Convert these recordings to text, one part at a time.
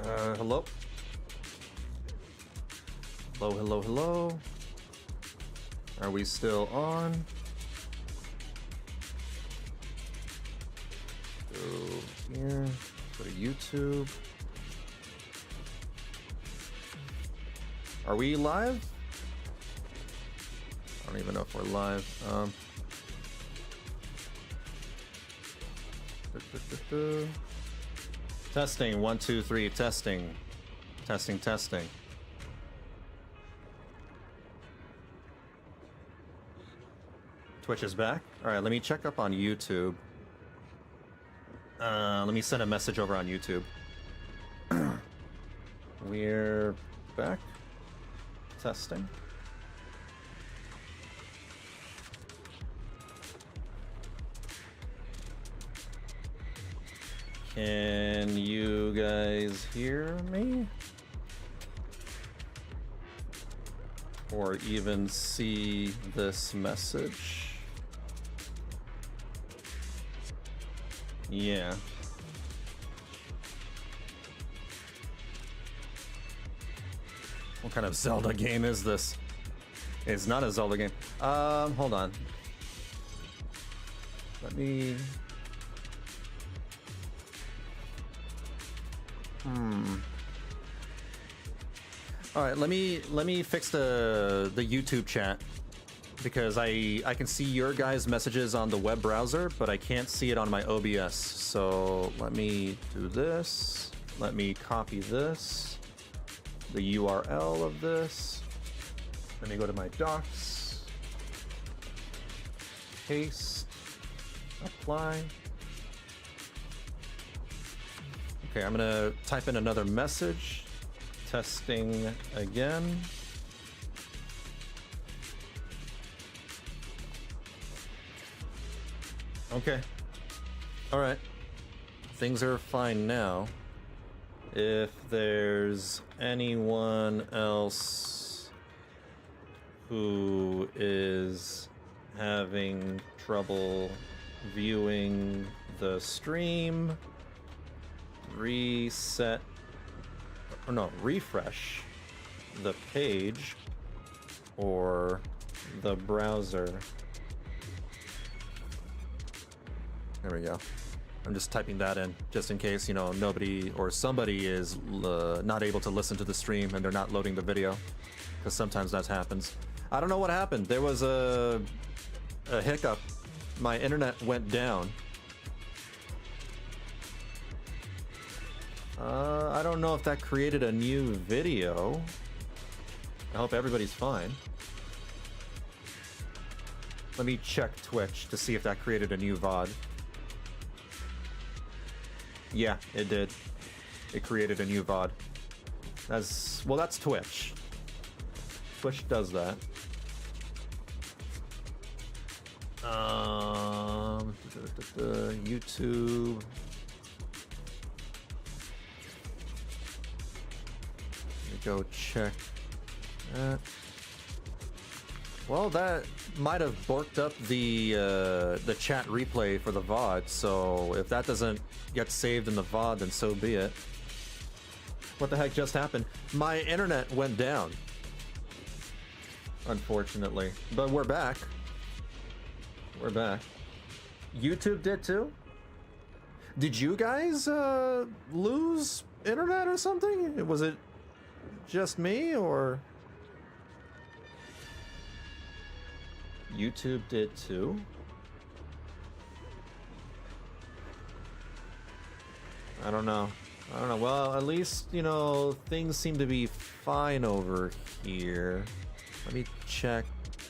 Hello? Hello, hello, hello. Are we still on? Go here, go to YouTube. Are we live? I don't even know if we're live. Testing, 1, 2, 3, testing. Testing, testing. Twitch is back. Alright, let me check up on YouTube. Let me send a message over on YouTube. We're back. Testing. Can you guys hear me? Or even see this message? Yeah. What kind of Zelda game is this? It's not a Zelda game. Hold on. Let me... All right, let me fix the YouTube chat because I can see your guys' messages on the web browser, but I can't see it on my OBS. So let me do this. Let me copy this, the URL of this. Let me go to my docs. Paste. Apply. Okay, I'm gonna type in another message. Testing again. Okay. All right. Things are fine now. If there's anyone else who is having trouble viewing the stream, refresh the page or the browser. There we go. I'm just typing that in just in case, you know, nobody or somebody is not able to listen to the stream and they're not loading the video, because sometimes that happens. I don't know what happened. There was a hiccup. My internet went down. I don't know if that created a new video. I hope everybody's fine. Let me check Twitch to see if that created a new VOD. Yeah, it did. It created a new VOD. That's Twitch. Twitch does that. YouTube. Go check that. Well, that might have borked up the chat replay for the VOD, so if that doesn't get saved in the VOD, then so be it. What the heck just happened? My internet went down, unfortunately, but we're back. We're back. YouTube did too? Did you guys lose internet or something? Was it just me, or YouTube did too? I don't know. Well, at least, you know, things seem to be fine over here. Let me check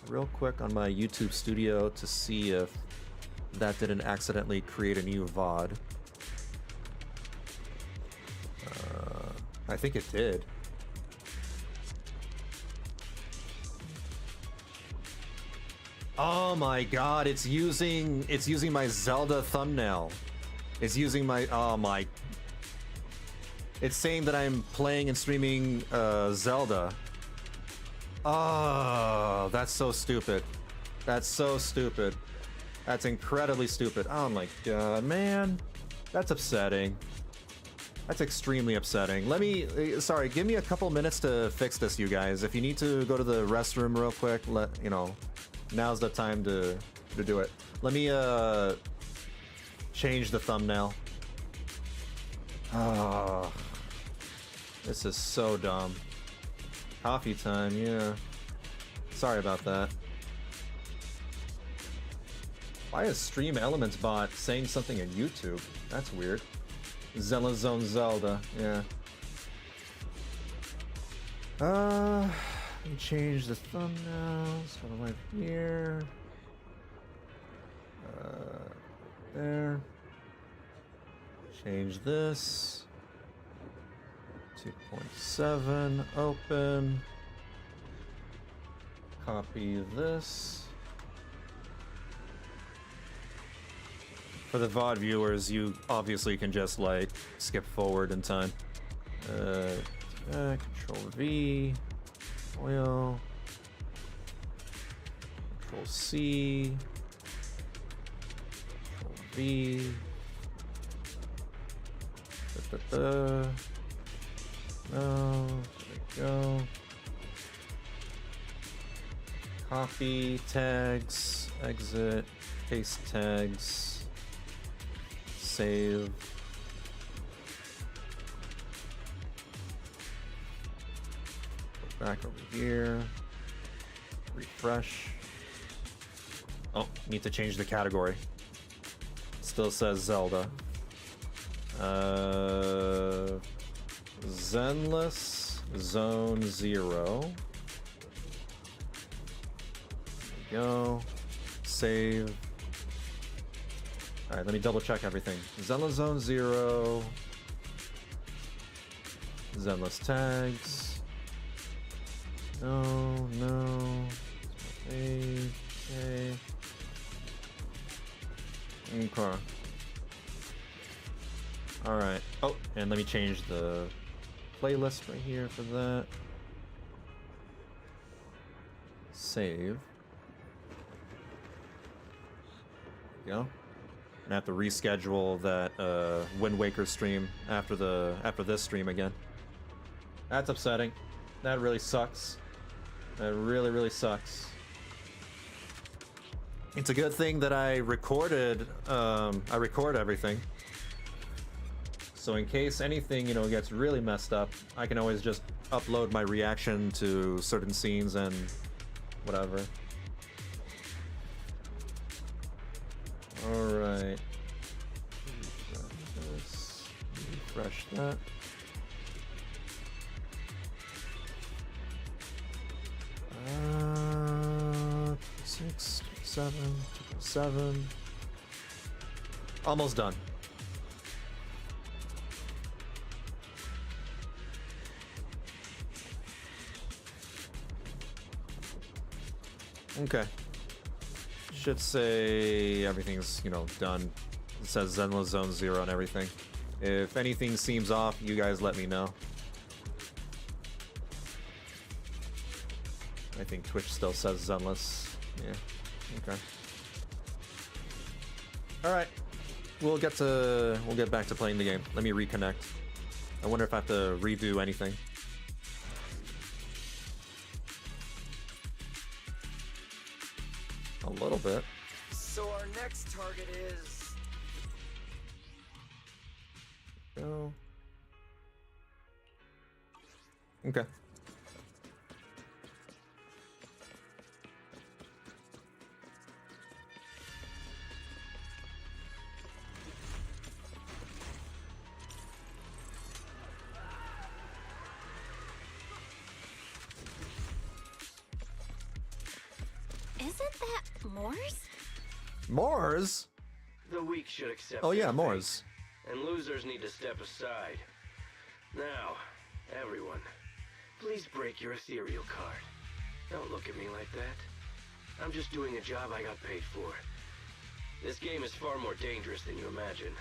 real quick on my YouTube studio to see if that didn't accidentally create a new VOD. I think it did. Oh my god, it's using my Zelda thumbnail. It's using my, oh my. It's saying that I'm playing and streaming Zelda. Oh, that's so stupid. That's so stupid. That's incredibly stupid. Oh my god, man. That's upsetting. That's extremely upsetting. Let me, sorry, give me a couple minutes to fix this, you guys. If you need to go to the restroom real quick, you know, now's the time to do it. Let me, change the thumbnail. Oh, this is so dumb. Coffee time, yeah. Sorry about that. Why is Stream Elements bot saying something in YouTube? That's weird. Zenless Zone Zelda, yeah. Let me change the thumbnails. Put it right here. There. Change this. 2.7, open. Copy this. For the VOD viewers, you obviously can just like skip forward in time. Control V, oil, Control C, Control V. No, there we go. Copy tags, exit, paste tags, save. Go back over here, refresh. Oh, need to change the category. Still says Zelda. Zenless Zone Zero. There we go. Save. Alright, let me double check everything. Zenless Zone Zero. Zenless tags. No. Okay. Okay. Alright. Oh, and let me change the playlist right here for that. Save. There we go. And I have to reschedule that Wind Waker stream after this stream again. That's upsetting. That really sucks. That really sucks. It's a good thing that I recorded. I record everything. So in case anything, you know, gets really messed up, I can always just upload my reaction to certain scenes and whatever. Alright. Refresh that. 6, 7, 7. Almost done. Okay. Should say everything's, you know, done. It says Zenless Zone Zero and everything. If anything seems off, you guys let me know. I think Twitch still says Zenless. Yeah. Okay. Alright. We'll get back to playing the game. Let me reconnect. I wonder if I have to redo anything. A little bit. So our next target is... Go. Okay. Isn't that Moors? Moors? The weak should accept. Oh yeah, their Moors. fate, and losers need to step aside. Now, everyone, please break your ethereal card. Don't look at me like that. I'm just doing a job I got paid for. This game is far more dangerous than you imagine.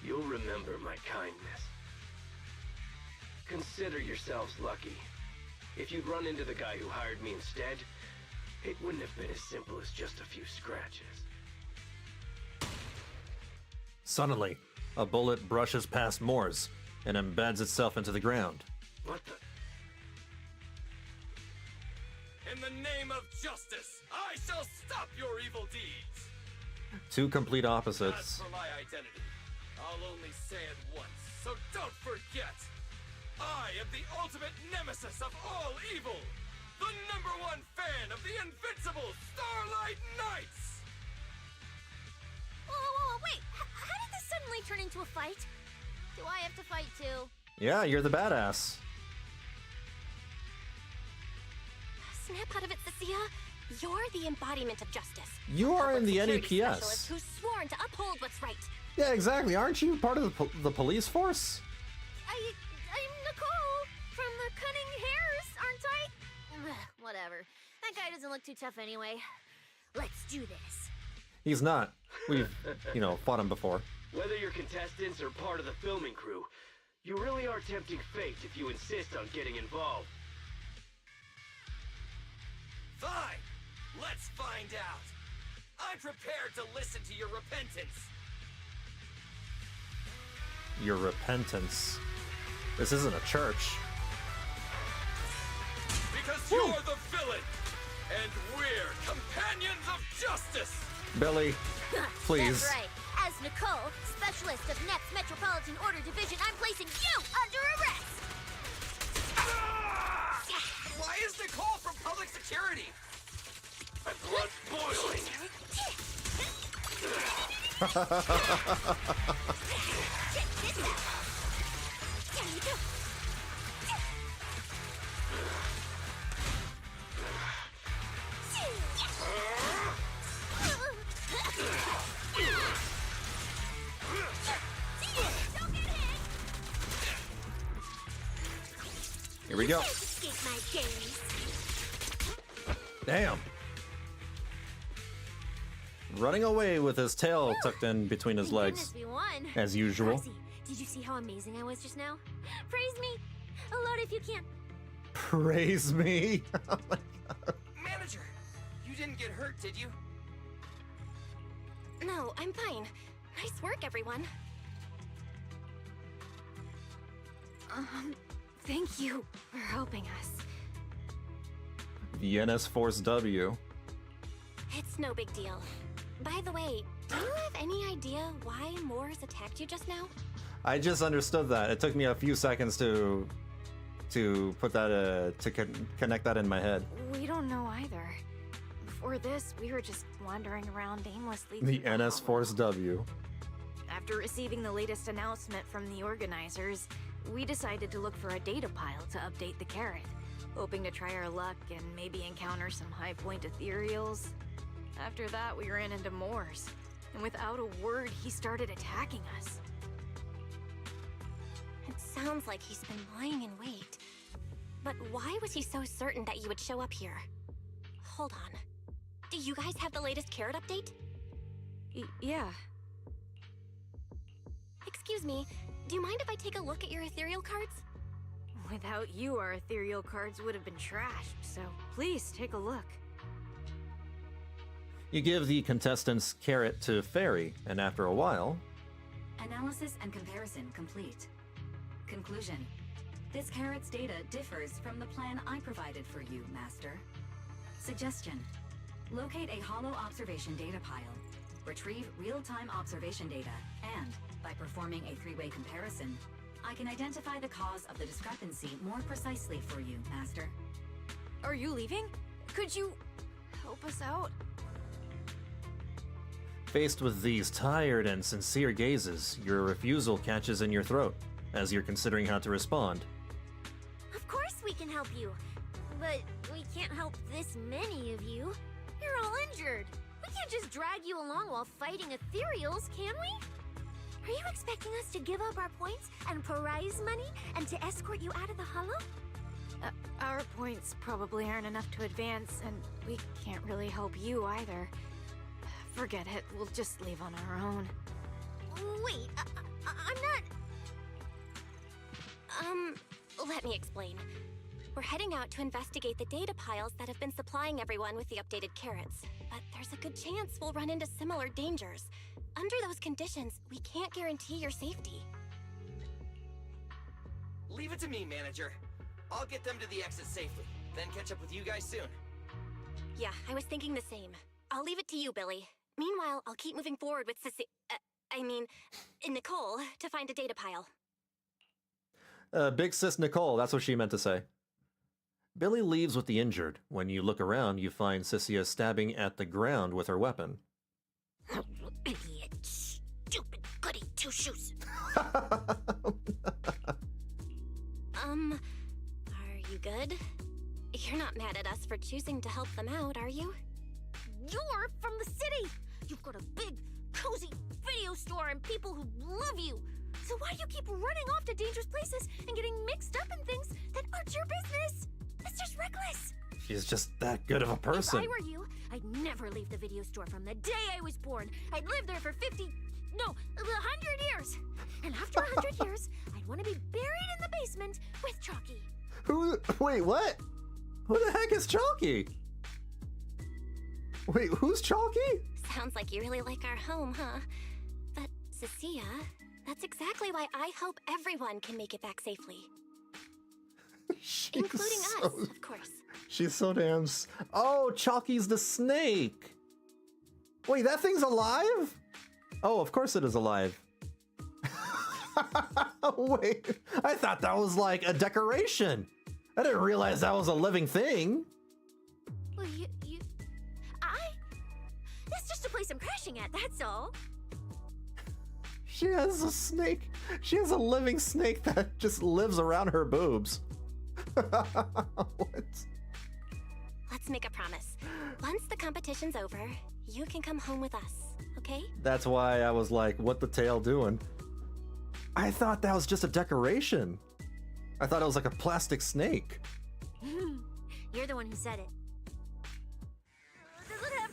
You'll remember my kindness. Consider yourselves lucky. If you'd run into the guy who hired me instead, it wouldn't have been as simple as just a few scratches. Suddenly, a bullet brushes past Moore's and embeds itself into the ground. What the? In the name of justice, I shall stop your evil deeds! Two complete As opposites. for my identity, I'll only say it once, so don't forget! I am the ultimate nemesis of all evil! The #1 fan of the invincible Starlight Knights! Whoa, wait! How did this suddenly turn into a fight? Do I have to fight too? Yeah, you're the badass. Snap out of it, Cissia. You're the embodiment of justice. You are in the Public security NEPS. specialist who's sworn to uphold what's right. Yeah, exactly. Aren't you part of the police force? I'm Nicole from the Cunning Hairs, aren't I? Ugh, whatever. That guy doesn't look too tough anyway. Let's do this. He's not. We've, fought him before. Whether you're contestants or part of the filming crew, you really are tempting fate if you insist on getting involved. Fine! Let's find out! I'm prepared to listen to your repentance! Your repentance. This isn't a church. Because you're the villain! And we're companions of justice! Billy, please. That's right. As Nicole, specialist of NEP's Metropolitan Order Division, I'm placing you under arrest! Why is Nicole from public security? My blood's boiling. Here we go. Escape my gaze. Damn. Running away with his tail tucked in between his Thank legs, goodness we won. as usual. Rosie, did you see how amazing I was just now? Praise me. Aloud if you can. Praise me. Oh my God. Manager, you didn't get hurt, did you? No, I'm fine. Nice work, everyone. Thank you for helping us. The NS Force W. It's no big deal. By the way, do you have any idea why Moores attacked you just now? I just understood that. It took me a few seconds to put that connect that in my head. We don't know either. Before this, we were just wandering around aimlessly. The through NS hollow. Force W. After receiving the latest announcement from the organizers, we decided to look for a data pile to update the carrot, hoping to try our luck and maybe encounter some high-point ethereals. After that, we ran into Moores, and without a word, he started attacking us. It sounds like he's been lying in wait. But why was he so certain that you would show up here? Hold on. Do you guys have the latest carrot update? Yeah. Excuse me, do you mind if I take a look at your ethereal cards? Without you, our ethereal cards would have been trashed, so please take a look. You give the contestants carrot to Fairy, and after a while, Analysis and comparison complete. Conclusion. This carrot's data differs from the plan I provided for you, Master. Suggestion. Locate a hollow observation data pile. Retrieve real-time observation data, and, by performing a three-way comparison, I can identify the cause of the discrepancy more precisely for you, Master. Are you leaving? Could you help us out? faced with these tired and sincere gazes, your refusal catches in your throat as you're considering how to respond. Of course we can help you, but we can't help this many of you. You're all injured. We can't just drag you along while fighting ethereals, can we? Are you expecting us to give up our points and prize money and to escort you out of the hollow? Our points probably aren't enough to advance, and we can't really help you either. Forget it, we'll just leave on our own. Wait, I'm not... let me explain. We're heading out to investigate the data piles that have been supplying everyone with the updated carrots. But there's a good chance we'll run into similar dangers. under those conditions, we can't guarantee your safety. Leave it to me, manager. I'll get them to the exit safely, then catch up with you guys soon. Yeah, I was thinking the same. I'll leave it to you, Billy. Meanwhile, I'll keep moving forward with Nicole, to find a data pile. Big sis Nicole, that's what she meant to say. Billy leaves with the injured. When you look around, you find Cissia stabbing at the ground with her weapon. Idiot. Stupid goody two-shoes. Are you good? You're not mad at us for choosing to help them out, are you? You're from the city! You've got a big, cozy video store and people who love you! So why do you keep running off to dangerous places and getting mixed up in things that aren't your business? It's just reckless! She's just that good of a person. If I were you, I'd never leave the video store from the day I was born. I'd live there for 100 years! And after 100 years, I'd want to be buried in the basement with Chalky. Wait, what? Who the heck is Chalky? Wait, who's Chalky? Sounds like you really like our home, huh? But, Cissia, that's exactly why I hope everyone can make it back safely. Including us, of course. She's so damn... Oh, Chalky's the snake! Wait, that thing's alive? Oh, of course it is alive. Wait, I thought that was like a decoration. I didn't realize that was a living thing. Well, that's just a place I'm crashing at, that's all. She has a snake. She has a living snake that just lives around her boobs. What? Let's make a promise. Once the competition's over, you can come home with us, okay? That's why I was like, what the tail doing? I thought that was just a decoration. I thought it was like a plastic snake. You're the one who said it.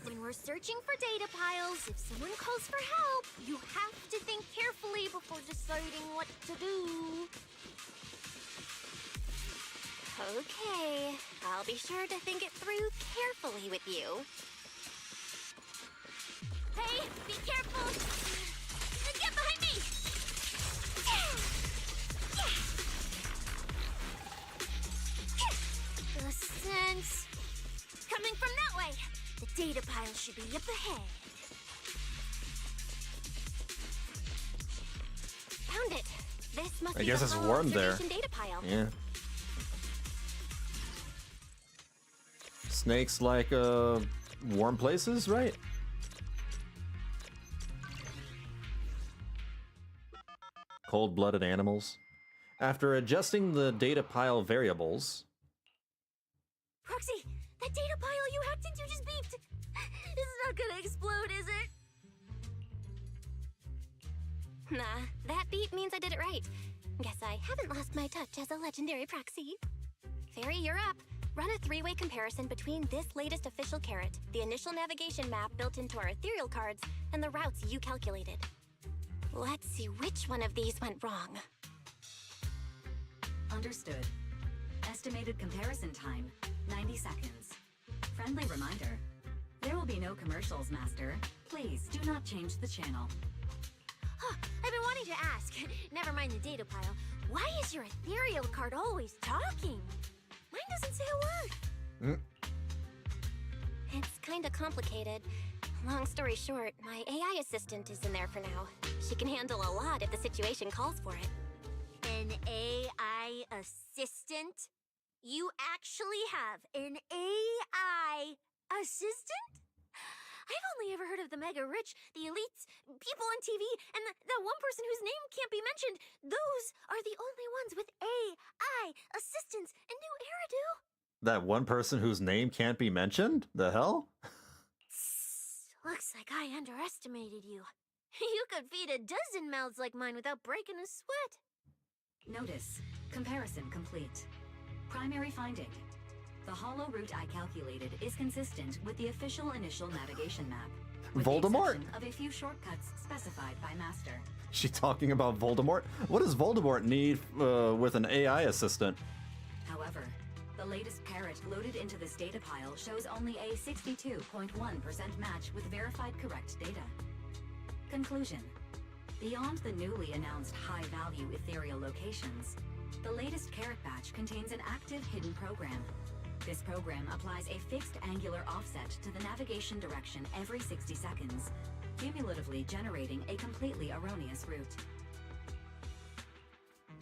When we're searching for data piles, if someone calls for help, you have to think carefully before deciding what to do. Okay, I'll be sure to think it through carefully with you. Hey, be careful! Get behind me! The sense coming from that way. The data pile should be up ahead. Found it. This must I be guess the it's hollow warm there. observation data pile. Yeah. Snakes like warm places, right? Cold-blooded animals. After adjusting the data pile variables... Proxy, that data pile you hacked into just beeped. It's not gonna explode, is it? Nah, that beep means I did it right. Guess I haven't lost my touch as a legendary proxy. Fairy, you're up. Run a three-way comparison between this latest official carrot, the initial navigation map built into our ethereal cards, and the routes you calculated. Let's see which one of these went wrong. Understood. Estimated comparison time, 90 seconds. Friendly reminder. There will be no commercials, Master. Please do not change the channel. Huh, I've been wanting to ask. Never mind the data pile. Why is your ethereal card always talking? Mine doesn't say a word. It's kinda complicated. Long story short, my AI assistant is in there for now. She can handle a lot if the situation calls for it. An AI assistant? You actually have an AI assistant? I've only ever heard of the mega rich, the elites, people on TV, and the one person whose name can't be mentioned. Those are the only ones with AI assistants in New Eridu. That one person whose name can't be mentioned? The hell? Looks like I underestimated you. You could feed a dozen mouths like mine without breaking a sweat. Notice. Comparison complete. Primary finding. The hollow route I calculated is consistent with the official initial navigation map. With Voldemort? the exception of a few shortcuts specified by Master. She talking about Voldemort? What does Voldemort need with an AI assistant? However, the latest carrot loaded into this data pile shows only a 62.1% match with verified correct data. Conclusion. Beyond the newly announced high-value ethereal locations, the latest carrot batch contains an active hidden program. This program applies a fixed angular offset to the navigation direction every 60 seconds, cumulatively generating a completely erroneous route.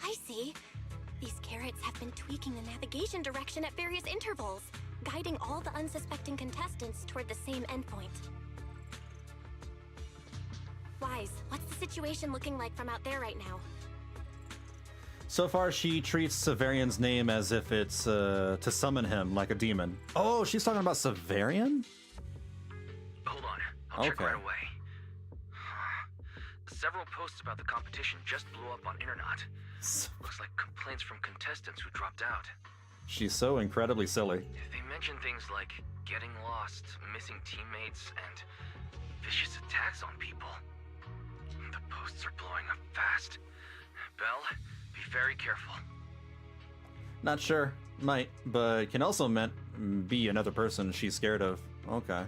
I see. These carrots have been tweaking the navigation direction at various intervals, guiding all the unsuspecting contestants toward the same endpoint. Wise, what's the situation looking like from out there right now? So far, she treats Severian's name as if it's to summon him like a demon. Oh, she's talking about Severian? Hold on, I'll check Okay. right away. Several posts about the competition just blew up on Internet. Looks like complaints from contestants who dropped out. She's so incredibly silly. They mention things like getting lost, missing teammates, and vicious attacks on people. The posts are blowing up fast. Belle, be very careful. Not sure. Might, but can also be another person she's scared of. Okay.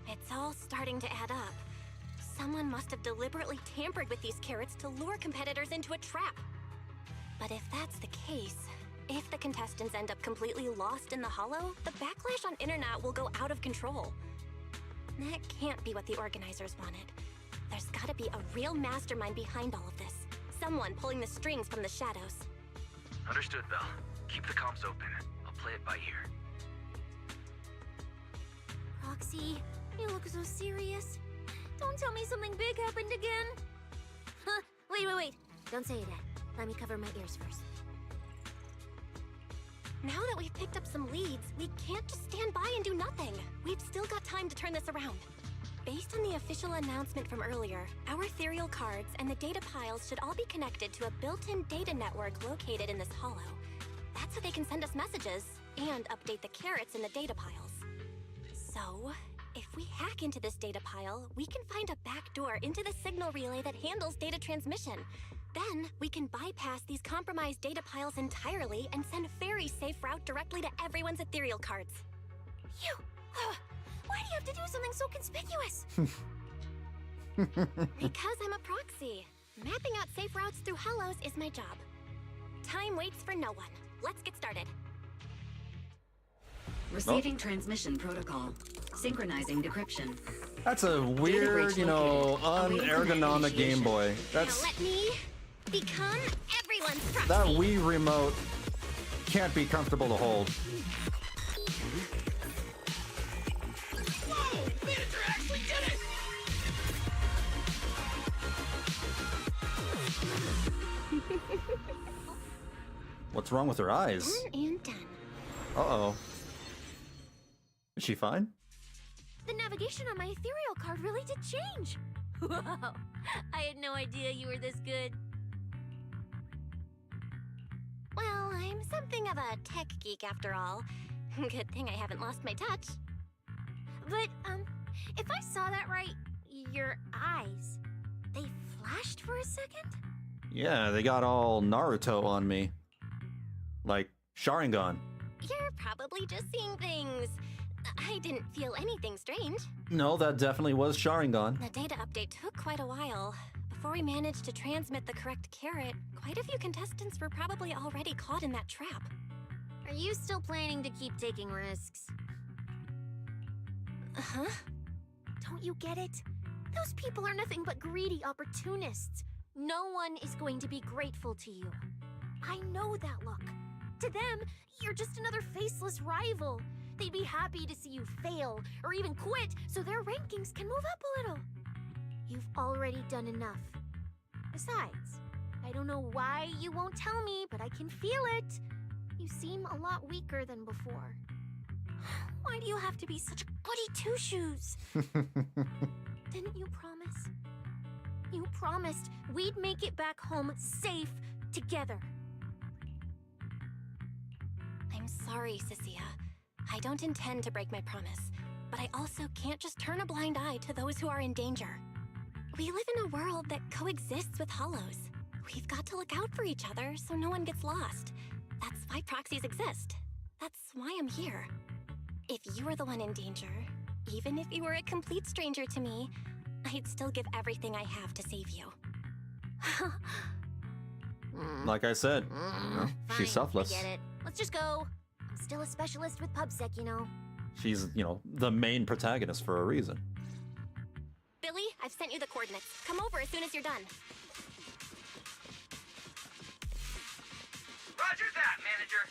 It's all starting to add up. Someone must have deliberately tampered with these carrots to lure competitors into a trap. But if that's the case, if the contestants end up completely lost in the hollow, the backlash on Internet will go out of control. That can't be what the organizers wanted. There's gotta be a real mastermind behind all of this. Someone pulling the strings from the shadows. Understood, Belle. Keep the comms open. I'll play it by ear. Roxy, you look so serious. Don't tell me something big happened again. Huh, wait. Don't say it yet. Let me cover my ears first. Now that we've picked up some leads, we can't just stand by and do nothing. We've still got time to turn this around. Based on the official announcement from earlier, our ethereal cards and the data piles should all be connected to a built-in data network located in this hollow. That's how they can send us messages and update the carrots in the data piles. So, if we hack into this data pile, we can find a back door into the signal relay that handles data transmission. Then, we can bypass these compromised data piles entirely and send a very safe route directly to everyone's ethereal cards. Why do you have to do something so conspicuous? Because I'm a proxy. Mapping out safe routes through hollows is my job. Time waits for no one. Let's get started. Receiving transmission protocol. Synchronizing decryption. That's a weird, unergonomic Game Boy. That's Now let me become everyone's proxy. that Wii remote can't be comfortable to hold. Whoa! Manager actually did it! What's wrong with her eyes? Done and done. Uh-oh. Is she fine? The navigation on my ethereal card really did change. Wow, I had no idea you were this good. Well, I'm something of a tech geek after all. Good thing I haven't lost my touch. But, if I saw that right, your eyes, they flashed for a second? Yeah, they got all Naruto on me. Like Sharingan. You're probably just seeing things. I didn't feel anything strange. No, that definitely was Sharingan. The data update took quite a while. Before we managed to transmit the correct carrot, quite a few contestants were probably already caught in that trap. Are you still planning to keep taking risks? Huh? Don't you get it? Those people are nothing but greedy opportunists. No one is going to be grateful to you. I know that look. To them, you're just another faceless rival. They'd be happy to see you fail, or even quit, so their rankings can move up a little. You've already done enough. Besides, I don't know why you won't tell me, but I can feel it. You seem a lot weaker than before. Why do you have to be such a goody two-shoes? Didn't you promise? You promised we'd make it back home safe together. I'm sorry, Cissia. I don't intend to break my promise, but I also can't just turn a blind eye to those who are in danger. We live in a world that coexists with hollows. We've got to look out for each other so no one gets lost. That's why proxies exist. That's why I'm here. If you were the one in danger, even if you were a complete stranger to me, I'd still give everything I have to save you. Like I said, you know, Fine, she's selfless. I get it. Let's just go. I'm still a specialist with PubSec, you know. She's, you know, the main protagonist for a reason. Billy, I've sent you the coordinates. Come over as soon as you're done. Roger that, manager.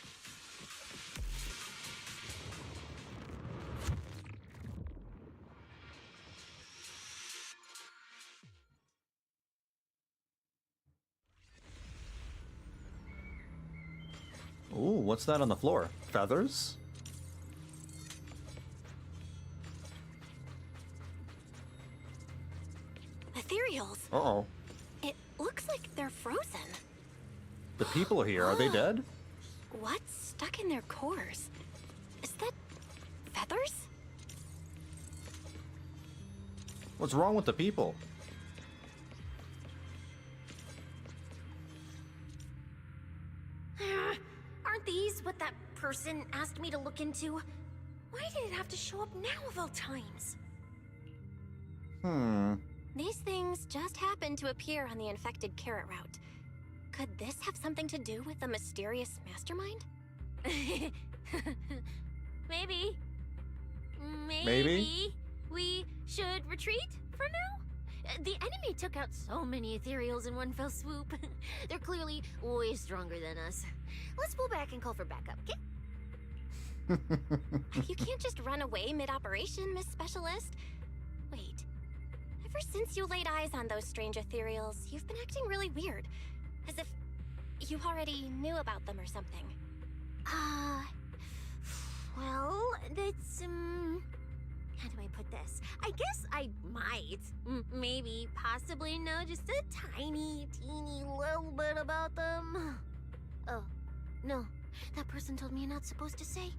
Ooh, what's that on the floor? Feathers? Ethereals. Uh-oh. It looks like they're frozen. The people here, are they dead? What's stuck in their cores? Is that feathers? What's wrong with the people? Aren't these what that person asked me to look into? Why did it have to show up now of all times? These things just happened to appear on the infected carrot route. Could this have something to do with the mysterious mastermind? Maybe. Maybe? We should retreat for now? The enemy took out so many ethereals in one fell swoop. They're clearly way stronger than us. Let's pull back and call for backup, okay? You can't just run away mid-operation, Miss Specialist. Wait. Ever since you laid eyes on those strange ethereals, you've been acting really weird. As if you already knew about them or something. Well, that's, how do I put this? I guess I might, maybe, possibly know just a tiny, teeny little bit about them. Oh, no. That person told me you're not supposed to say.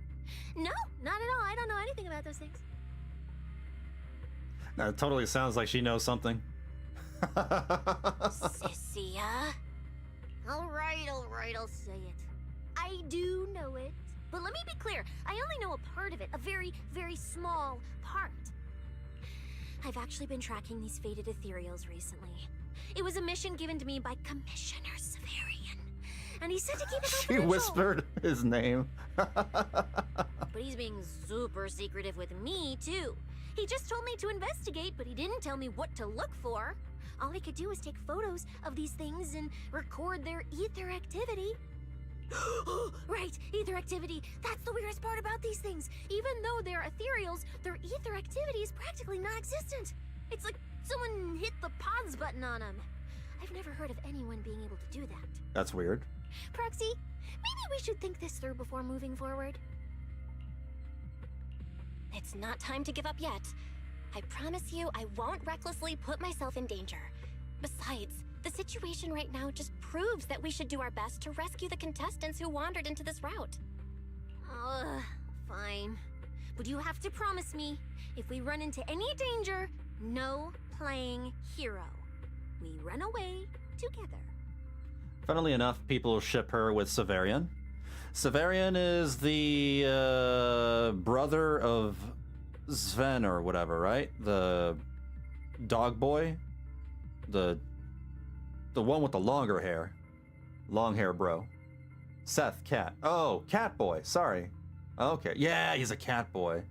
No, not at all. I don't know anything about those things. That totally sounds like she knows something. Cissia? All right, I'll say it. I do know it. But let me be clear, I only know a part of it, a very, very small part. I've actually been tracking these faded ethereals recently. It was a mission given to me by Commissioner Severian, and he said to keep it She confidential. whispered his name. But he's being super secretive with me, too. He just told me to investigate, but he didn't tell me what to look for. All he could do was take photos of these things and record their ether activity. Right, ether activity. That's the weirdest part about these things. Even though they're ethereals, their ether activity is practically non-existent. It's like someone hit the pause button on them. I've never heard of anyone being able to do that. That's weird. Proxy, maybe we should think this through before moving forward. It's not time to give up yet. I promise you I won't recklessly put myself in danger. Besides, the situation right now just proves that we should do our best to rescue the contestants who wandered into this route. Fine. But you have to promise me, if we run into any danger, no playing hero. We run away together. Funnily enough, people ship her with Severian. Severian is the brother of Sven or whatever, right? The dog boy? The one with the longer hair. Long hair bro. Seth, cat. Oh, cat boy. Sorry. Okay. Yeah, he's a cat boy.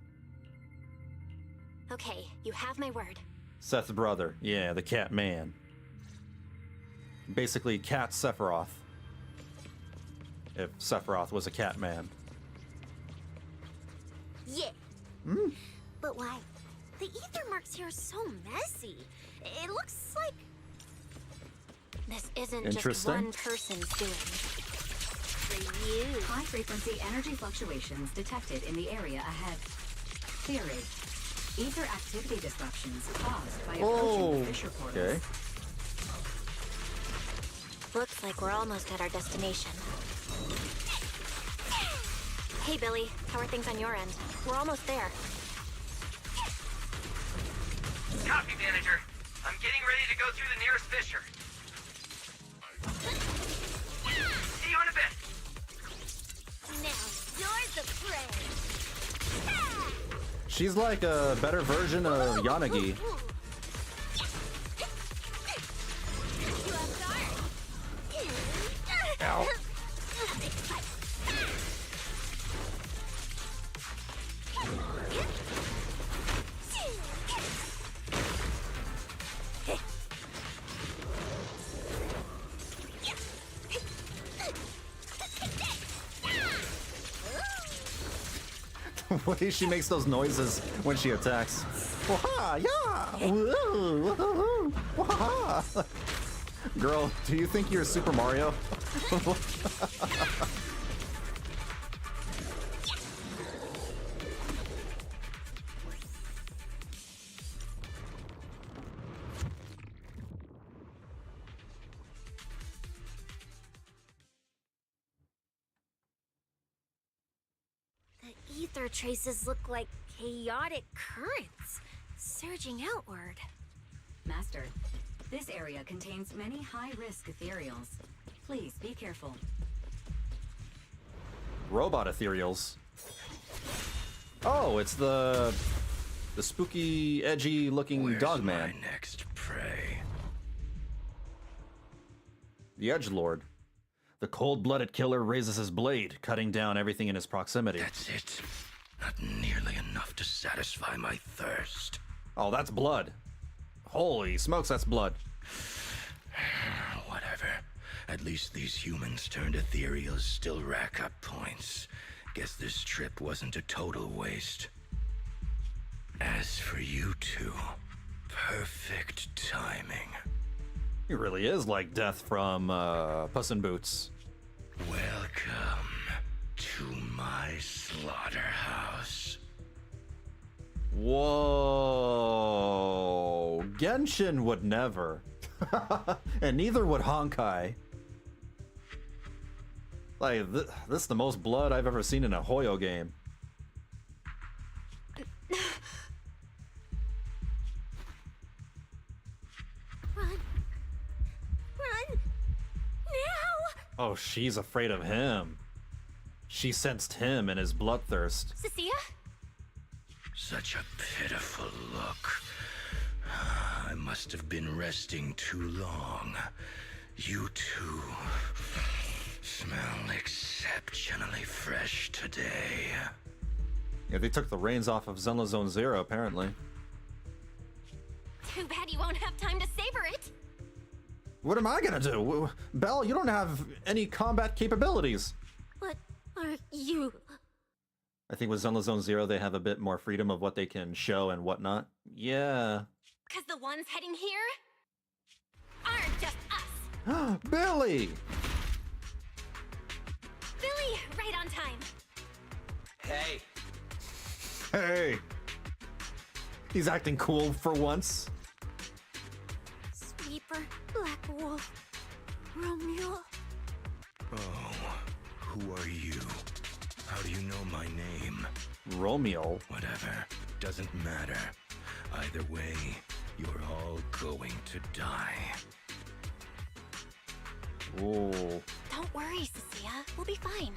Okay, you have my word. Seth's brother. Yeah, the cat man. Basically, Cat Sephiroth. If Sephiroth was a cat man. Yeah. But why? The ether marks here are so messy. It looks like... This isn't just Interesting. one person's doing. For you. High-frequency energy fluctuations detected in the area ahead. Theory. Ether activity disruptions caused by approaching the fissure portals. Okay. Looks like we're almost at our destination. Hey, Billy. How are things on your end? We're almost there. Copy, manager. I'm getting ready to go through the nearest fissure. See you in a bit. Now you're the prey. She's like a better version of Yanagi. way she makes those noises when she attacks. Wah-ha, yeah! Woo, woo, wah-ha. Girl, do you think you're Super Mario? The ether traces look like chaotic currents, surging outward. Master, this area contains many high-risk ethereals. Please be careful. Robot ethereals. Oh, it's the spooky, edgy-looking dog man. My next prey? The Edgelord. The cold-blooded killer raises his blade, cutting down everything in his proximity. That's it. Not nearly enough to satisfy my thirst. Oh, that's blood. Holy smokes, that's blood. Whatever. At least these humans turned ethereals still rack up points. Guess this trip wasn't a total waste. As for you two, perfect timing. He really is like Death from Puss in Boots. Welcome to my slaughterhouse. Whoa. Genshin would never. And neither would Honkai. Like, this is the most blood I've ever seen in a Hoyo game. Run! Run! Now! Oh, she's afraid of him. She sensed him and his bloodthirst. Cissia? Such a pitiful look. I must have been resting too long. You two smell exceptionally fresh today. Yeah, they took the reins off of Zenless Zone Zero, apparently. Too bad you won't have time to savor it. What am I gonna do? Belle, you don't have any combat capabilities. What are you? I think with Zenless Zone Zero, they have a bit more freedom of what they can show and whatnot. Yeah. Because the ones heading here aren't just us. Billy! Billy, right on time. Hey, Hey! He's acting cool for once. Sweeper, Black Wolf, Romeo. Oh, who are you? How do you know my name? Romeo? Whatever. Doesn't matter. Either way, you're all going to die. Ooh. Don't worry, Cissia. We'll be fine.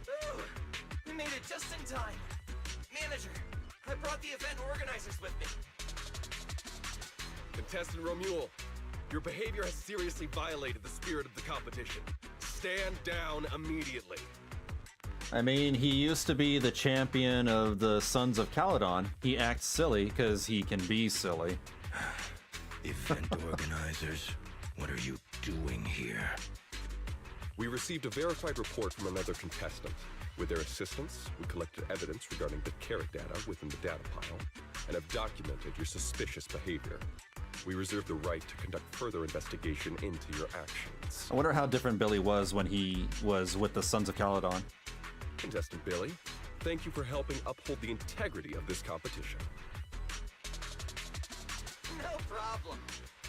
Ooh, we made it just in time. Manager, I brought the event organizers with me. Contestant Romuald, your behavior has seriously violated the spirit of the competition. Stand down immediately. I mean, he used to be the champion of the Sons of Caledon. He acts silly because he can be silly. Event organizers, what are you doing here? We received a verified report from another contestant. With their assistance, we collected evidence regarding the carrot data within the data pile and have documented your suspicious behavior. We reserve the right to conduct further investigation into your actions. I wonder how different Billy was when he was with the Sons of Caledon. Contestant Billy, thank you for helping uphold the integrity of this competition. No problem.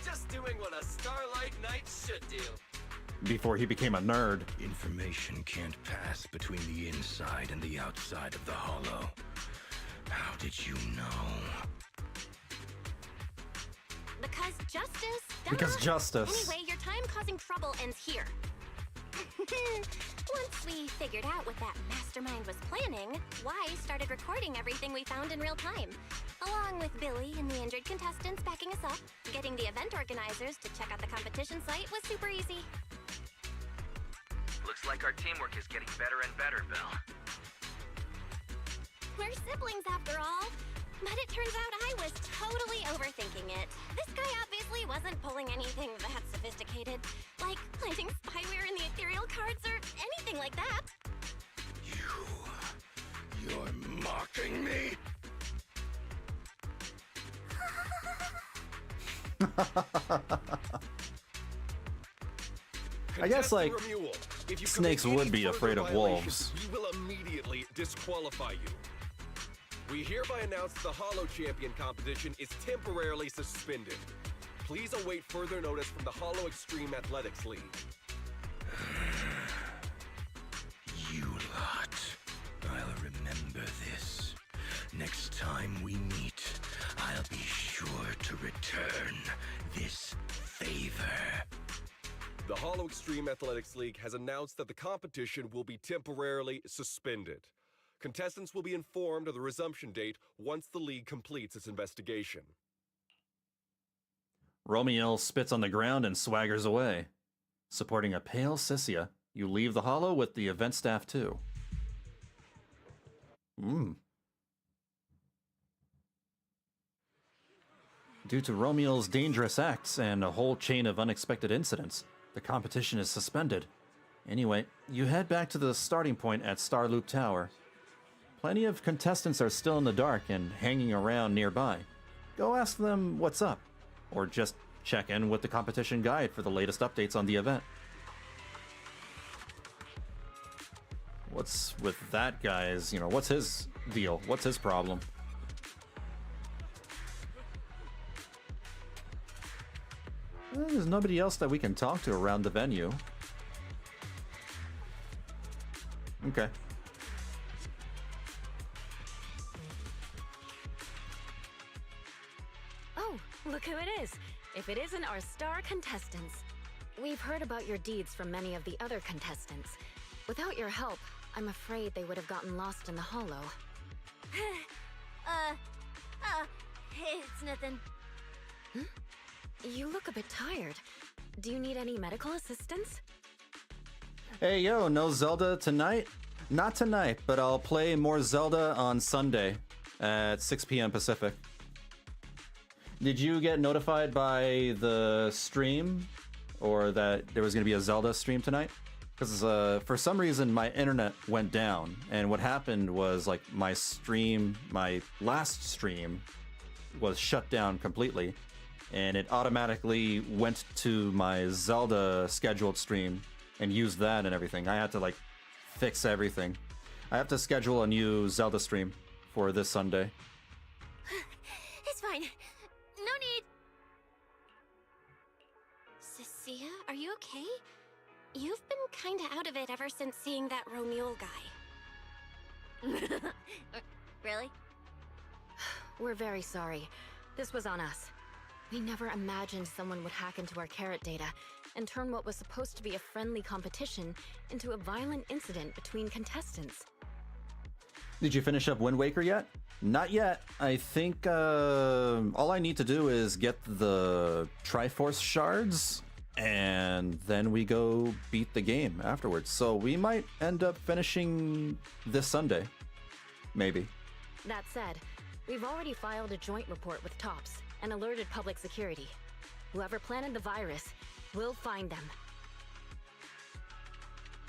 Just doing what a Starlight Knight should do. Before he became a nerd. Information can't pass between the inside and the outside of the hollow. How did you know? Because justice. Duh. Because justice. Anyway, your time causing trouble ends here. Once we figured out what that mastermind was planning, Y started recording everything we found in real time. Along with Billy and the injured contestants backing us up, getting the event organizers to check out the competition site was super easy. Looks like our teamwork is getting better and better, Belle. We're siblings after all. But it turns out I was totally overthinking it. This guy obviously wasn't pulling anything that sophisticated, like planting spyware in the ethereal cards or anything like that. You You're mocking me? I guess, like, If you snakes commit would any be further afraid of violations, wolves. We will immediately disqualify you. We hereby announce the Hollow Champion competition is temporarily suspended. Please await further notice from the Hollow Extreme Athletics League. You lot. I'll remember this. Next time we meet, I'll be sure to return this favor. The Hollow Extreme Athletics League has announced that the competition will be temporarily suspended. Contestants will be informed of the resumption date once the league completes its investigation. Romeo spits on the ground and swaggers away. Supporting a pale Cissia, you leave the hollow with the event staff too. Due to Romeo's dangerous acts and a whole chain of unexpected incidents, the competition is suspended. Anyway, you head back to the starting point at Starloop Tower. Plenty of contestants are still in the dark and hanging around nearby. Go ask them what's up, or just check in with the competition guide for the latest updates on the event. What's with that guy's, what's his deal? What's his problem? Well, there's nobody else that we can talk to around the venue. Okay. Oh, look who it is. If it isn't our star contestants. We've heard about your deeds from many of the other contestants. Without your help, I'm afraid they would have gotten lost in the hollow. It's nothing. You look a bit tired. Do you need any medical assistance? Hey, yo, no Zelda tonight? Not tonight, but I'll play more Zelda on Sunday at 6 p.m. Pacific. Did you get notified by the stream or that there was going to be a Zelda stream tonight? Because for some reason my internet went down, and what happened was like my last stream was shut down completely, and it automatically went to my Zelda scheduled stream and used that and everything. I had to like fix everything. I have to schedule a new Zelda stream for this Sunday. It's fine. No need. Cissia, are you okay? You've been kinda out of it ever since seeing that Romule guy. Really? We're very sorry. This was on us. We never imagined someone would hack into our carrot data and turn what was supposed to be a friendly competition into a violent incident between contestants. Did you finish up Wind Waker yet? Not yet. I think all I need to do is get the Triforce shards, and then we go beat the game afterwards. So we might end up finishing this Sunday. Maybe. That said, we've already filed a joint report with TOPS and alerted public security. Whoever planted the virus, we'll find them.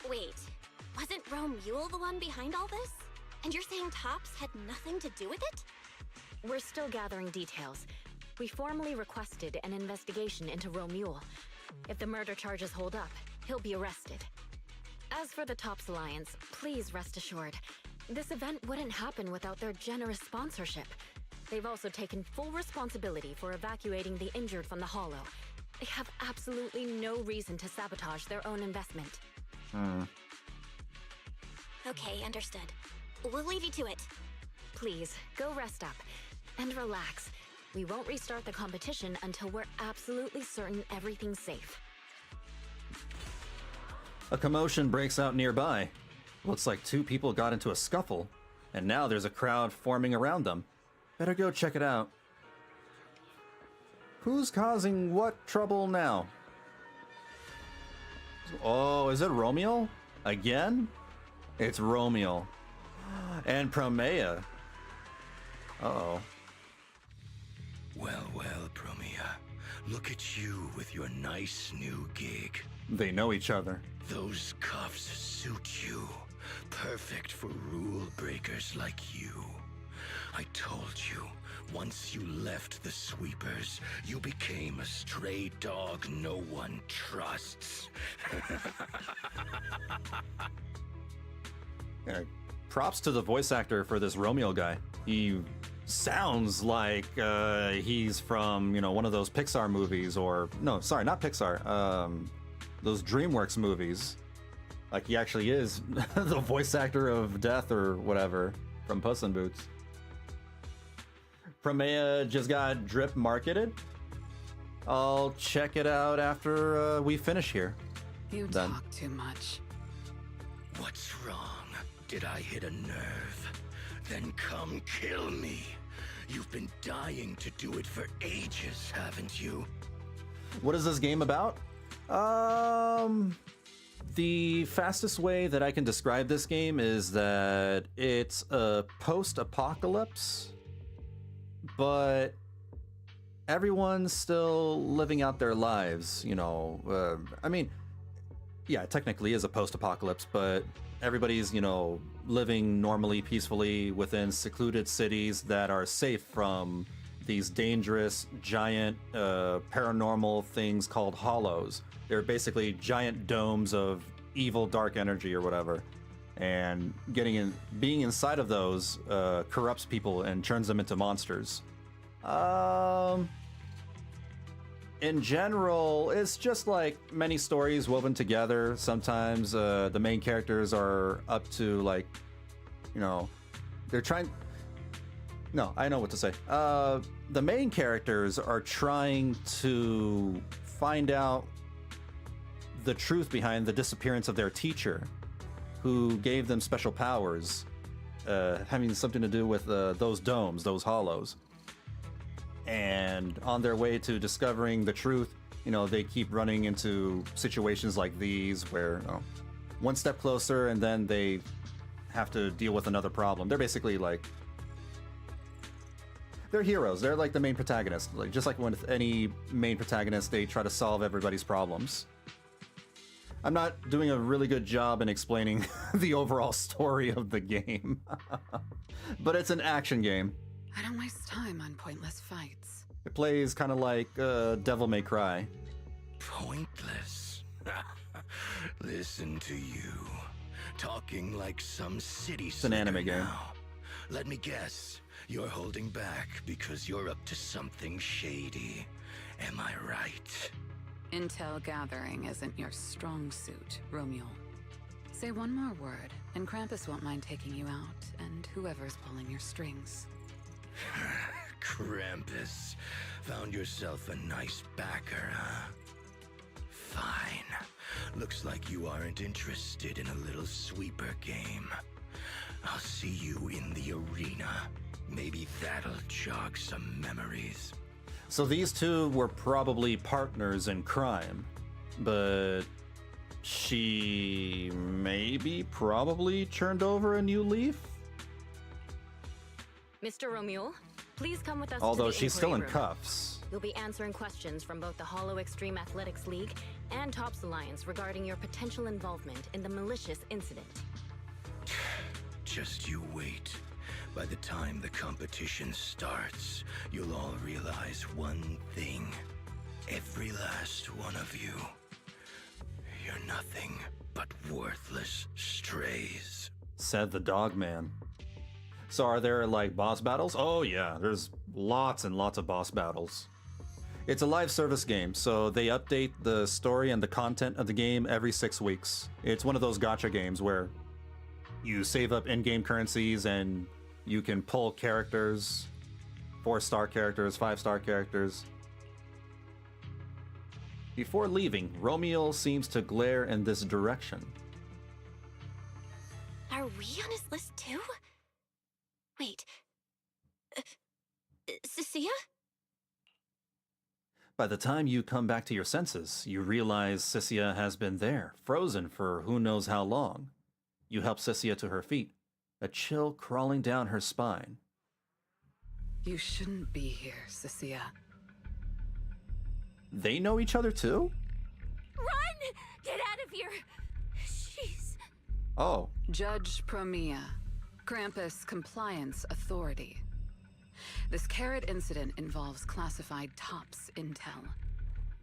Wait, wasn't Romule the one behind all this? And you're saying TOPS had nothing to do with it? We're still gathering details. We formally requested an investigation into Romule. If the murder charges hold up, he'll be arrested. As for the TOPS Alliance, please rest assured, this event wouldn't happen without their generous sponsorship. They've also taken full responsibility for evacuating the injured from the Hollow. They have absolutely no reason to sabotage their own investment. Okay, understood. We'll leave you to it. Please, go rest up. And relax. We won't restart the competition until we're absolutely certain everything's safe. A commotion breaks out nearby. Looks like two people got into a scuffle, and now there's a crowd forming around them. Better go check it out. Who's causing what trouble now? Oh, is it Romeo? Again? It's Romeo. And Promeia. Uh-oh. Well, Promeia. Look at you with your nice new gig. They know each other. Those cuffs suit you. Perfect for rule breakers like you. I told you, once you left the sweepers, you became a stray dog no one trusts. Yeah, props to the voice actor for this Romeo guy. He sounds like he's from, you know, one of those Pixar movies, or no, sorry, not Pixar. Those DreamWorks movies. Like he actually is the voice actor of Death or whatever from Puss in Boots. Promeia just got drip marketed. I'll check it out after we finish here. You Then. talk too much. What's wrong? Did I hit a nerve? Then come kill me. You've been dying to do it for ages, haven't you? What is this game about? The fastest way that I can describe this game is that it's a post-apocalypse, but everyone's still living out their lives, you know. I mean, yeah, it technically is a post-apocalypse, but everybody's, you know, living normally, peacefully within secluded cities that are safe from these dangerous, giant, paranormal things called hollows. They're basically giant domes of evil, dark energy or whatever. And being inside of those corrupts people and turns them into monsters. In general, it's just like many stories woven together. Sometimes the main characters are up to, like, you know, they're trying... No, I know what to say. The main characters are trying to find out the truth behind the disappearance of their teacher, who gave them special powers, having something to do with those domes, those hollows. And on their way to discovering the truth, you know, they keep running into situations like these where, you know, one step closer and then they have to deal with another problem. They're basically like... They're heroes. They're like the main protagonist. Like, just like with any main protagonist, they try to solve everybody's problems. I'm not doing a really good job in explaining the overall story of the game. But it's an action game. I don't waste time on pointless fights. It plays kind of like Devil May Cry. Pointless. Listen to you. Talking like some city It's an anime game. now. Let me guess. You're holding back because you're up to something shady. Am I right? Intel gathering isn't your strong suit, Romeo. Say one more word, and Krampus won't mind taking you out, and whoever's pulling your strings. Krampus. Found yourself a nice backer, huh? Fine. Looks like you aren't interested in a little sweeper game. I'll see you in the arena. Maybe that'll jog some memories. So these two were probably partners in crime, but she probably turned over a new leaf? Mr. Romeo, please come with us Although to the she's still in inquiry room. cuffs. You'll be answering questions from both the Hollow Extreme Athletics League and Tops Alliance regarding your potential involvement in the malicious incident. Just you wait. By the time the competition starts, you'll all realize one thing. Every last one of you. You're nothing but worthless strays. Said the dog man. So are there, like, boss battles? Oh yeah, there's lots and lots of boss battles. It's a live service game, so they update the story and the content of the game every 6 weeks. It's one of those gacha games where you save up in-game currencies and you can pull characters, 4-star characters, 5-star characters. Before leaving, Romeo seems to glare in this direction. Are we on his list too? Wait. Cissia? By the time you come back to your senses, you realize Cissia has been there, frozen for who knows how long. You help Cissia to her feet, a chill crawling down her spine. You shouldn't be here, Cissia. They know each other too? Run! Get out of here! She's Oh. Judge Promeia, Krampus Compliance Authority. This carrot incident involves classified TOPS intel.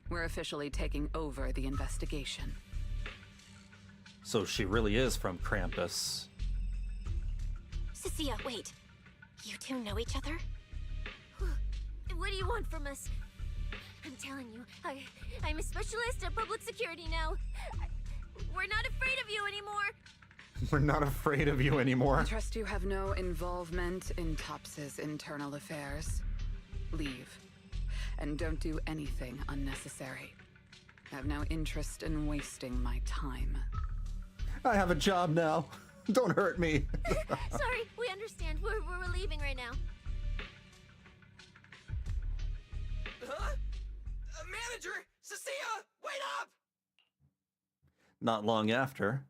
We're officially taking over the investigation. So she really is from Krampus. Cissia, wait. You two know each other? What do you want from us? I'm telling you, I'm a specialist at public security now. We're not afraid of you anymore. We're not afraid of you anymore. I trust you have no involvement in TOPS's internal affairs. Leave. And don't do anything unnecessary. I have no interest in wasting my time. I have a job now. Don't hurt me. Sorry, we understand. We're leaving right now. Huh? Manager! Cissia! Wait up! Not long after.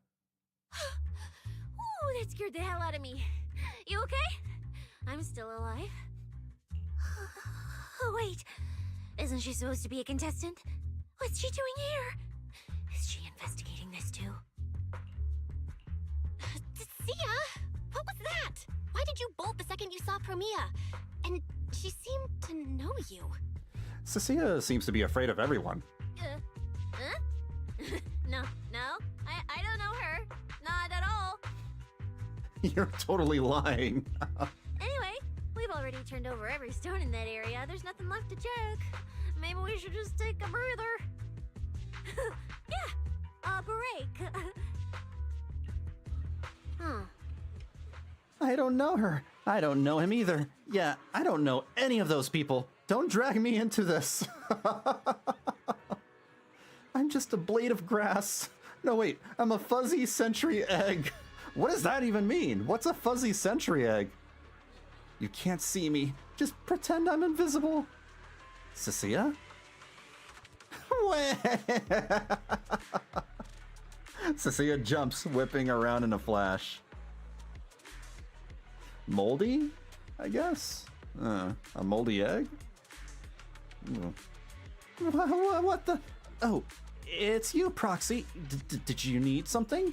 Ooh, that scared the hell out of me. You okay? I'm still alive. Oh, wait. Isn't she supposed to be a contestant? What's she doing here? Is she investigating this too? Cissia! What was that? Why did you bolt the second you saw Promeia? And she seemed to know you. Cissia seems to be afraid of everyone. Huh? No, I don't know her. Not at all. You're totally lying. Anyway, we've already turned over every stone in that area. There's nothing left to check. Maybe we should just take a breather. Yeah, a break. I don't know her. I don't know him either. Yeah, I don't know any of those people. Don't drag me into this. I'm just a blade of grass. No, wait, I'm a fuzzy sentry egg. What does that even mean? What's a fuzzy sentry egg? You can't see me. Just pretend I'm invisible. Cissia? Cissia jumps, whipping around in a flash. Moldy? I guess? A moldy egg? What the? Oh, it's you, Proxy. Did you need something?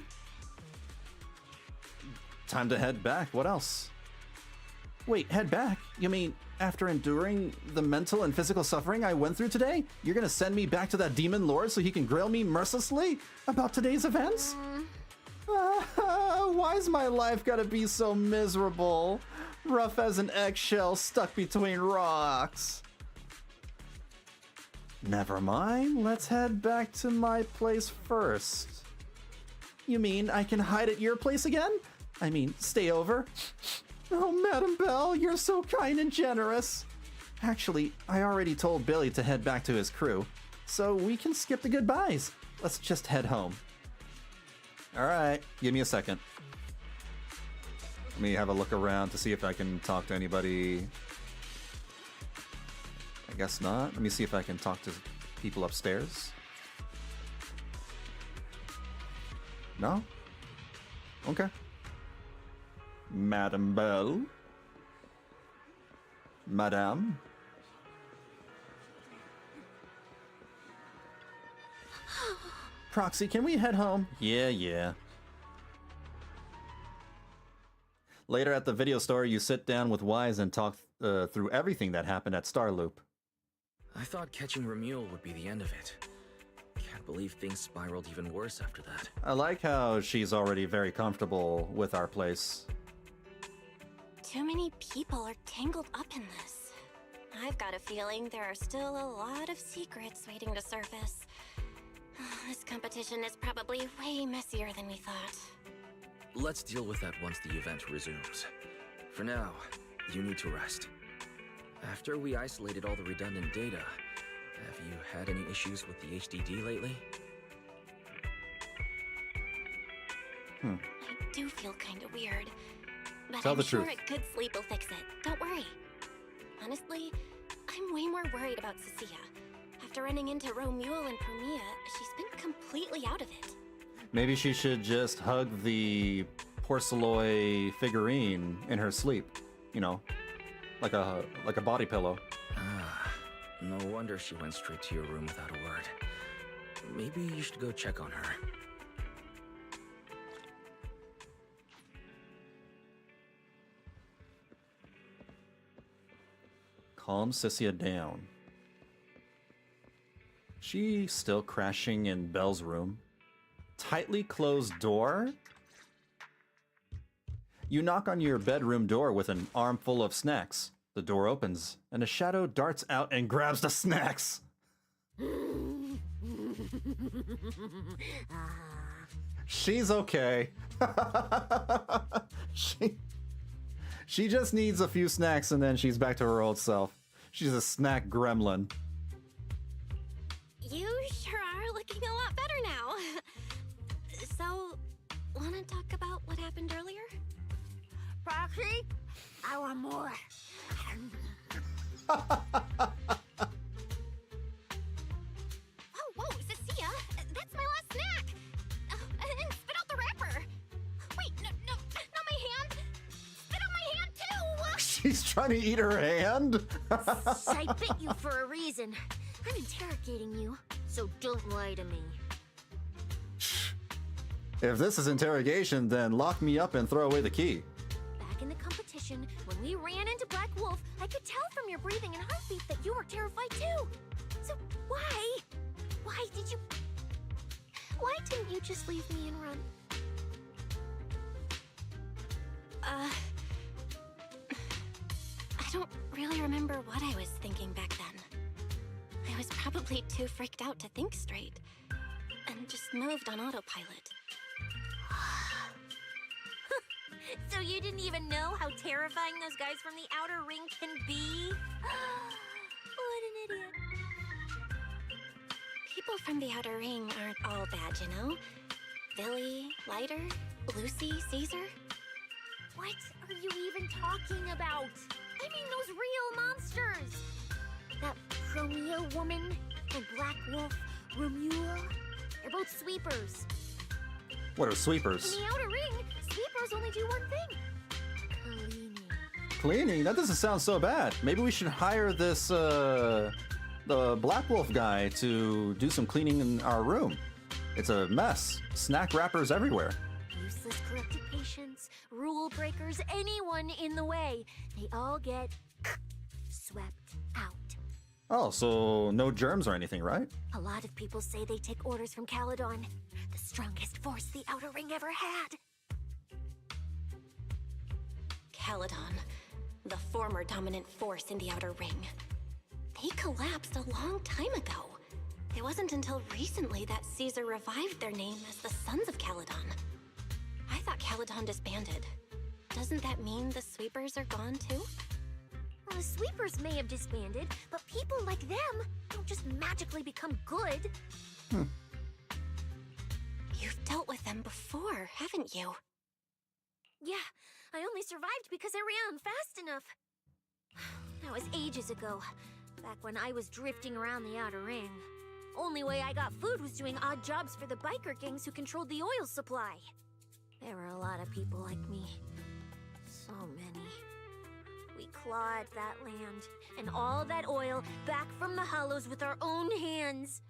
Time to head back. What else? Wait, head back? You mean after enduring the mental and physical suffering I went through today, you're gonna send me back to that demon lord so he can grill me mercilessly about today's events? Why's my life gotta be so miserable? Rough as an eggshell stuck between rocks. Never mind, let's head back to my place first. You mean I can hide at your place again? I mean, stay over? Oh, Madam Belle, you're so kind and generous. Actually, I already told Billy to head back to his crew, so we can skip the goodbyes. Let's just head home. Alright, give me a second. Let me have a look around to see if I can talk to anybody. I guess not. Let me see if I can talk to people upstairs. No? Okay. Madame Belle? Madame? Proxy, can we head home? Yeah. Later at the video store, you sit down with Wise and talk through everything that happened at Starloop. I thought catching Romuald would be the end of it. Can't believe things spiraled even worse after that. I like how she's already very comfortable with our place. Too many people are tangled up in this. I've got a feeling there are still a lot of secrets waiting to surface. This competition is probably way messier than we thought. Let's deal with that once the event resumes. For now, you need to rest. After we isolated all the redundant data, have you had any issues with the HDD lately? I do feel kind of weird. But Tell I'm the sure truth. a good sleep will fix it. Don't worry. Honestly, I'm way more worried about Cissia. After running into Romuald and Promeia, she's been completely out of it. Maybe she should just hug the porcelain figurine in her sleep. You know, like a body pillow. No wonder she went straight to your room without a word. Maybe you should go check on her. Calm Cissia down. She still crashing in Belle's room. Tightly closed door? You knock on your bedroom door with an armful of snacks. The door opens, and a shadow darts out and grabs the snacks. She's okay. She just needs a few snacks and then she's back to her old self. She's a snack gremlin. You sure are looking a lot better now. So, wanna talk about what happened earlier? Proxy, I want more. Oh, whoa, Cissia, that's my last snack. And spit out the wrapper. Wait, no, not my hand. Spit out my hand too. She's trying to eat her hand? I bit you for a reason. I'm interrogating you, so don't lie to me. If this is interrogation, then lock me up and throw away the key. Back in the competition, when we ran into Black Wolf, I could tell from your breathing and heartbeat that you were terrified too. So why? Why didn't you just leave me and run? I don't really remember what I was thinking back then. I was probably too freaked out to think straight, and just moved on autopilot. So you didn't even know how terrifying those guys from the outer ring can be? What an idiot. People from the outer ring aren't all bad, you know? Billy, Lighter, Lucy, Caesar. What are you even talking about? I mean those real monsters! That Promeia woman and Black Wolf, Romulo, they're both sweepers. What are sweepers? In the outer ring, sweepers only do one thing. Cleaning. Cleaning? That doesn't sound so bad. Maybe we should hire this, the Black Wolf guy to do some cleaning in our room. It's a mess. Snack wrappers everywhere. Useless corrupted patients, rule breakers, anyone in the way. They all get swept out. Oh, so no germs or anything, right? A lot of people say they take orders from Caledon, the strongest force the Outer Ring ever had. Caledon, the former dominant force in the Outer Ring. They collapsed a long time ago. It wasn't until recently that Caesar revived their name as the Sons of Caledon. I thought Caledon disbanded. Doesn't that mean the Sweepers are gone too? Well, the Sweepers may have disbanded, but people like them don't just magically become good. You've dealt with them before, haven't you? Yeah, I only survived because I ran fast enough. That was ages ago, back when I was drifting around the Outer Ring. Only way I got food was doing odd jobs for the biker gangs who controlled the oil supply. There were a lot of people like me. So many. We clawed that land and all that oil back from the hollows with our own hands.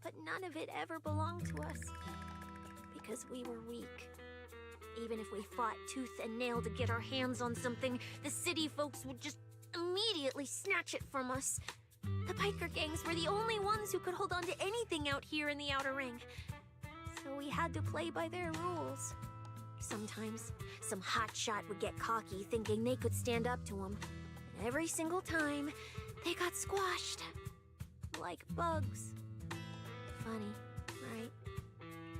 But none of it ever belonged to us. Because we were weak. Even if we fought tooth and nail to get our hands on something, the city folks would just immediately snatch it from us. The biker gangs were the only ones who could hold on to anything out here in the Outer Ring. So we had to play by their rules. Sometimes, some hotshot would get cocky thinking they could stand up to them. And every single time, they got squashed. Like bugs. Funny, right?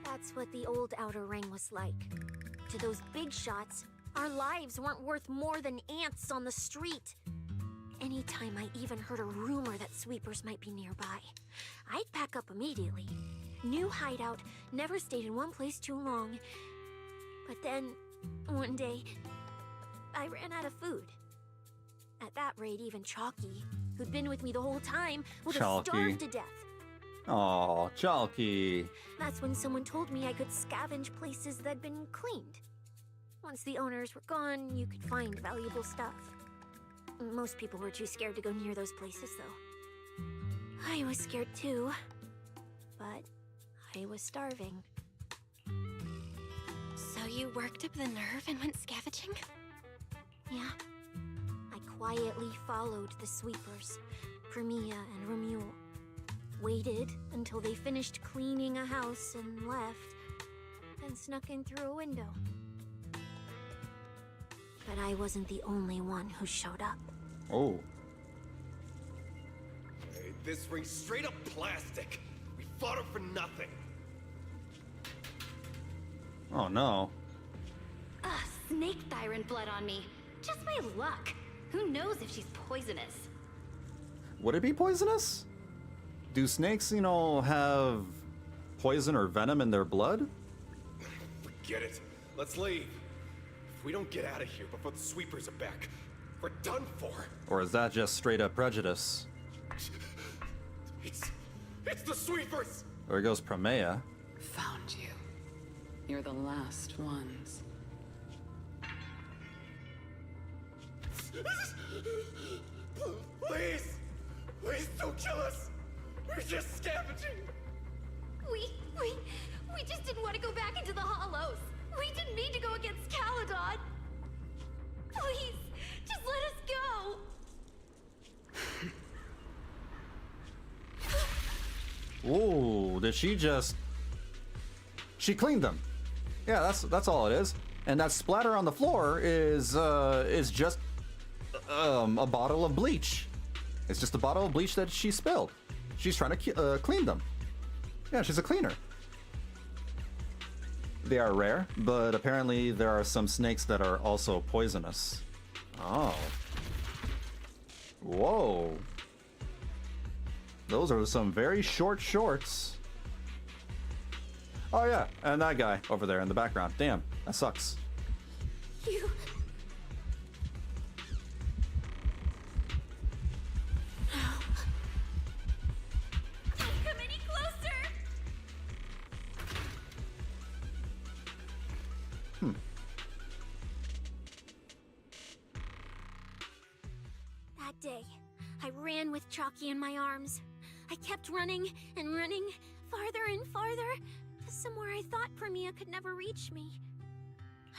That's what the old Outer Ring was like. To those big shots, our lives weren't worth more than ants on the street. Anytime I even heard a rumor that sweepers might be nearby, I'd pack up immediately. New hideout, never stayed in one place too long. But then, one day, I ran out of food. At that rate, even Chalky, who'd been with me the whole time, would have starved to death. Aw, Chalky. That's when someone told me I could scavenge places that'd been cleaned. Once the owners were gone, you could find valuable stuff. Most people were too scared to go near those places, though. I was scared too, but I was starving. So you worked up the nerve and went scavenging? Yeah. I quietly followed the sweepers, Promeia and Romule. Waited until they finished cleaning a house and left, then snuck in through a window. But I wasn't the only one who showed up. Oh. Hey, this ring's straight up plastic. We fought her for nothing. Oh no. Ugh, snake tyrant blood on me. Just my luck. Who knows if she's poisonous? Would it be poisonous? Do snakes, you know, have poison or venom in their blood? Forget it. Let's leave. If we don't get out of here before the sweepers are back, we're done for. Or is that just straight up prejudice? It's the sweepers! There goes Promeia. Found you. You're the last ones. Please! Please don't kill us! We're just scavenging! We just didn't want to go back into the hollows. We didn't mean to go against Caledon. Please, just let us go. Ooh, did she just... She cleaned them. Yeah, that's all it is. And that splatter on the floor is just a bottle of bleach. It's just a bottle of bleach that she spilled. She's trying to clean them. Yeah, she's a cleaner. They are rare, but apparently there are some snakes that are also poisonous. Oh. Whoa. Those are some very short shorts. Oh yeah, and that guy over there in the background. Damn, that sucks. You... Don't come any closer. That day, I ran with Chalky in my arms. I kept running and running, farther and farther, to somewhere I thought Promeia could never reach me.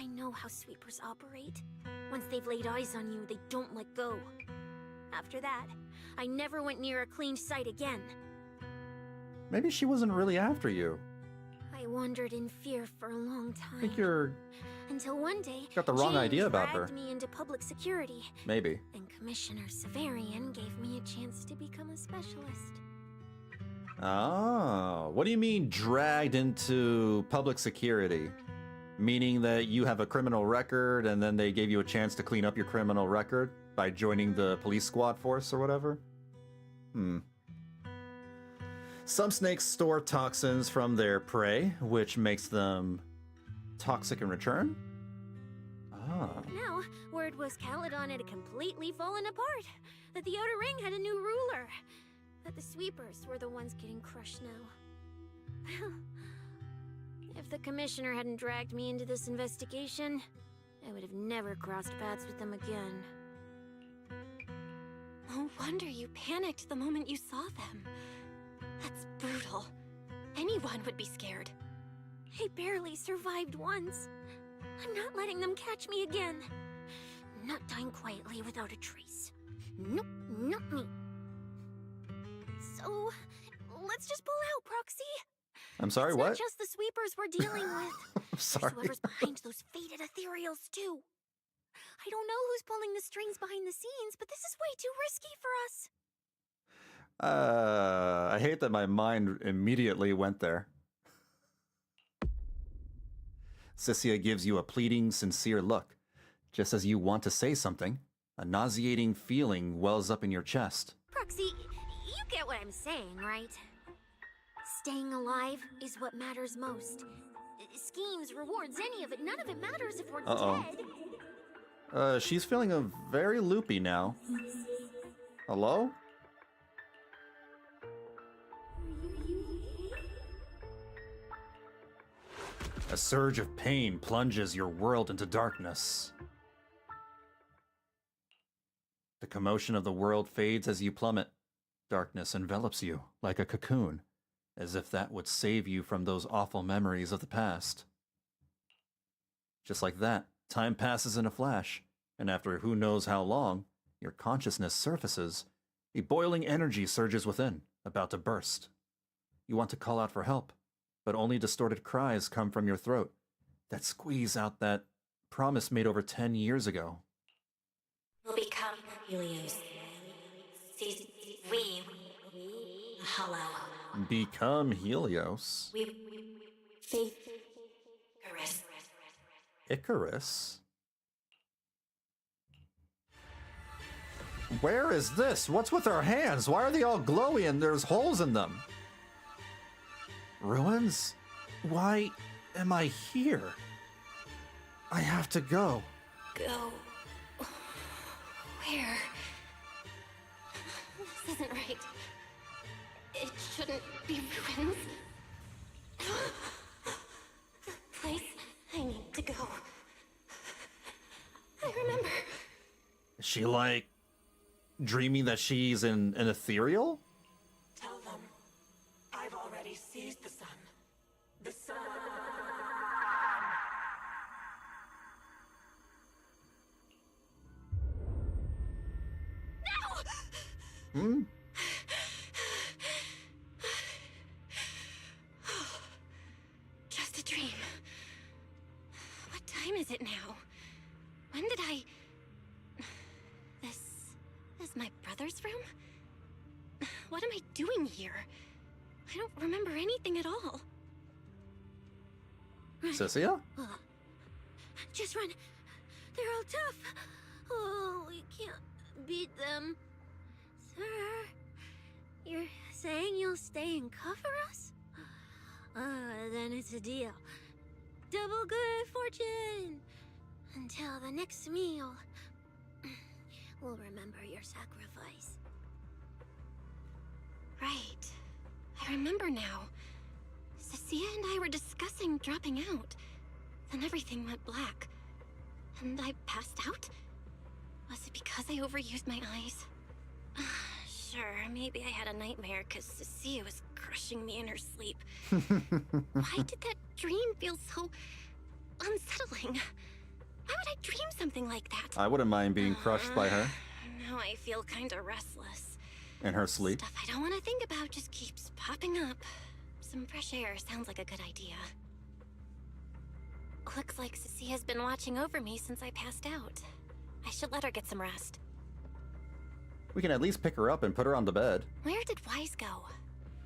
I know how sweepers operate. Once they've laid eyes on you, they don't let go. After that, I never went near a cleaned site again. Maybe she wasn't really after you. I wandered in fear for a long time. I think you're... Until one day, got the wrong James idea about her. dragged me into public security. Maybe. And Commissioner Severian gave me a chance to become a specialist. Oh, what do you mean dragged into public security? Meaning that you have a criminal record and then they gave you a chance to clean up your criminal record by joining the police squad force or whatever? Some snakes store toxins from their prey, which makes them toxic in return? Ah. Now, word was Caledon had completely fallen apart, that the Outer Ring had a new ruler, that the sweepers were the ones getting crushed now. If the Commissioner hadn't dragged me into this investigation, I would have never crossed paths with them again. No wonder you panicked the moment you saw them. That's brutal. Anyone would be scared. I barely survived once. I'm not letting them catch me again. Not dying quietly without a trace. Nope, not me. So, let's just pull out, Proxy. I'm sorry, It's what? not just the sweepers we're dealing with. I'm sorry. There's whoever's behind those faded ethereals, too. I don't know who's pulling the strings behind the scenes, but this is way too risky for us. I hate that my mind immediately went there. Cissia gives you a pleading, sincere look. Just as you want to say something, a nauseating feeling wells up in your chest. Proxy, you get what I'm saying, right? Staying alive is what matters most. Schemes, rewards, any of it, none of it matters if we're dead. She's feeling very loopy now. Hello? A surge of pain plunges your world into darkness. The commotion of the world fades as you plummet. Darkness envelops you like a cocoon, as if that would save you from those awful memories of the past. Just like that, time passes in a flash, and after who knows how long, Your consciousness surfaces. A boiling energy surges within, about to burst. You want to call out for help, but only distorted cries come from your throat that squeeze out that promise made over 10 years ago. Will become Helios. We hollow. Become Helios? Faith. Icarus. Icarus? Where is this? What's with our hands? Why are they all glowy and there's holes in them? Ruins? Why am I here? I have to go. Go. Where? This isn't right. It shouldn't be ruins. The place I need to go. I remember. Is she like dreaming that she's in an ethereal? Tell them I've already seized the sun. The sun. No! Hmm? Just a dream. What time is it now? When did I... This is my brother's room? What am I doing here? I don't remember anything at all. Cissia? Just run. They're all tough. Oh, we can't beat them. Sir, you're saying you'll stay and cover us? Then it's a deal. Double good fortune. Until the next meal. We'll remember your sacrifice. Right. I remember now. Cissia and I were discussing dropping out. Then everything went black. And I passed out? Was it because I overused my eyes? Sure, maybe I had a nightmare because Cissia was crushing me in her sleep. Why did that dream feel so unsettling? Why would I dream something like that? I wouldn't mind being crushed by her. Now I feel kinda restless. In her sleep. Stuff I don't want to think about just keeps popping up. Some fresh air sounds like a good idea. Looks like Cissia has been watching over me since I passed out. I should let her get some rest. We can at least pick her up and put her on the bed. Where did Wise go?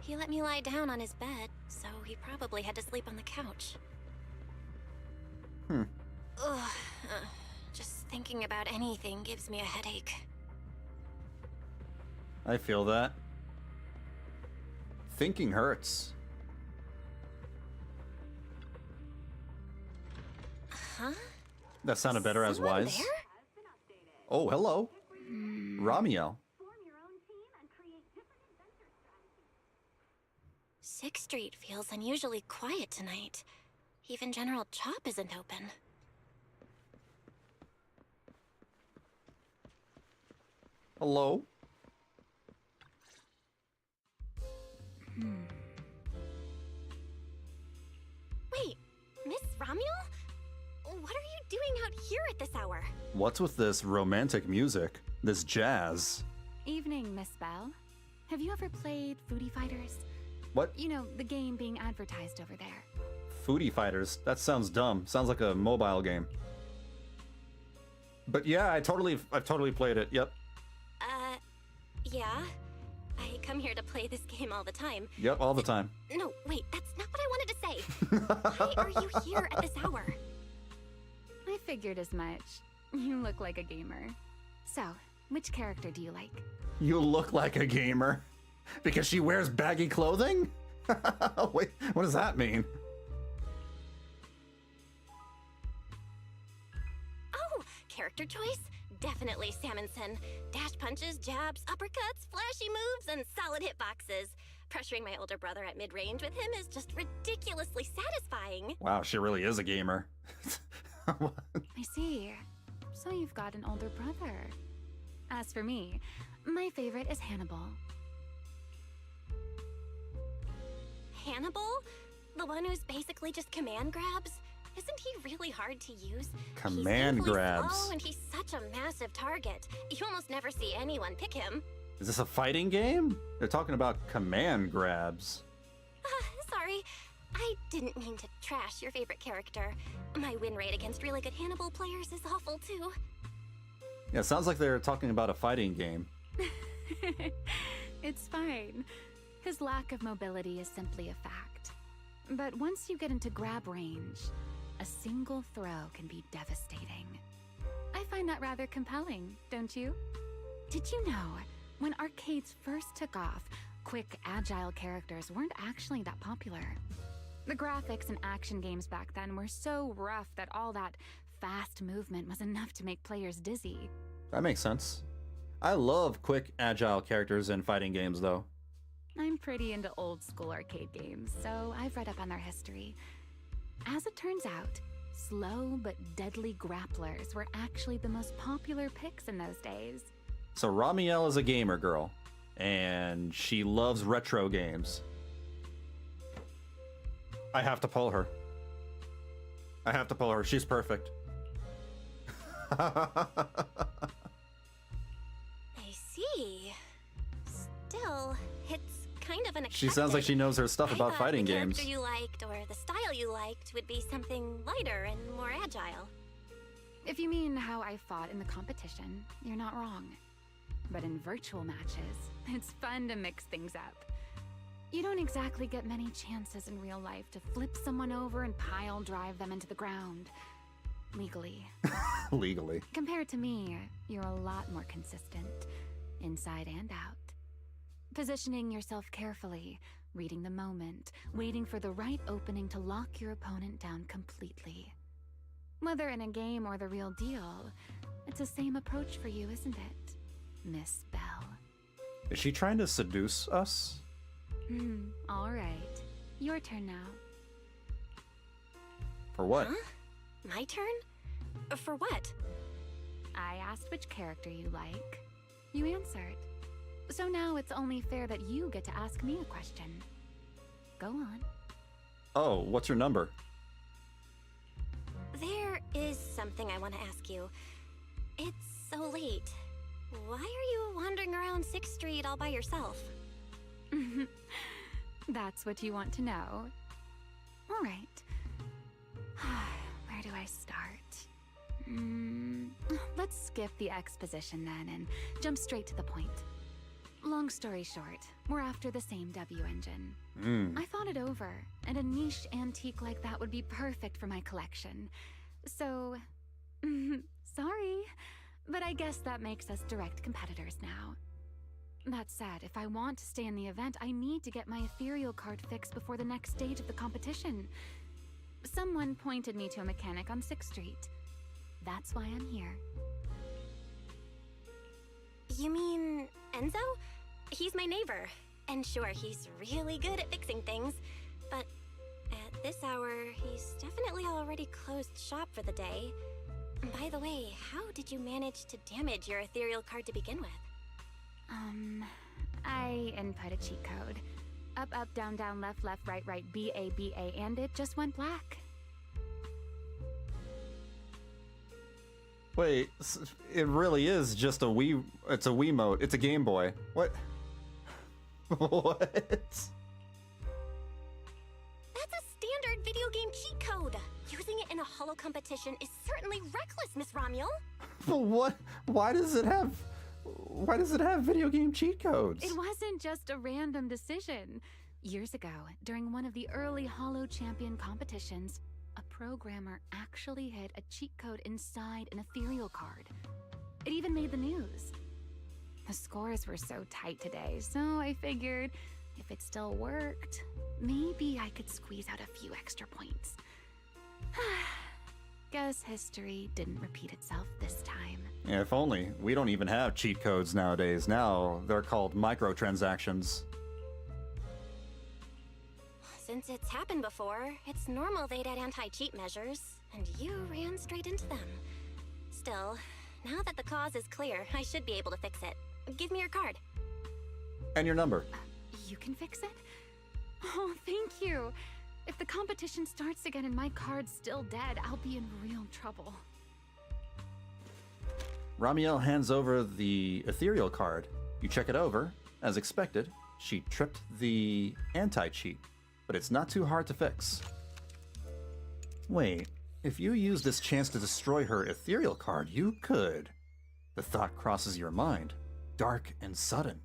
He let me lie down on his bed, so he probably had to sleep on the couch. Hmm. Ugh. Just thinking about anything gives me a headache. I feel that. Thinking hurts. Huh? That sounded better as Someone Wise. there? Oh, hello. Ramiel. 6th Street feels unusually quiet tonight. Even General Chop isn't open. Hello. Wait, Miss Ramiel? What are you doing out here at this hour? What's with this romantic music? This jazz? Evening, Miss Bell. Have you ever played Foodie Fighters? What? You know, the game being advertised over there. Foodie Fighters? That sounds dumb. Sounds like a mobile game. But yeah, I've totally played it. Yep. Yeah. I come here to play this game all the time. Yep, all the time. No, wait, that's not what I wanted to say. Why are you here at this hour? I figured as much. You look like a gamer. So, which character do you like? You look like a gamer. Because she wears baggy clothing? Wait, what does that mean? Oh, character choice? Definitely Salmonson. Dash punches, jabs, uppercuts, flashy moves, and solid hitboxes. Pressuring my older brother at mid-range with him is just ridiculously satisfying. Wow, she really is a gamer. I see. So you've got an older brother. As for me, my favorite is Hannibal. Hannibal? The one who's basically just command grabs? Isn't he really hard to use? Command he's grabs. slow and he's such a massive target. You almost never see anyone pick him. Is this a fighting game? They're talking about command grabs. Sorry. I didn't mean to trash your favorite character. My win rate against really good Hannibal players is awful too. Yeah, it sounds like they're talking about a fighting game. It's fine. His lack of mobility is simply a fact. But once you get into grab range, a single throw can be devastating. I find that rather compelling, don't you? Did you know, when arcades first took off, quick, agile characters weren't actually that popular. The graphics in action games back then were so rough that all that fast movement was enough to make players dizzy. That makes sense. I love quick, agile characters in fighting games, though. I'm pretty into old school arcade games, so I've read up on their history. As it turns out, slow but deadly grapplers were actually the most popular picks in those days. So Ramiel is a gamer girl, and she loves retro games. I have to pull her. I have to pull her. She's perfect. I see. Still, it's kind of unexpected. She sounds like she knows her stuff about I thought fighting the games. character you liked or the style you liked would be something lighter and more agile. If you mean how I fought in the competition, you're not wrong. But in virtual matches, it's fun to mix things up. You don't exactly get many chances in real life to flip someone over and pile drive them into the ground. Legally. Legally. Compared to me, you're a lot more consistent, inside and out. Positioning yourself carefully, reading the moment, waiting for the right opening to lock your opponent down completely. Whether in a game or the real deal, it's the same approach for you, isn't it, Miss Bell? Is she trying to seduce us? All right. Your turn now. For what? Huh? My turn? For what? I asked which character you like. You answered. So now it's only fair that you get to ask me a question. Go on. Oh, what's your number? There is something I want to ask you. It's so late. Why are you wandering around 6th Street all by yourself? That's what you want to know. All right. Where do I start? Let's skip the exposition then and jump straight to the point. Long story short, we're after the same W engine. I thought it over, and a niche antique like that would be perfect for my collection. So, sorry, but I guess that makes us direct competitors now. That said, if I want to stay in the event, I need to get my ethereal card fixed before the next stage of the competition. Someone pointed me to a mechanic on 6th Street. That's why I'm here. You mean Enzo? He's my neighbor. And sure, he's really good at fixing things. But at this hour, he's definitely already closed shop for the day. By the way, how did you manage to damage your ethereal card to begin with? I input a cheat code. Up, up, down, down, left, left, right, right, B, A, and it just went black. Wait, it really is just a Wii. It's a Wiimote. It's a Game Boy. What? What? That's a standard video game cheat code. Using it in a holo competition is certainly reckless, Miss Ramiel. What? Why does it have video game cheat codes? It wasn't just a random decision. Years ago, during one of the early Holo Champion competitions, a programmer actually hid a cheat code inside an ethereal card. It even made the news. The scores were so tight today, so I figured if it still worked, maybe I could squeeze out a few extra points. Guess history didn't repeat itself this time. Yeah, if only. We don't even have cheat codes nowadays. Now they're called microtransactions. Since it's happened before, it's normal they'd add anti-cheat measures, and you ran straight into them. Still, now that the cause is clear, I should be able to fix it. Give me your card. And your number. You can fix it? Oh, thank you. If the competition starts again and my card's still dead, I'll be in real trouble. Ramiel hands over the ethereal card. You check it over. As expected, she tripped the anti-cheat, but it's not too hard to fix. Wait, if you use this chance to destroy her ethereal card, you could. The thought crosses your mind, dark and sudden.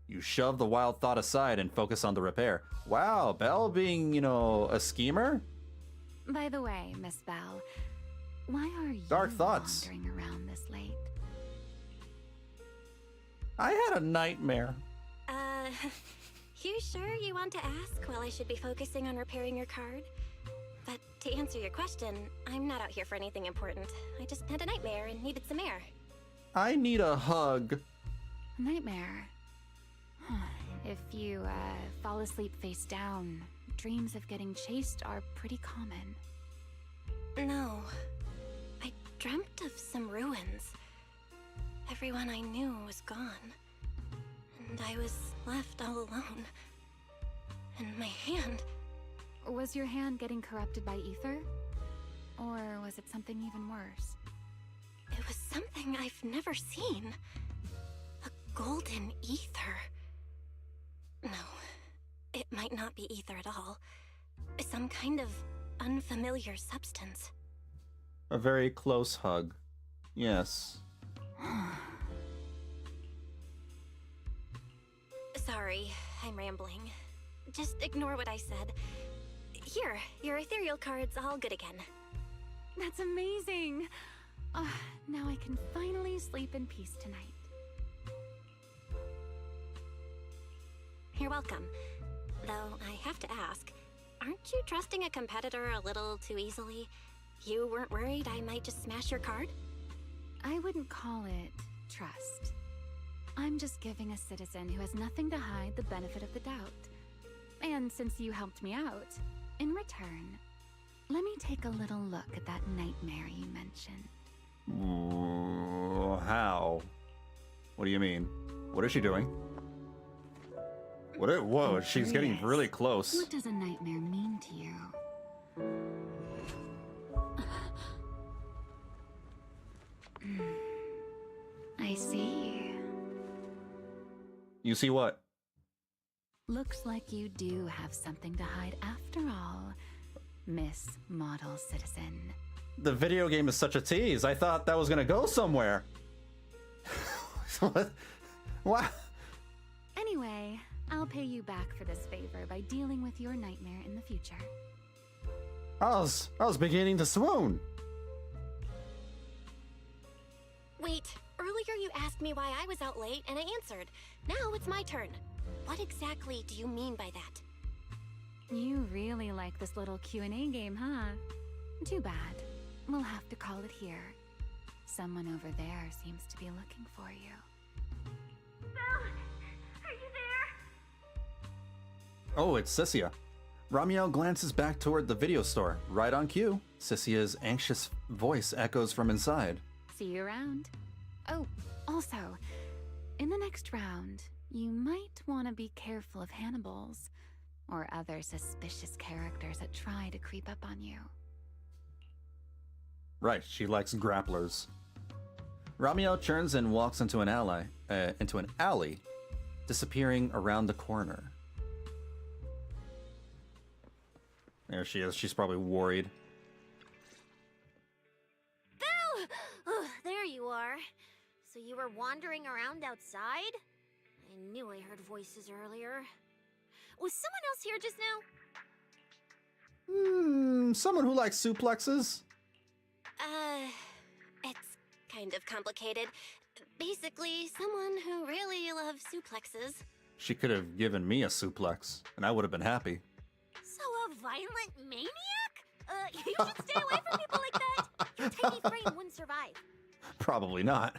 You shove the wild thought aside and focus on the repair. Wow, Belle being, a schemer? By the way, Miss Belle, why are you Dark thoughts. wandering around this late? I had a nightmare. You sure you want to ask while I should be focusing on repairing your card? But to answer your question, I'm not out here for anything important. I just had a nightmare and needed some air. I need a hug. Nightmare. If you fall asleep face down, dreams of getting chased are pretty common. No. I dreamt of some ruins. Everyone I knew was gone. And I was left all alone. And my hand... Was your hand getting corrupted by ether? Or was it something even worse? It was something I've never seen. A golden ether. No, it might not be ether at all. Some kind of unfamiliar substance. A very close hug. Yes. Sorry, I'm rambling. Just ignore what I said. Here, your ethereal card's all good again. That's amazing! Now I can finally sleep in peace tonight. You're welcome. Though I have to ask, aren't you trusting a competitor a little too easily? You weren't worried I might just smash your card? I wouldn't call it trust. I'm just giving a citizen who has nothing to hide the benefit of the doubt. And since you helped me out, in return, let me take a little look at that nightmare you mentioned. How? What do you mean? What is she doing? Whoa, she's getting really close. What does a nightmare mean to you? I see. You see what? Looks like you do have something to hide after all, Miss Model Citizen. The video game is such a tease. I thought that was gonna go somewhere. What? Anyway, I'll pay you back for this favor by dealing with your nightmare in the future. I was beginning to swoon. Wait, earlier you asked me why I was out late and I answered. Now it's my turn. What exactly do you mean by that? You really like this little Q&A game, huh? Too bad. We'll have to call it here. Someone over there seems to be looking for you. Belle! Are you there? Oh, it's Cissia. Ramiel glances back toward the video store. Right on cue, Cissia's anxious voice echoes from inside. See you around. Oh, also, in the next round, you might want to be careful of Hannibals or other suspicious characters that try to creep up on you. Right, she likes grapplers. Ramiel turns and walks into an alley, disappearing around the corner. There she is. She's probably worried. Belle! Oh, there you are. So you were wandering around outside? I knew I heard voices earlier. Was someone else here just now? Someone who likes suplexes? It's kind of complicated. Basically, someone who really loves suplexes. She could have given me a suplex, and I would have been happy. So a violent maniac? You should stay away from people like that. Your tiny frame wouldn't survive. Probably not.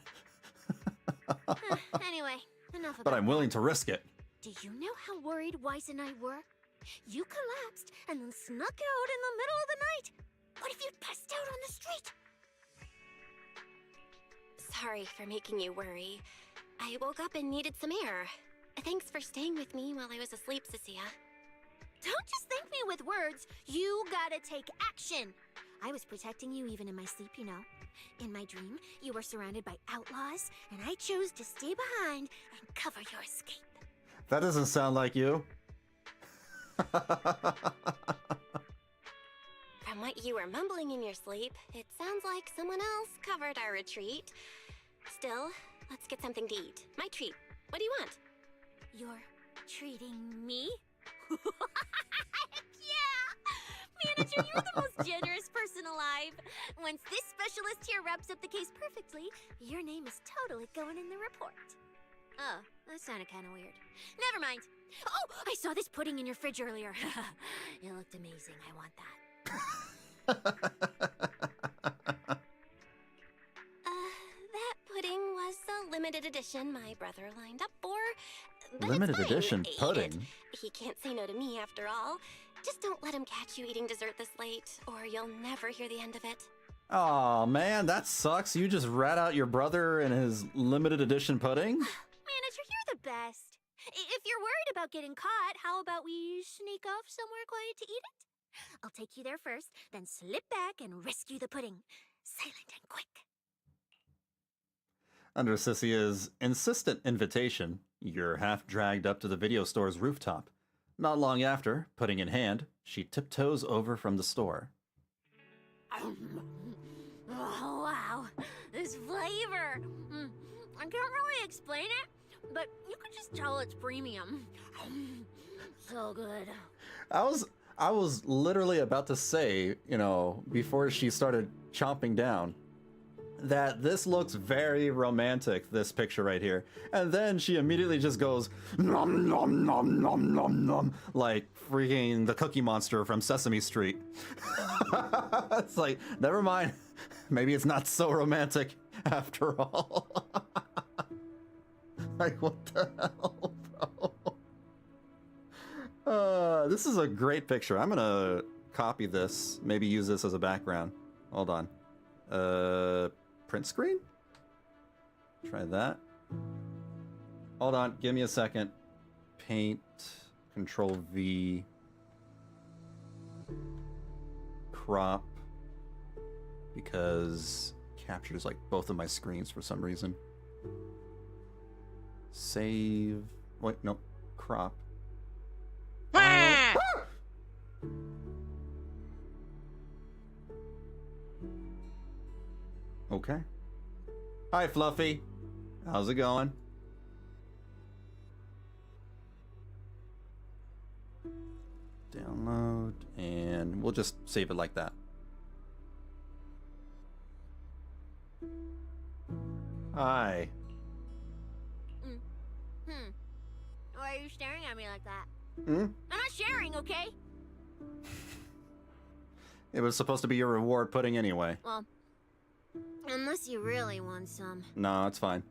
Anyway, enough about But I'm willing to risk it. Do you know how worried Weiss and I were? You collapsed and then snuck out in the middle of the night. What if you'd passed out on the street? Sorry for making you worry. I woke up and needed some air. Thanks for staying with me while I was asleep, Cissia. Don't just thank me with words. You gotta take action. I was protecting you even in my sleep, you know. In my dream, you were surrounded by outlaws, and I chose to stay behind and cover your escape. That doesn't sound like you. From what you were mumbling in your sleep, it sounds like someone else covered our retreat. Still, let's get something to eat. My treat. What do you want? You're treating me? Yeah! Manager, you're the most generous person alive. Once this specialist here wraps up the case perfectly, your name is totally going in the report. Oh, that sounded kind of weird. Never mind. Oh, I saw this pudding in your fridge earlier. It looked amazing. I want that. That pudding was a limited edition my brother lined up for. But Limited it's fine. edition Eat pudding? it. He can't say no to me after all. Just don't let him catch you eating dessert this late, or you'll never hear the end of it. Oh man, that sucks. You just rat out your brother and his limited edition pudding? Manager, you're the best. If you're worried about getting caught, how about we sneak off somewhere quiet to eat it? I'll take you there first, then slip back and rescue the pudding. Silent and quick. Under Cissia's insistent invitation, you're half dragged up to the video store's rooftop. Not long after, pudding in hand, she tiptoes over from the store. Oh, wow. This flavor. I can't really explain it, but you can just tell it's premium. So good. I was literally about to say, you know, before she started chomping down, that this looks very romantic, this picture right here. And then she immediately just goes, nom nom nom nom nom nom, like freaking the Cookie Monster from Sesame Street. It's like, never mind. Maybe it's not so romantic after all. Like, what the hell, bro? This is a great picture. I'm gonna copy this, maybe use this as a background. Hold on. Print screen? Try that. Hold on, give me a second. Paint, Control V, crop, because captures like both of my screens for some reason. Save. Wait, no, crop. Okay. Hi, Fluffy. How's it going? Download, and we'll just save it like that. Hi. Why are you staring at me like that? Hmm? I'm not sharing, okay? It was supposed to be your reward pudding anyway. Well, unless you really want some. No, it's fine.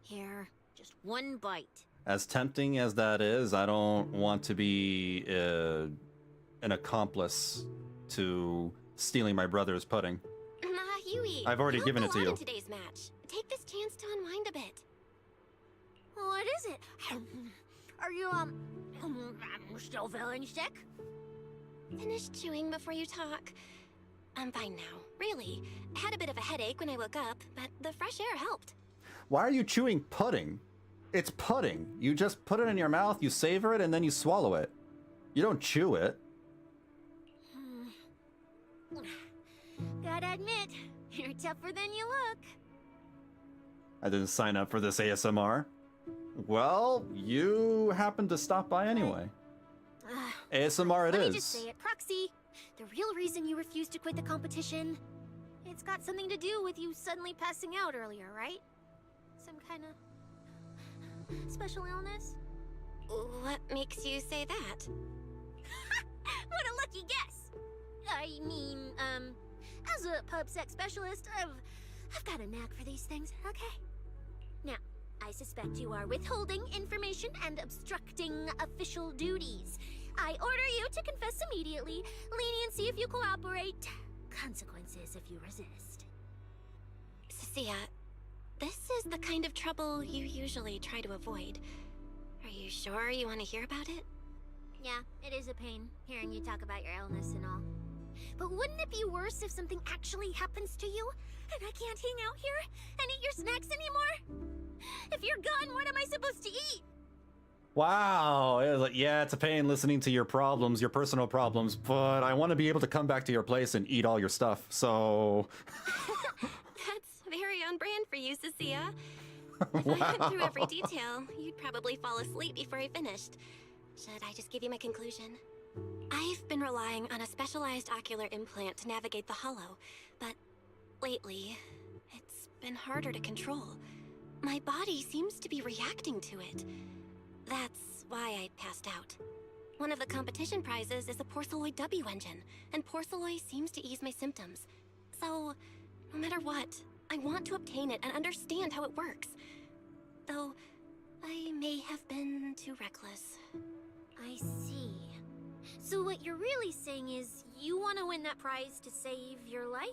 Here, just one bite. As tempting as that is, I don't want to be an accomplice to stealing my brother's pudding. Huey, I've already given it to you. In today's match. Take this chance to unwind a bit. What is it? Are you, still feeling sick? Finish chewing before you talk. I'm fine now, really. I had a bit of a headache when I woke up, but the fresh air helped. Why are you chewing pudding? It's pudding. You just put it in your mouth, you savor it, and then you swallow it. You don't chew it. Gotta admit, you're tougher than you look. I didn't sign up for this ASMR. Well, you happened to stop by anyway. ASMR it Let is. me just say it, Proxy. The real reason you refused to quit the competition, it's got something to do with you suddenly passing out earlier, right? Some kind of special illness? What makes you say that? What a lucky guess! I mean, as a pub sex specialist, I've got a knack for these things, okay? Now, I suspect you are withholding information and obstructing official duties. I order you to confess immediately, leniency if you cooperate, consequences if you resist. Cissia, this is the kind of trouble you usually try to avoid. Are you sure you want to hear about it? Yeah, it is a pain, hearing you talk about your illness and all. But wouldn't it be worse if something actually happens to you, and I can't hang out here and eat your snacks anymore? If you're gone, what am I supposed to eat? Wow. It was like, yeah, it's a pain listening to your problems, your personal problems, but I want to be able to come back to your place and eat all your stuff, so... That's very on brand for you, Cissia. If I went through every detail, you'd probably fall asleep before I finished. Should I just give you my conclusion? I've been relying on a specialized ocular implant to navigate the hollow, but lately, it's been harder to control. My body seems to be reacting to it. That's why I passed out. One of the competition prizes is a Porceloid W engine, and Porceloid seems to ease my symptoms. So, no matter what, I want to obtain it and understand how it works. Though, I may have been too reckless. I see. So what you're really saying is you want to win that prize to save your life?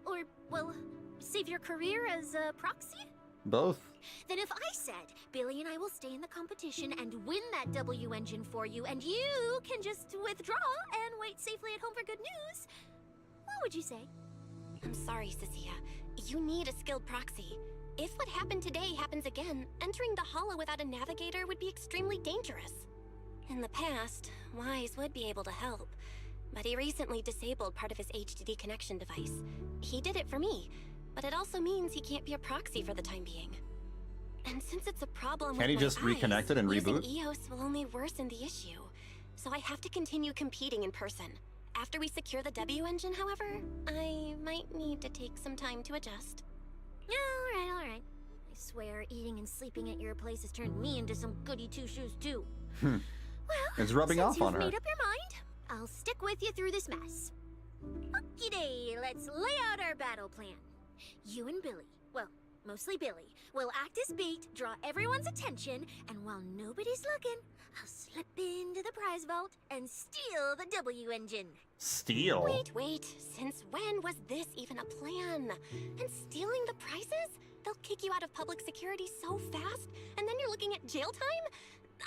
Or, well, save your career as a proxy? Both. Then if I said, Billy and I will stay in the competition and win that W engine for you, and you can just withdraw and wait safely at home for good news, what would you say? I'm sorry, Cissia. You need a skilled proxy. If what happened today happens again, entering the hollow without a navigator would be extremely dangerous. In the past, Wise would be able to help, but he recently disabled part of his HDD connection device. He did it for me, but it also means he can't be a proxy for the time being. And since it's a problem Can he with just my reconnect eyes, it and using reboot? EOS will only worsen the issue. So I have to continue competing in person. After we secure the W engine, however, I might need to take some time to adjust. Alright. I swear, eating and sleeping at your place has turned me into some goody two-shoes too. Well, it's rubbing off on her. Since you've made up your mind, I'll stick with you through this mess. Okie-day, let's lay out our battle plan. You and Billy, well, mostly Billy, will act as bait, draw everyone's attention, and while nobody's looking, I'll slip into the prize vault and steal the W engine. Steal? Wait, since when was this even a plan? And stealing the prizes? They'll kick you out of public security so fast, and then you're looking at jail time?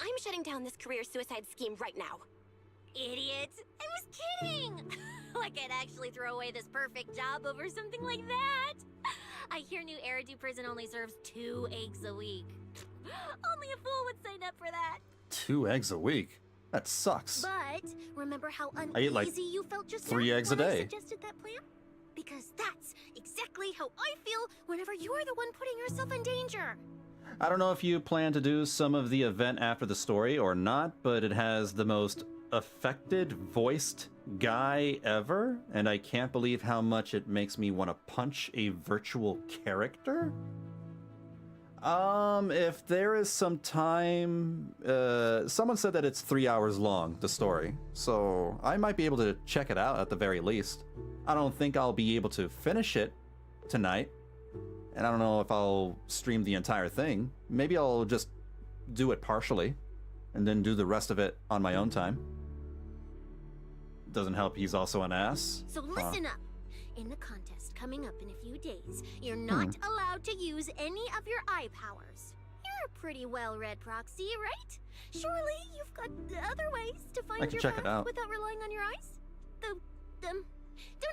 I'm shutting down this career suicide scheme right now. Idiot! I was kidding! Like I'd actually throw away this perfect job over something like that! I hear New Eridu Prison only serves 2 eggs a week. Only a fool would sign up for that. 2 eggs a week? That sucks. But remember how I eat, like, uneasy you felt just 3 now eggs a when I day. suggested that plan? Because that's exactly how I feel whenever you're the one putting yourself in danger. I don't know if you plan to do some of the event after the story or not, but it has the most affected voiced guy ever, and I can't believe how much it makes me want to punch a virtual character. If there is some time, someone said that it's 3 hours long, the story, so I might be able to check it out at the very least. I don't think I'll be able to finish it tonight, and I don't know if I'll stream the entire thing. Maybe I'll just do it partially, and then do the rest of it on my own time. Doesn't help he's also an ass. So listen up. In the contest coming up in a few days, you're not allowed to use any of your eye powers. You're a pretty well-read proxy, right? Surely you've got other ways to find your check it path out. without relying on your eyes? Don't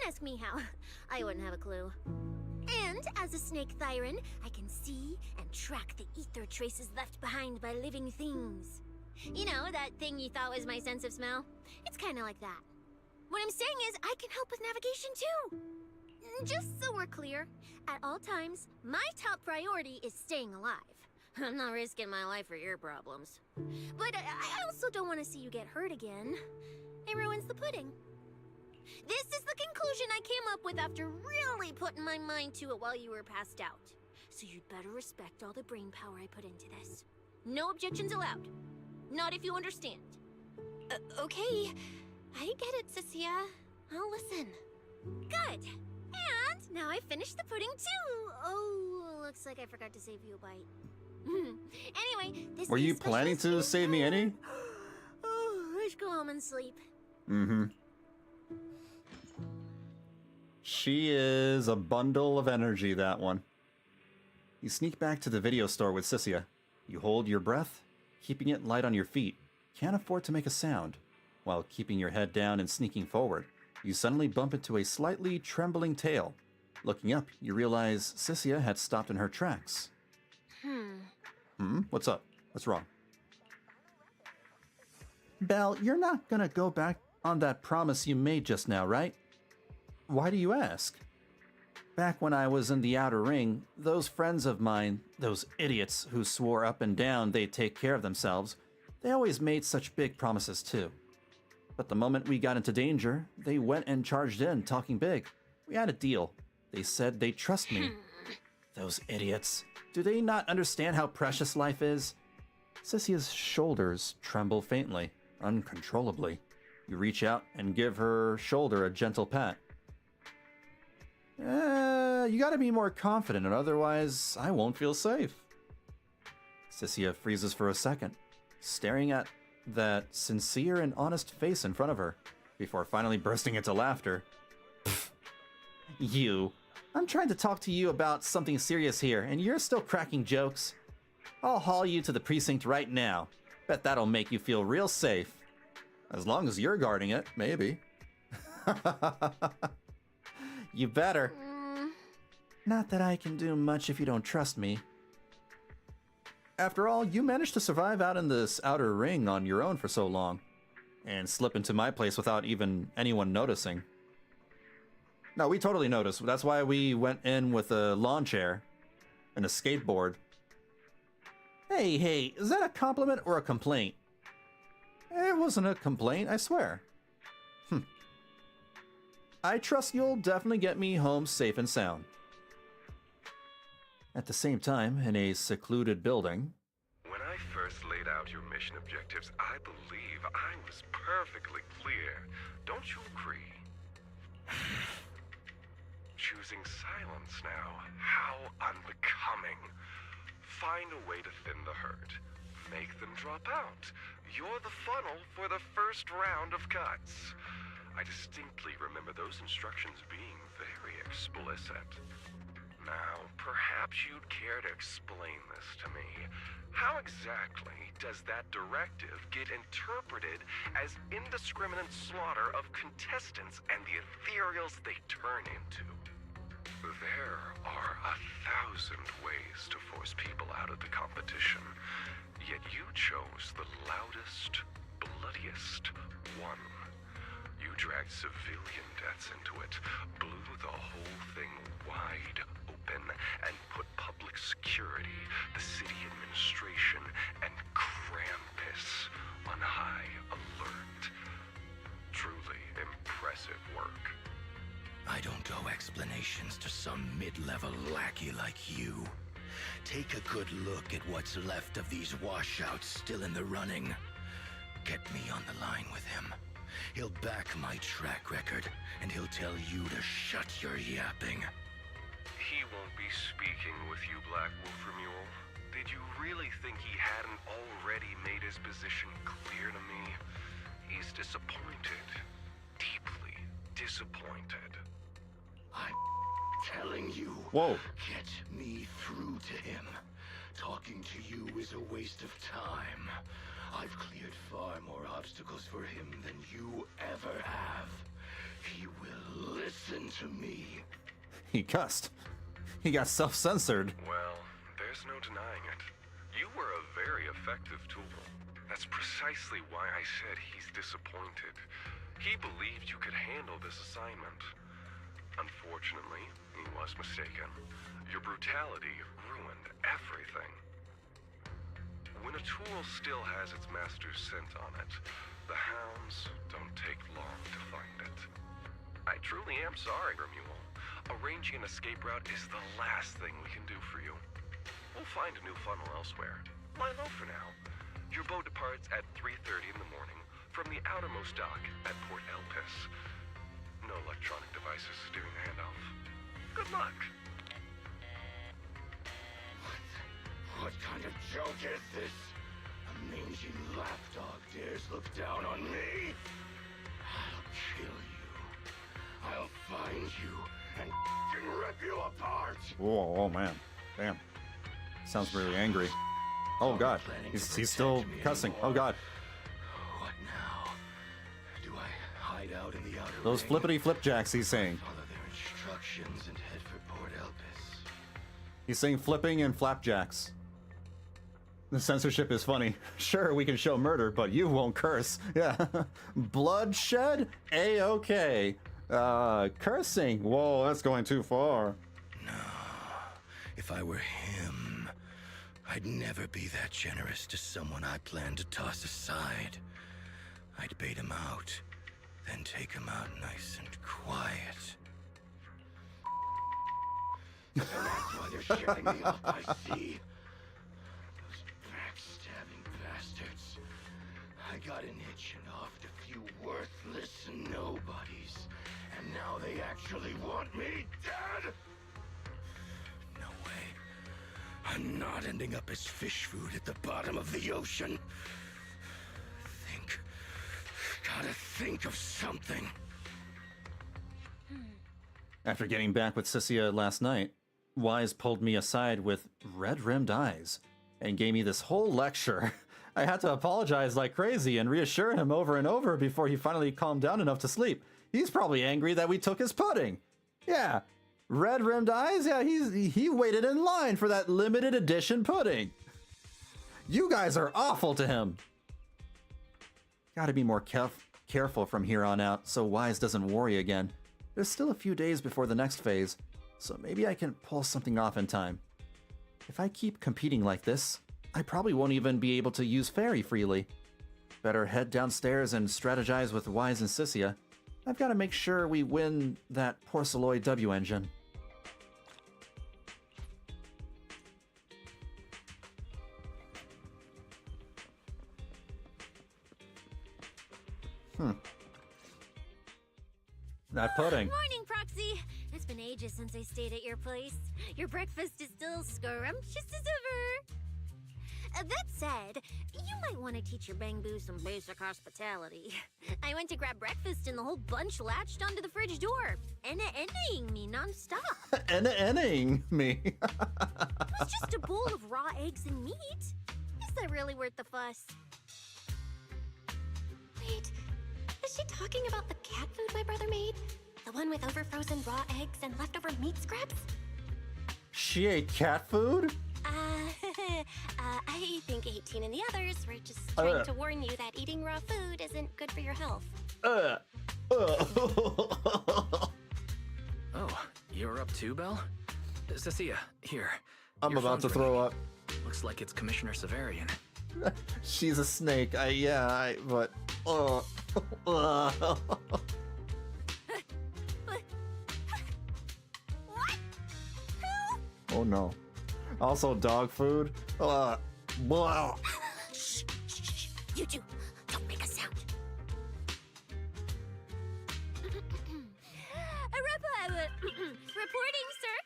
ask me how. I wouldn't have a clue. And as a snake Thyron, I can see and track the ether traces left behind by living things. You know, that thing you thought was my sense of smell? It's kind of like that. What I'm saying is, I can help with navigation too. Just so we're clear, at all times, my top priority is staying alive. I'm not risking my life for your problems. But I also don't want to see you get hurt again. It ruins the pudding. This is the conclusion I came up with after really putting my mind to it while you were passed out. So you'd better respect all the brain power I put into this. No objections allowed. Not if you understand. Okay. I get it, Cissia. I'll listen. Good. And now I finished the pudding too. Oh, looks like I forgot to save you a bite. Anyway, this Were is you special planning to skin save me care. any? Oh, I should go home and sleep. She is a bundle of energy, that one. You sneak back to the video store with Cissia. You hold your breath, keeping it light on your feet. can't afford to make a sound. While keeping your head down and sneaking forward, you suddenly bump into a slightly trembling tail. Looking up, you realize Cissia had stopped in her tracks. What's up? What's wrong? Belle, you're not gonna go back on that promise you made just now, right? Why do you ask? Back when I was in the outer ring, those friends of mine, those idiots who swore up and down they'd take care of themselves, they always made such big promises too. But the moment we got into danger, they went and charged in, talking big. We had a deal. They said they'd trust me. Those idiots. Do they not understand how precious life is? Cissia's shoulders tremble faintly, uncontrollably. You reach out and give her shoulder a gentle pat. You gotta be more confident, or otherwise I won't feel safe. Cissia freezes for a second, staring at that sincere and honest face in front of her, before finally bursting into laughter. You. I'm trying to talk to you about something serious here, and you're still cracking jokes. I'll haul you to the precinct right now. Bet that'll make you feel real safe. As long as you're guarding it, maybe. You better. Not that I can do much if you don't trust me. After all, you managed to survive out in this outer ring on your own for so long, and slip into my place without even anyone noticing. No, we totally noticed. That's why we went in with a lawn chair and a skateboard. Hey, is that a compliment or a complaint? It wasn't a complaint, I swear. I trust you'll definitely get me home safe and sound. At the same time, in a secluded building... When I first laid out your mission objectives, I believe I was perfectly clear. Don't you agree? Choosing silence now. How unbecoming. Find a way to thin the herd. Make them drop out. You're the funnel for the first round of cuts. I distinctly remember those instructions being very explicit. Now, perhaps you'd care to explain this to me. How exactly does that directive get interpreted as indiscriminate slaughter of contestants and the ethereals they turn into? There are 1,000 ways to force people out of the competition, yet you chose the loudest, bloodiest one. You dragged civilian deaths into it, blew the whole thing wide open, and put public security, the city administration, and Krampus on high alert. Truly impressive work. I don't owe explanations to some mid-level lackey like you. Take a good look at what's left of these washouts still in the running. Get me on the line with him. He'll back my track record, and he'll tell you to shut your yapping. He won't be speaking with you, Black Wolframule. Did you really think he hadn't already made his position clear to me? He's disappointed. Deeply disappointed. I'm telling you. Whoa. Get me through to him. Talking to you is a waste of time. I've cleared far more obstacles for him than you ever have. He will listen to me. He cussed. He got self-censored. Well, there's no denying it. You were a very effective tool. That's precisely why I said he's disappointed. He believed you could handle this assignment. Unfortunately, he was mistaken. Your brutality ruined everything. When a tool still has its master's scent on it, the hounds don't take long to find it. I truly am sorry, Remule. Arranging an escape route is the last thing we can do for you. We'll find a new funnel elsewhere. Lie low for now. Your boat departs at 3:30 in the morning from the outermost dock at Port Elpis. No electronic devices during the handoff. Good luck. What kind of joke is this? A mangy lapdog dares look down on me? I'll kill you. I'll find you and rip you apart. Whoa, oh man. Damn. Sounds really angry. Oh god. He's still cussing. Oh god. out in the outer Those ring. flippity flipjacks he's saying. Follow their instructions and head for Port Elpis. He's saying flipping and flapjacks. The censorship is funny. Sure, we can show murder, but you won't curse. Yeah. Bloodshed? A-okay. Cursing? Whoa, that's going too far. No. If I were him, I'd never be that generous to someone I plan to toss aside. I'd bait him out, then take him out nice and quiet. And that's why they're shipping me off by sea. Those backstabbing bastards. I got an itch and offed a few worthless nobodies. And now they actually want me dead? No way. I'm not ending up as fish food at the bottom of the ocean. Gotta think of something. After getting back with Cissia last night, Wise pulled me aside with red-rimmed eyes and gave me this whole lecture. I had to apologize like crazy and reassure him over and over before he finally calmed down enough to sleep. He's probably angry that we took his pudding. Yeah, red-rimmed eyes? Yeah, he waited in line for that limited edition pudding. You guys are awful to him. Gotta be more careful from here on out so Wise doesn't worry again. There's still a few days before the next phase, so maybe I can pull something off in time. If I keep competing like this, I probably won't even be able to use Fairy freely. Better head downstairs and strategize with Wise and Cissia. I've got to make sure we win that Porceloid W engine. That pudding. Morning, Proxy. It's been ages since I stayed at your place. Your breakfast is still scrumptious as ever. That said, you might want to teach your Bang Boo some basic hospitality. I went to grab breakfast and the whole bunch latched onto the fridge door, enna-ennaing me nonstop. Enna-ennaing me. It was just a bowl of raw eggs and meat. Is that really worth the fuss? Wait, is she talking about the cat food my brother made? The one with overfrozen raw eggs and leftover meat scraps? She ate cat food? I think 18 and the others were just trying to warn you that eating raw food isn't good for your health. Oh, you're up too, Belle? Cissia, here. I'm about to throw up. Looks like it's Commissioner Severian. She's a snake. But. Oh no. Also dog food. Blah. Shh, shh, shh. You two, don't make a sound. Reporting, sir.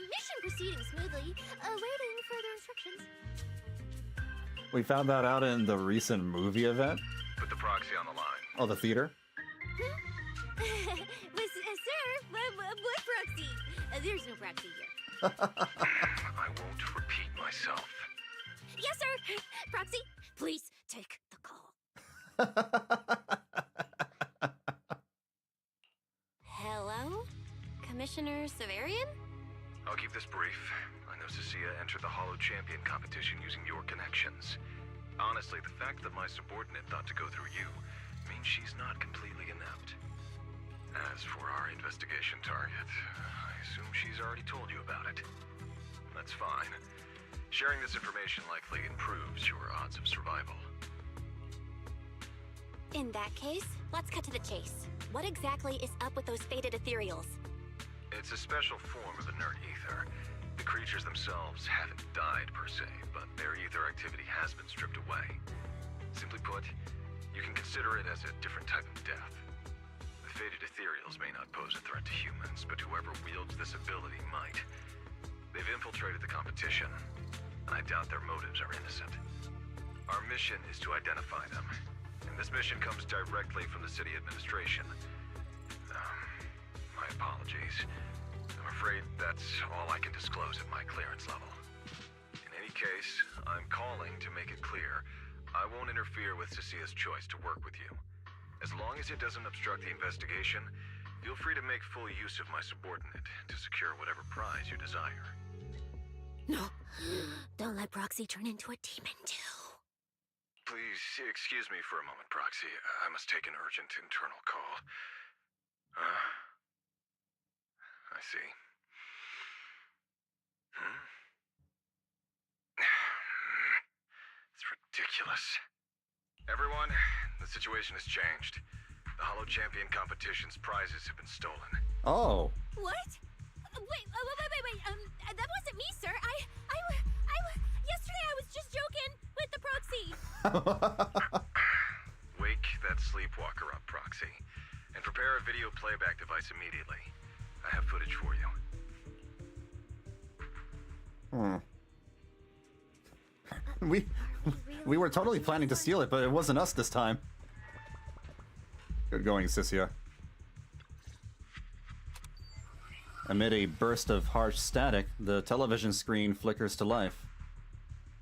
Mission proceeding smoothly. Awaiting further instructions. We found that out in the recent movie event. Put the proxy on the line. Oh, the theater? Sir, what proxy? There's no proxy here. I won't repeat myself. Yes, sir. Proxy, please take the call. Hello? Commissioner Severian? I'll keep this brief. I know Cissia entered the Hollow Champion competition using your connections. Honestly, the fact that my subordinate thought to go through you means she's not completely inept. As for our investigation target, I assume she's already told you about it. That's fine. Sharing this information likely improves your odds of survival. In that case, let's cut to the chase. What exactly is up with those faded ethereals? It's a special form of inert ether. The creatures themselves haven't died per se, but their ether activity has been stripped away. Simply put, you can consider it as a different type of death. The faded ethereals may not pose a threat to humans, but whoever wields this ability might. They've infiltrated the competition, and I doubt their motives are innocent. Our mission is to identify them, and this mission comes directly from the city administration. My apologies. I'm afraid that's all I can disclose at my clearance level. In any case, I'm calling to make it clear I won't interfere with Cissia's choice to work with you. As long as it doesn't obstruct the investigation, feel free to make full use of my subordinate to secure whatever prize you desire. No, don't let Proxy turn into a demon too. Please excuse me for a moment, Proxy. I must take an urgent internal call. I see. It's ridiculous. Everyone, the situation has changed. The Hollow Champion competition's prizes have been stolen. Oh. What? Wait. That wasn't me, sir. Yesterday I was just joking with the Proxy. Wake that sleepwalker up, Proxy, and prepare a video playback device immediately. I have footage for you. We were totally planning to steal it, but it wasn't us this time. Good going, Cissia. Amid a burst of harsh static, the television screen flickers to life.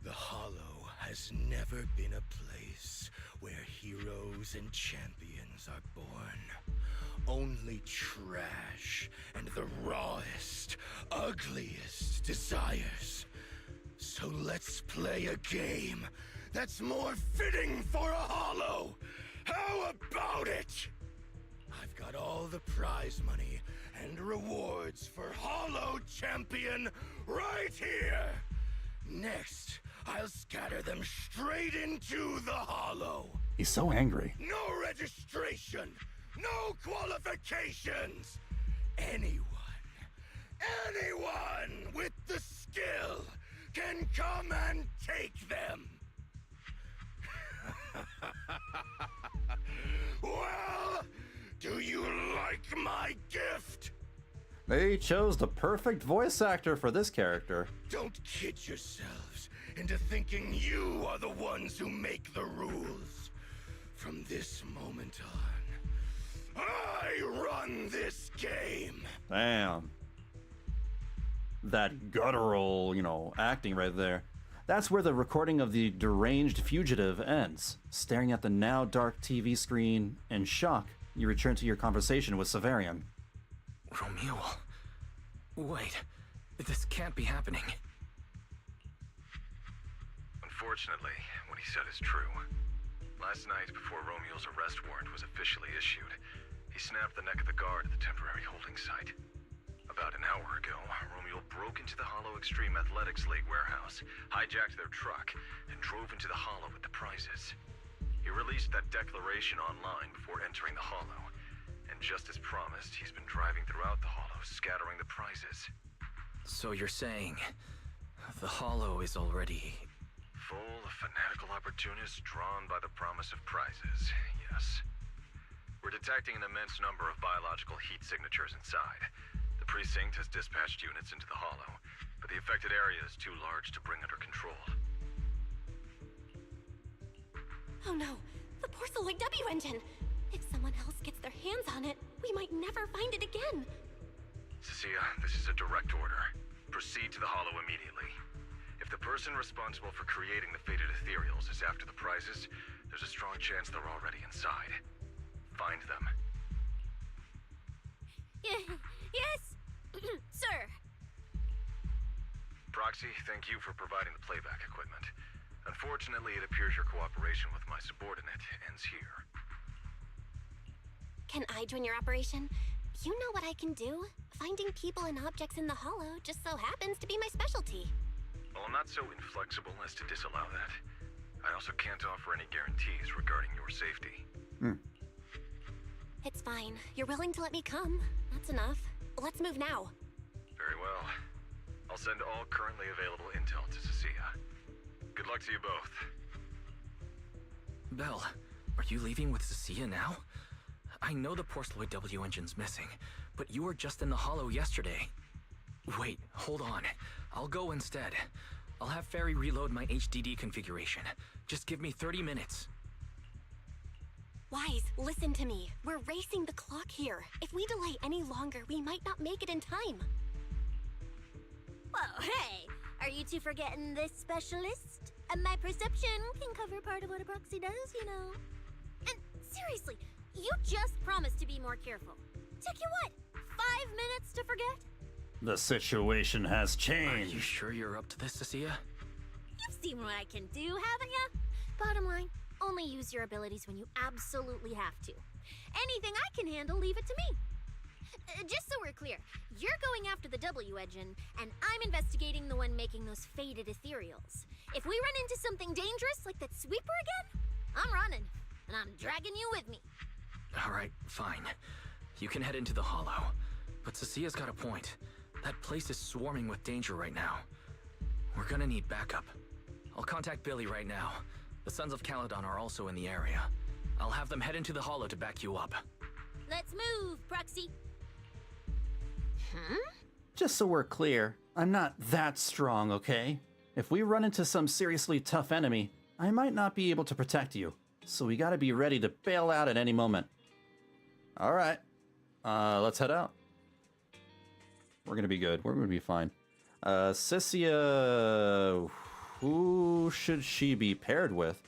The Hollow has never been a place where heroes and champions are born. Only trash and the rawest, ugliest desires. So let's play a game that's more fitting for a Hollow. How about it? I've got all the prize money and rewards for Hollow Champion right here. Next, I'll scatter them straight into the Hollow. He's so angry. No registration, no qualifications. Anyone with the skill can come and take them. Well, do you like my gift? They chose the perfect voice actor for this character. Don't kid yourselves into thinking you are the ones who make the rules. From this moment on, I run this game. Damn. That guttural, acting right there. That's where the recording of the deranged fugitive ends. Staring at the now dark TV screen in shock, you return to your conversation with Severian. Romuald. Wait, this can't be happening. Unfortunately, what he said is true. Last night, before Romuald's arrest warrant was officially issued, he snapped the neck of the guard at the temporary holding site. About an hour ago, Romuald broke into the Hollow Extreme Athletics League warehouse, hijacked their truck, and drove into the Hollow with the prizes. He released that declaration online before entering the Hollow, and just as promised, he's been driving throughout the Hollow, scattering the prizes. So you're saying the Hollow is already full of fanatical opportunists drawn by the promise of prizes, yes. We're detecting an immense number of biological heat signatures inside. The precinct has dispatched units into the Hollow, but the affected area is too large to bring under control. Oh no, the porcelain W engine! If someone else gets their hands on it, we might never find it again. Cissia, this is a direct order. Proceed to the Hollow immediately. If the person responsible for creating the fated ethereals is after the prizes, there's a strong chance they're already inside. Find them. Yes, sir. Proxy, thank you for providing the playback equipment. Unfortunately, it appears your cooperation with my subordinate ends here. Can I join your operation? You know what I can do. Finding people and objects in the Hollow just so happens to be my specialty. Well, I'm not so inflexible as to disallow that. I also can't offer any guarantees regarding your safety. It's fine. You're willing to let me come. That's enough. Let's move now. Very well. I'll send all currently available intel to Cissia. Good luck to you both. Belle, are you leaving with Cissia now? I know the Porceloid W engine's missing, but you were just in the Hollow yesterday. Wait, hold on. I'll go instead. I'll have Fairy reload my HDD configuration. Just give me 30 minutes. Wise, listen to me. We're racing the clock here. If we delay any longer, we might not make it in time. Well, hey, are you two forgetting this specialist? My perception can cover part of what a proxy does, And seriously, You just promised to be more careful. Took you what, 5 minutes to forget? The situation has Are changed. you sure you're up to this, Cissia? You've seen what I can do, haven't ya? Bottom line, only use your abilities when you absolutely have to. Anything I can handle, leave it to me. Just so we're clear, you're going after the W engine, and I'm investigating the one making those faded ethereals. If we run into something dangerous like that sweeper again, I'm running, and I'm dragging you with me. Alright, fine. You can head into the hollow. But Cissia's got a point. That place is swarming with danger right now. We're gonna need backup. I'll contact Billy right now. The Sons of Caledon are also in the area. I'll have them head into the hollow to back you up. Let's move, Proxy. Just so we're clear, I'm not that strong, okay? If we run into some seriously tough enemy, I might not be able to protect you. So we gotta be ready to bail out at any moment. Alright. Let's head out. We're gonna be good. We're gonna be fine. Cissia... Who should she be paired with?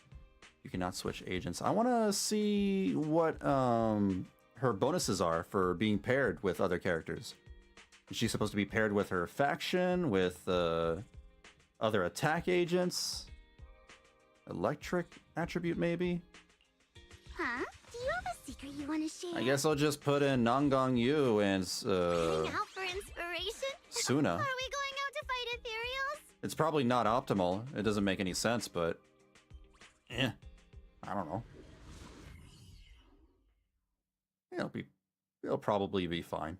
You cannot switch agents. I want to see what her bonuses are for being paired with other characters. Is she supposed to be paired with her faction, with other attack agents? Electric attribute, maybe? Huh? Do you have a secret you want to share? I guess I'll just put in Nangong Yu and Hang out for inspiration? Suna. Are we going out to fight ethereals? It's probably not optimal. It doesn't make any sense, but... I don't know. It'll probably be fine.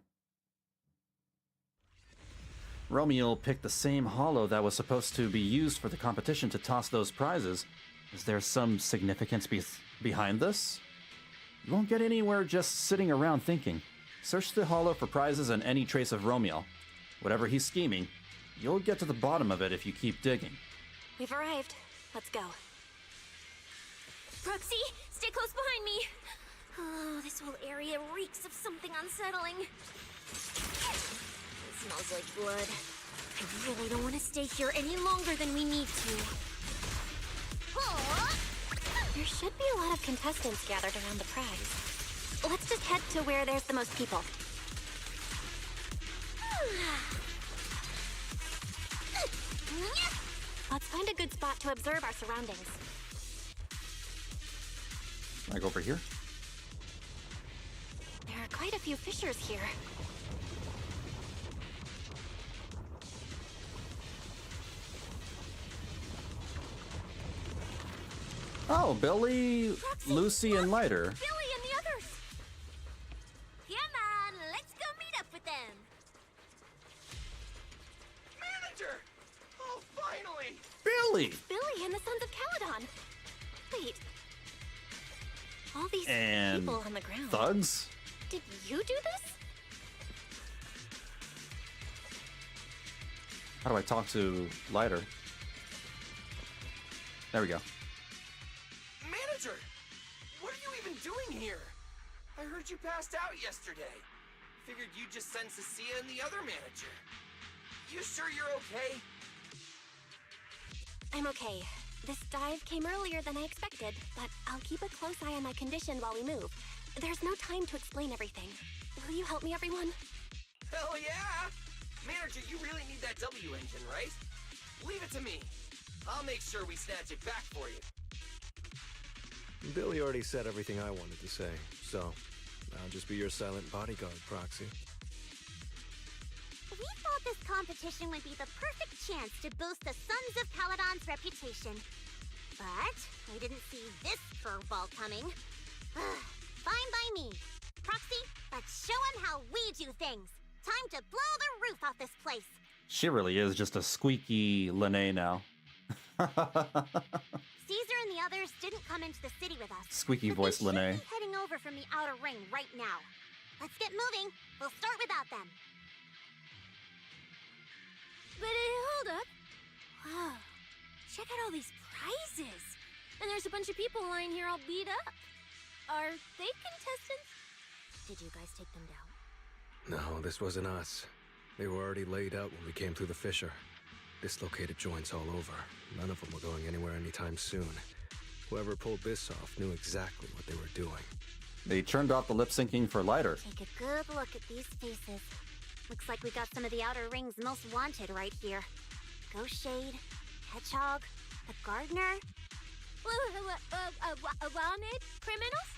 Romeo picked the same hollow that was supposed to be used for the competition to toss those prizes. Is there some significance behind this? You won't get anywhere just sitting around thinking. Search the hollow for prizes and any trace of Romeo. Whatever he's scheming, you'll get to the bottom of it if you keep digging. We've arrived. Let's go. Proxy, stay close behind me. Oh, this whole area reeks of something unsettling. It smells like blood. I really don't want to stay here any longer than we need to. There should be a lot of contestants gathered around the prize. Let's just head to where there's the most people. Let's find a good spot to observe our surroundings. Can I go over here? There are quite a few fissures here. Oh, Billy, Proxy, Lucy, and Lighter. Billy and the others! Come on, let's go meet up with them! Manager! Oh, finally! Billy! Billy and the Sons of Caledon! Wait. All these And people on the ground. thugs? Did you do this? How do I talk to Lighter? There we go. Manager! What are you even doing here? I heard you passed out yesterday. Figured you'd just send Cissia and the other manager. You sure you're okay? I'm okay. This dive came earlier than I expected, but I'll keep a close eye on my condition while we move. There's no time to explain everything. Will you help me, everyone? Hell yeah! Manager, you really need that W engine, right? Leave it to me. I'll make sure we snatch it back for you. Billy already said everything I wanted to say, so I'll just be your silent bodyguard, Proxy. We thought this competition would be the perfect chance to boost the Sons of Caledon's reputation. But we didn't see this curveball coming. Fine by me. Proxy, let's show him how we do things. Time to blow the roof off this place. She really is just a squeaky Lene now. Caesar and the others didn't come into the city with us. Squeaky but voice they should Lene. be heading over from the outer ring right now. Let's get moving. We'll start without them. But hold up. Wow. Check out all these prizes. And there's a bunch of people lying here all beat up. Are they contestants? Did you guys take them down? No, this wasn't us. They were already laid out when we came through the fissure. Dislocated joints all over. None of them were going anywhere anytime soon. Whoever pulled this off knew exactly what they were doing. They turned off the lip syncing for lighter. Take a good look at these faces. Looks like we got some of the Outer Ring's most wanted right here. Ghost Shade, Hedgehog, the Gardener. Wanted criminals?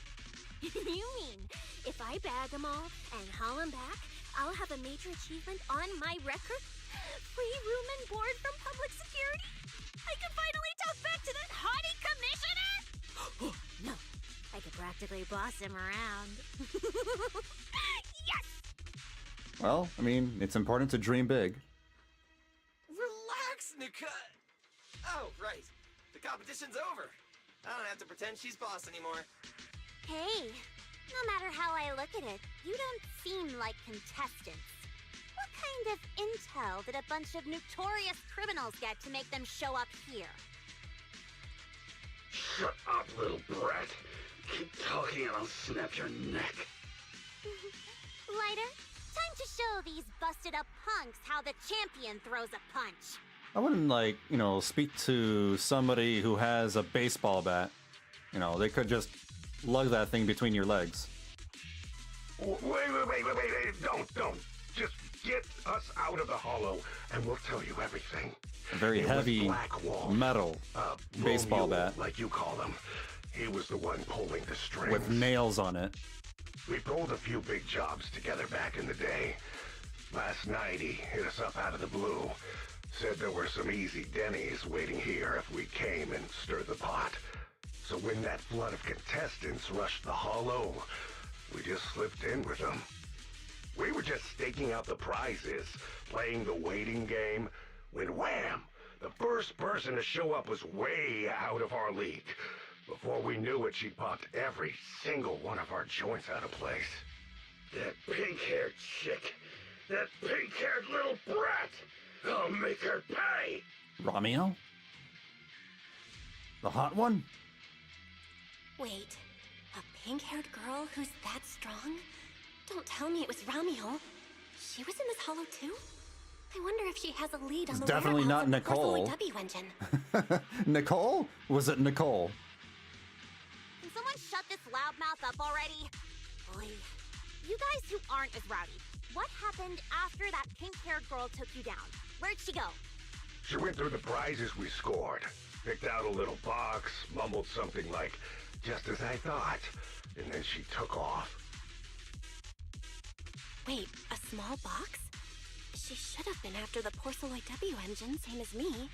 You mean, if I bag them all and haul them back, I'll have a major achievement on my record? Free room and board from public security? I can finally talk back to that haughty commissioner? No, I could practically boss him around. Yes! Well, I mean, it's important to dream big. Relax, Nika. Oh, right. The competition's over. I don't have to pretend she's boss anymore. Hey, no matter how I look at it, you don't seem like contestants. What kind of intel did a bunch of notorious criminals get to make them show up here? Shut up, little brat. Keep talking and I'll snap your neck. Lighter, time to show these busted up punks how the champion throws a punch. I wouldn't, like, you know, speak to somebody who has a baseball bat. You know, they could just lug that thing between your legs. Wait. Don't. Just get us out of the hollow and we'll tell you everything. A very heavy metal baseball bat. Like you call him. He was the one pulling the strings. With nails on it. We pulled a few big jobs together back in the day. Last night he hit us up out of the blue. Said there were some easy Denny's waiting here if we came and stirred the pot. So when that flood of contestants rushed the hollow, we just slipped in with them. We were just staking out the prizes, playing the waiting game, when wham! The first person to show up was way out of our league. Before we knew it, she popped every single one of our joints out of place. That pink-haired chick! That pink-haired little brat! I'll make her pay! Romeo? The hot one? Wait, a pink-haired girl who's that strong? Don't tell me it was Romeo. She was in this hollow too? I wonder if she has a lead on the definitely not Nicole. W engine. Nicole? Was it Nicole? Can someone shut this loudmouth up already? Boy, you guys who aren't as rowdy, what happened after that pink-haired girl took you down? Where'd she go? She went through the prizes we scored, picked out a little box, mumbled something like, just as I thought, and then she took off. Wait, a small box? She should have been after the Porceloid W engine, same as me.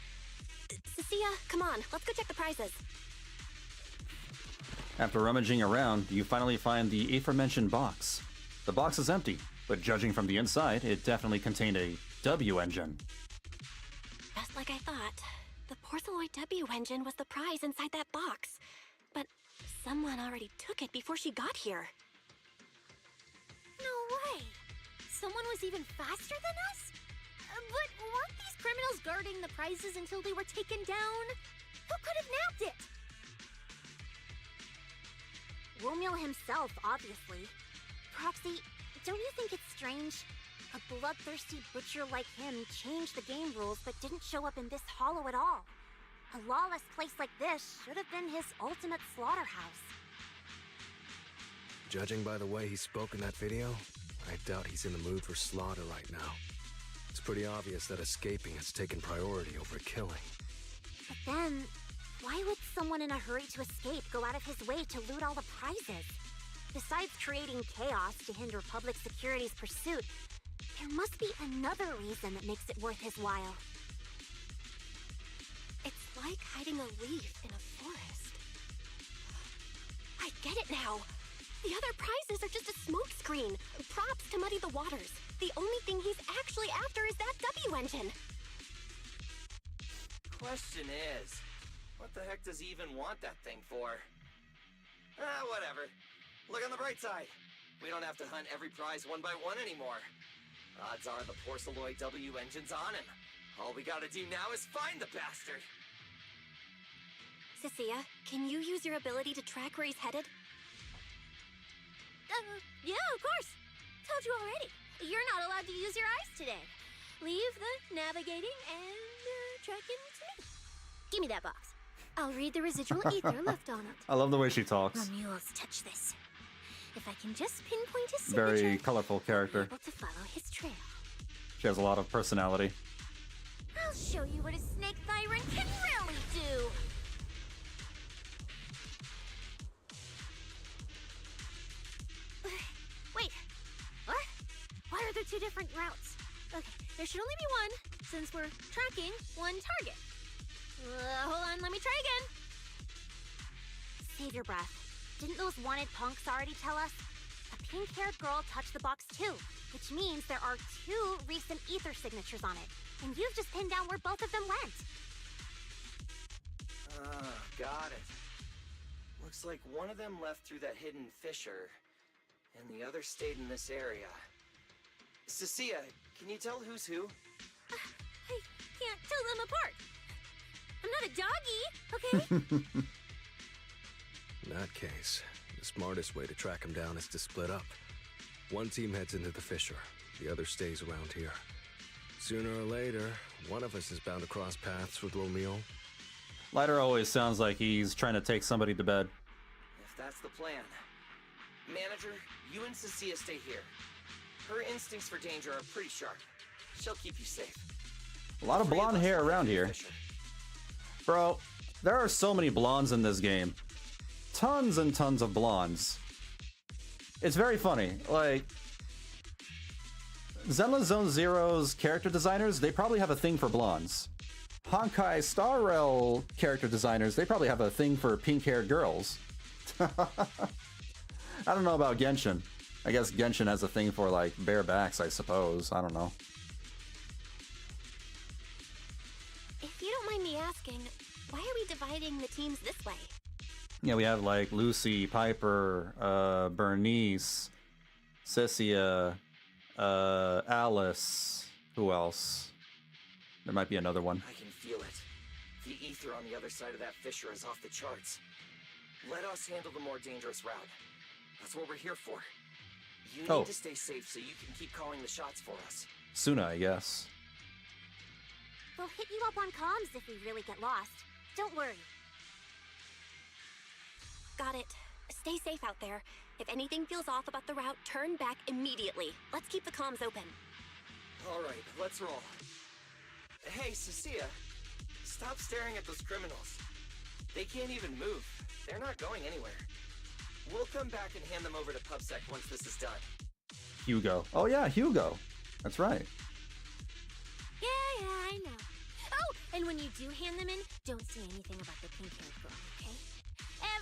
Cissia, come on, let's go check the prizes. After rummaging around, you finally find the aforementioned box. The box is empty, but judging from the inside, it definitely contained a W engine. Just like I thought. The Porceloid W engine was the prize inside that box. But someone already took it before she got here. No way! Someone was even faster than us? But weren't these criminals guarding the prizes until they were taken down? Who could have nabbed it? Romeo himself, obviously. Proxy, don't you think it's strange? A bloodthirsty butcher like him changed the game rules but didn't show up in this hollow at all. A lawless place like this should have been his ultimate slaughterhouse. Judging by the way he spoke in that video, I doubt he's in the mood for slaughter right now. It's pretty obvious that escaping has taken priority over killing. But then, why would someone in a hurry to escape go out of his way to loot all the prizes? Besides creating chaos to hinder public security's pursuit, there must be another reason that makes it worth his while. It's like hiding a leaf in a forest. I get it now. The other prizes are just a smokescreen, props to muddy the waters. The only thing he's actually after is that W engine. Question is, what the heck does he even want that thing for? Whatever. Look on the bright side. We don't have to hunt every prize one by one anymore. Odds are the Porceloid W engine's on him. All we gotta do now is find the bastard. Cissia, can you use your ability to track where he's headed? Yeah, of course. Told you already. You're not allowed to use your eyes today. Leave the navigating and tracking to me. Give me that box. I'll read the residual ether left on it. I love the way she talks. Romeo's touch this. If I can just pinpoint his signature, Very colorful character. I'll be able to follow his trail. She has a lot of personality. I'll show you what a snake tyrant can really do. Wait, what? Why are there two different routes? Okay, there should only be one, since we're tracking one target. Hold on, let me try again. Save your breath. Didn't those wanted punks already tell us? A pink-haired girl touched the box too, which means there are two recent ether signatures on it. And you've just pinned down where both of them went. Got it. Looks like one of them left through that hidden fissure, and the other stayed in this area. Cissia, can you tell who's who? I can't tell them apart. I'm not a doggy, okay? In that case, the smartest way to track him down is to split up. One team heads into the fissure, the other stays around here. Sooner or later, one of us is bound to cross paths with Romeo. Lighter always sounds like he's trying to take somebody to bed. If that's the plan. Manager, you and Cissia stay here. Her instincts for danger are pretty sharp. She'll keep you safe. A lot of blonde hair around here. Bro, there are so many blondes in this game. Tons and tons of blondes. It's very funny. Like, Zenless Zone Zero's character designers, they probably have a thing for blondes. Honkai Star Rail character designers, they probably have a thing for pink-haired girls. I don't know about Genshin. I guess Genshin has a thing for, like, bare backs, I suppose. I don't know. If you don't mind me asking, why are we dividing the teams this way? Yeah, we have, like, Lucy, Piper, Bernice, Cissia, Alice. Who else? There might be another one. I can feel it. The ether on the other side of that fissure is off the charts. Let us handle the more dangerous route. That's what we're here for. You need to stay safe so you can keep calling the shots for us. Suna, I guess. We'll hit you up on comms if we really get lost. Don't worry. Got it. Stay safe out there. If anything feels off about the route, turn back immediately. Let's keep the comms open. All right, let's roll. Hey, Cissia. Stop staring at those criminals. They can't even move. They're not going anywhere. We'll come back and hand them over to PubSec once this is done. Hugo. Oh yeah, Hugo. That's right. Yeah, I know. Oh, and when you do hand them in, don't say anything about the pink-haired girl, okay?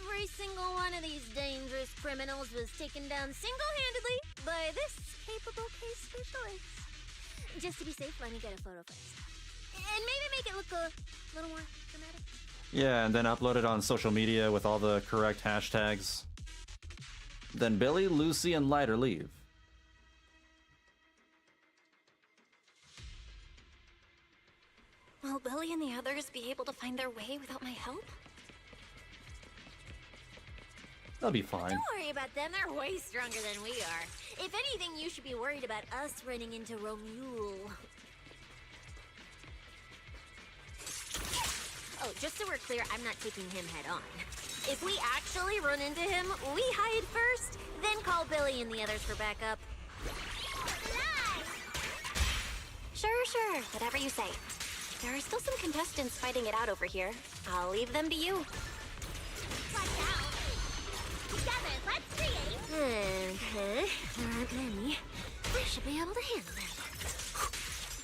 Every single one of these dangerous criminals was taken down single-handedly by this capable case specialist. Just to be safe, let me get a photo first. And maybe make it look a little more dramatic. Yeah, and then upload it on social media with all the correct hashtags. Then Billy, Lucy, and Lighter leave. Will Billy and the others be able to find their way without my help? They'll be fine. Don't worry about them, they're way stronger than we are. If anything, you should be worried about us running into Romule. Oh, just so we're clear, I'm not taking him head on. If we actually run into him, we hide first, then call Billy and the others for backup. Sure, whatever you say. There are still some contestants fighting it out over here. I'll leave them to you. Together, let's create. There aren't many. We should be able to handle them.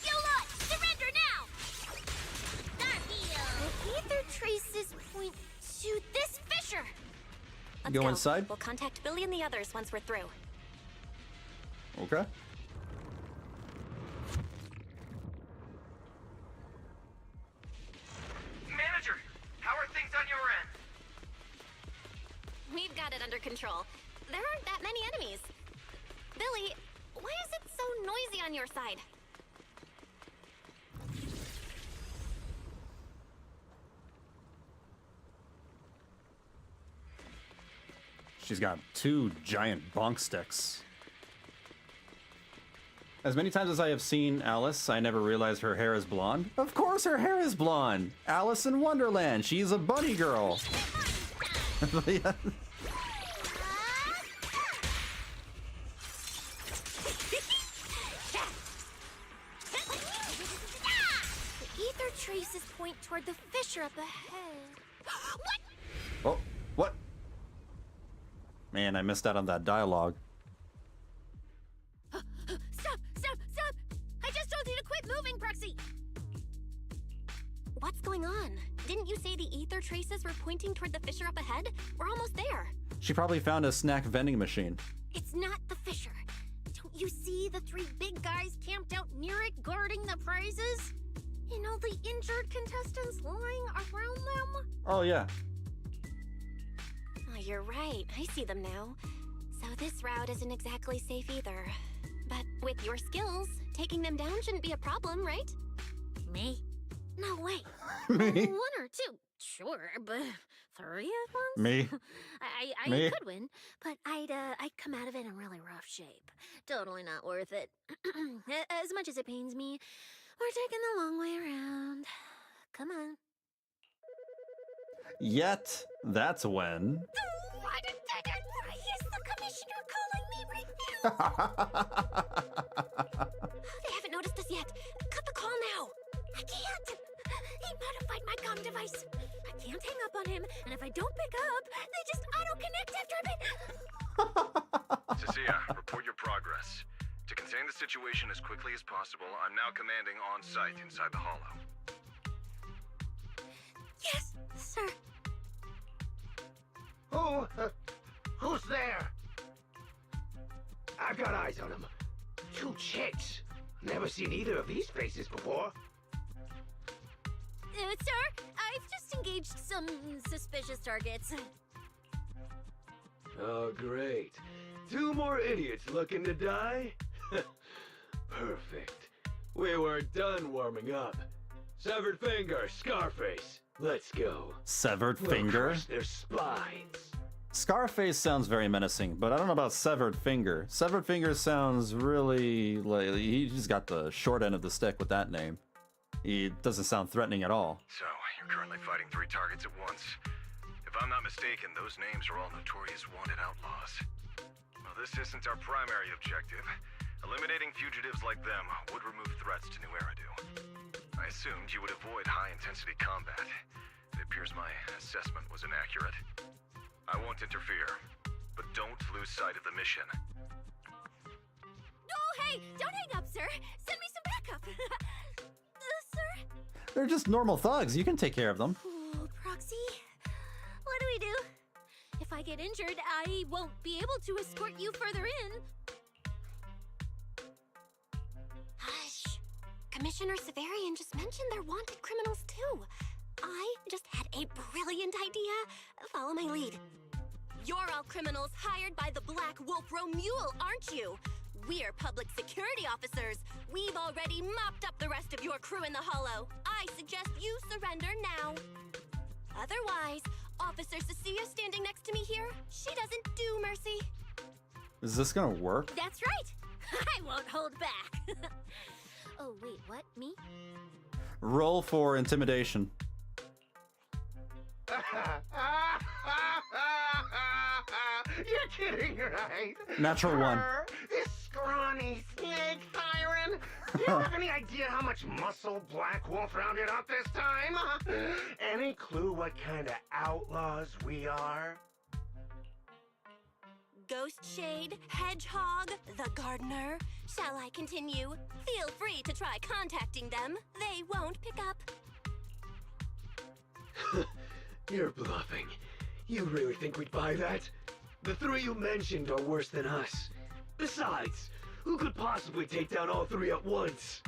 You lot, surrender now! The ether traces point to this fissure. Let's go inside? We'll contact Billy and the others once we're through. Okay. Manager, how are things on your end? We've got it under control. There aren't that many enemies. Billy, why is it so noisy on your side? She's got 2 giant bonk sticks. As many times as I have seen Alice, I never realized her hair is blonde. Of course her hair is blonde! Alice in Wonderland, she's a bunny girl. traces point toward the fissure up ahead. What? Oh, what? Man, I missed out on that dialogue. Stop! Stop! Stop! I just told you to quit moving, Proxy! What's going on? Didn't you say the ether traces were pointing toward the fissure up ahead? We're almost there. She probably found a snack vending machine. It's not the fissure. Don't you see the three big guys camped out near it guarding the prizes? And all the injured contestants lying around them? Oh, yeah. Oh, you're right. I see them now. So this route isn't exactly safe either. But with your skills, taking them down shouldn't be a problem, right? Me? No way. Me? One or two, sure, but three at once? Me? I Me? could win, but I'd come out of it in really rough shape. Totally not worth it. As much as it pains me, we're taking the long way around. Come on. Yet, that's when. Is the commissioner calling me right now? They haven't noticed us yet. Cut the call now. I can't. He modified my comm device. I can't hang up on him, and if I don't pick up, they just auto-connect after a bit. Cissia, report your progress. To contain the situation as quickly as possible, I'm now commanding on-site inside the hollow. Yes, sir. Who's there? I've got eyes on them. Two chicks. Never seen either of these faces before. Sir, I've just engaged some suspicious targets. Oh, great. Two more idiots looking to die? Perfect. We were done warming up. Severed finger, Scarface. Let's go. Severed We'll finger? crush their spines. Scarface sounds very menacing, but I don't know about severed finger. Severed finger sounds really like he just got the short end of the stick with that name. He doesn't sound threatening at all. So, you're currently fighting 3 targets at once. If I'm not mistaken, those names are all notorious wanted outlaws. Well, this isn't our primary objective. Eliminating fugitives like them would remove threats to New Eridu. I assumed you would avoid high-intensity combat. It appears my assessment was inaccurate. I won't interfere, but don't lose sight of the mission. Oh, hey, don't hang up, sir. Send me some backup. Sir? They're just normal thugs. You can take care of them. Ooh, Proxy, what do we do? If I get injured, I won't be able to escort you further in. Hush. Commissioner Severian just mentioned they're wanted criminals too. I just had a brilliant idea. Follow my lead. You're all criminals hired by the Black Wolf Romule, aren't you? We're public security officers. We've already mopped up the rest of your crew in the hollow. I suggest you surrender now. Otherwise, Officer Cissia standing next to me here, she doesn't do mercy. Is this gonna work? That's right. I won't hold back. Oh, wait, what? Me? Roll for intimidation. You're kidding, right? Natural 1. This scrawny snake siren. Do you have any idea how much muscle Black Wolf rounded up this time? Any clue what kind of outlaws we are? Ghost Shade, Hedgehog, the Gardener. Shall I continue? Feel free to try contacting them. They won't pick up. You're bluffing. You really think we'd buy that? The 3 you mentioned are worse than us. Besides, who could possibly take down all 3 at once?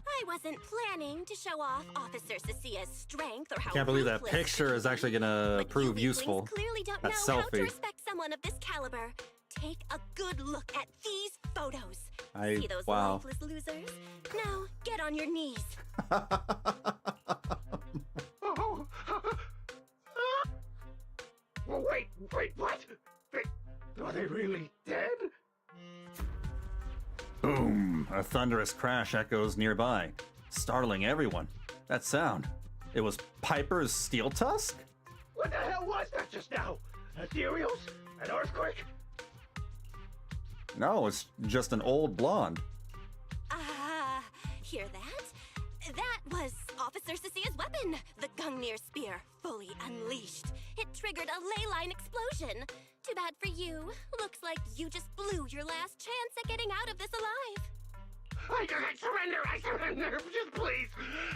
I wasn't planning to show off Officer Cissia's strength or how Can't believe that ruthless picture is actually gonna prove useful. clearly don't That know how to selfie. respect someone of this caliber. Take a good look at these photos. I- See those wow. lifeless losers? Now, get on your knees. Well, wait, what? Are they really dead? Boom! A thunderous crash echoes nearby, startling everyone. That sound. It was Piper's steel tusk? What the hell was that just now? Ethereals? An earthquake? No, it's just an old blonde. Ah, hear that? Officer Cissia's weapon, the Gungnir Spear, fully unleashed. It triggered a ley line explosion. Too bad for you. Looks like you just blew your last chance at getting out of this alive. I surrender! Just please,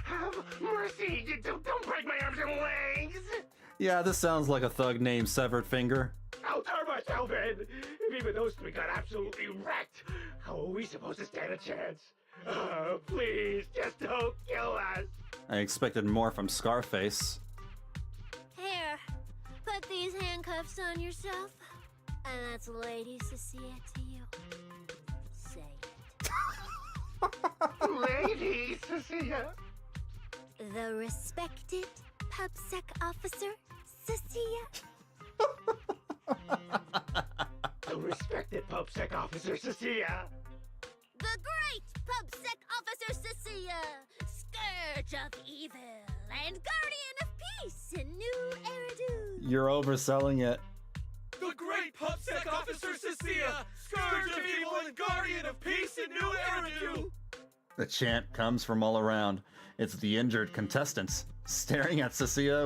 have mercy! Don't break my arms and legs! Yeah, this sounds like a thug named Severed Finger. I'll turn myself in! If even those three got absolutely wrecked, how are we supposed to stand a chance? Please, just don't kill us! I expected more from Scarface. Here, put these handcuffs on yourself. And that's Lady Cissia to you. Say it. Lady Cissia! The respected PubSec officer, Cissia. The respected PubSec officer, Cissia! The great PubSec officer, Cissia. Scourge of evil and guardian of peace in New Eridu. You're overselling it. The great PubSec officer Cissia, scourge of evil and guardian of peace in New Eridu. The chant comes from all around. It's the injured contestants staring at Cissia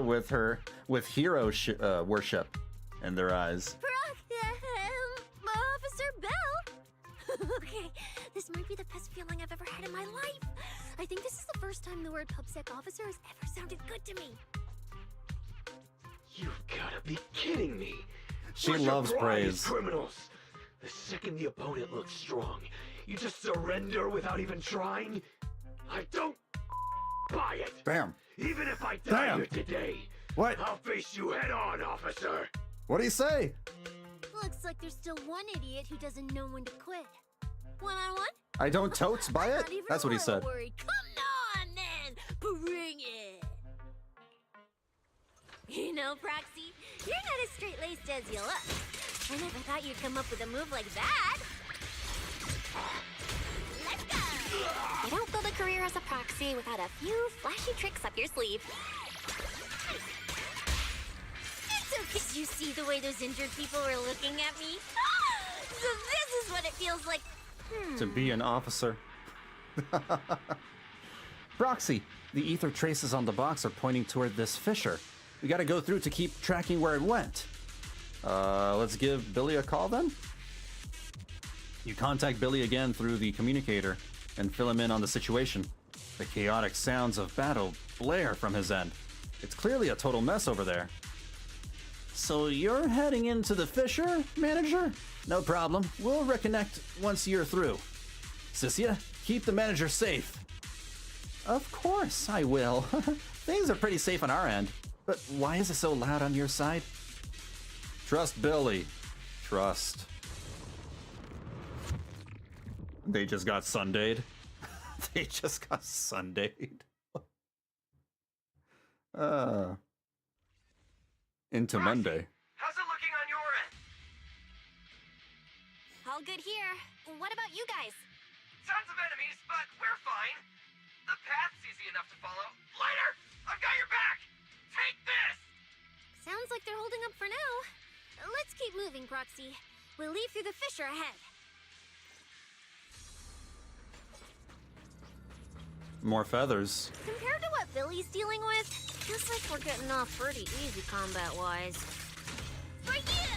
with hero worship in their eyes. Officer Bell. Okay, this might be the best feeling I've ever had in my life. I think this is the first time the word PubSec officer has ever sounded good to me. You've gotta be kidding me. She Where's your loves pride, praise. Criminals. The second the opponent looks strong, you just surrender without even trying? I don't buy it. Bam. Even if I die Damn. here today, What? I'll face you head on, officer. What do you say? Looks like there's still one idiot who doesn't know when to quit. One-on-one? I don't totes buy it? Not even That's what he a said. little worried. Come on, then! Bring it! You know, Proxy, you're not as straight-laced as you look. I never thought you'd come up with a move like that. Let's go! You don't build a career as a proxy without a few flashy tricks up your sleeve. It's okay. Did you see the way those injured people were looking at me? So this is what it feels like. To be an officer. Proxy, the ether traces on the box are pointing toward this fissure. We gotta go through to keep tracking where it went. Let's give Billy a call then? You contact Billy again through the communicator and fill him in on the situation. The chaotic sounds of battle blare from his end. It's clearly a total mess over there. So you're heading into the fissure, manager? No problem. We'll reconnect once you're through. Cissia, keep the manager safe. Of course I will. Things are pretty safe on our end. But why is it so loud on your side? Trust Billy. Trust. They just got Sundayed. They just got Sundayed. Into Monday. How's it looking on your end? All good here. What about you guys? Tons of enemies, but we're fine. The path's easy enough to follow. Lighter! I've got your back! Take this! Sounds like they're holding up for now. Let's keep moving, Proxy. We'll leave through the fissure ahead. More feathers. Compared to what Billy's dealing with, feels like we're getting off pretty easy combat-wise. For you!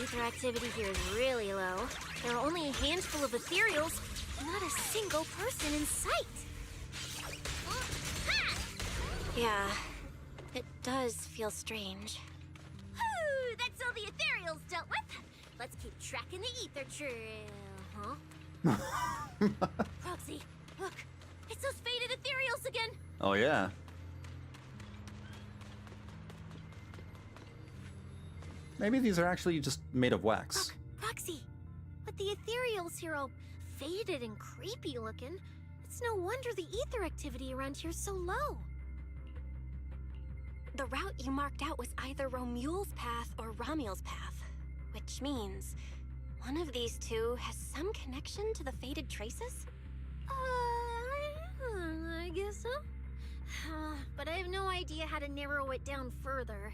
Ether activity here is really low. There are only a handful of ethereals, and not a single person in sight. Yeah, it does feel strange. Whew, that's all the ethereals dealt with. Let's keep tracking the ether trail, huh? Proxy, look, it's those faded ethereals again. Oh yeah. Maybe these are actually just made of wax. Proxy, but the ethereals here all faded and creepy looking. It's no wonder the ether activity around here is so low. The route you marked out was either Romule's path or Ramiel's path, which means one of these two has some connection to the faded traces? I guess so. But I have no idea how to narrow it down further.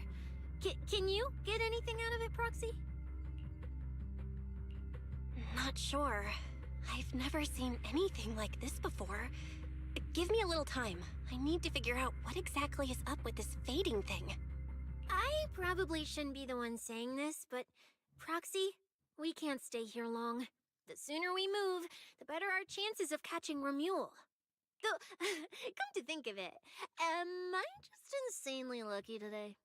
Can you get anything out of it, Proxy? Not sure. I've never seen anything like this before. give me a little time. I need to figure out what exactly is up with this fading thing. I probably shouldn't be the one saying this, but Proxy, we can't stay here long. The sooner we move, the better our chances of catching Remule. Though, come to think of it, am I just insanely lucky today?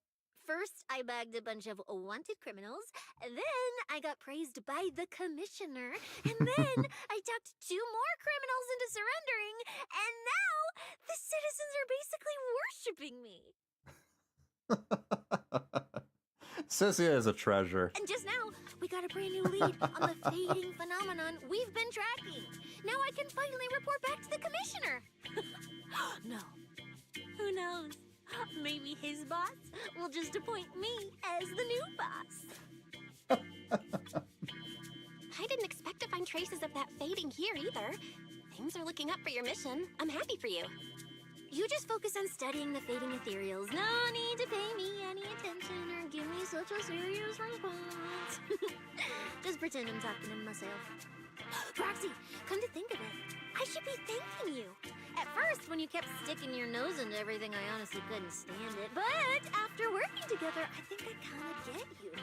First, I bagged a bunch of wanted criminals, then I got praised by the commissioner, and then I talked 2 more criminals into surrendering, and now the citizens are basically worshipping me. Cissia is a treasure. And just now, we got a brand new lead on the fading phenomenon we've been tracking. Now I can finally report back to the commissioner. No. Who knows? Maybe his boss will just appoint me as the new boss. I didn't expect to find traces of that fading here either. Things are looking up for your mission. I'm happy for you. You just focus on studying the fading ethereals. No need to pay me any attention or give me such a serious response. Just pretend I'm talking to myself. Proxy, come to think of it, I should be thanking you. At first, when you kept sticking your nose into everything, I honestly couldn't stand it. But after working together, I think I kind of get you now.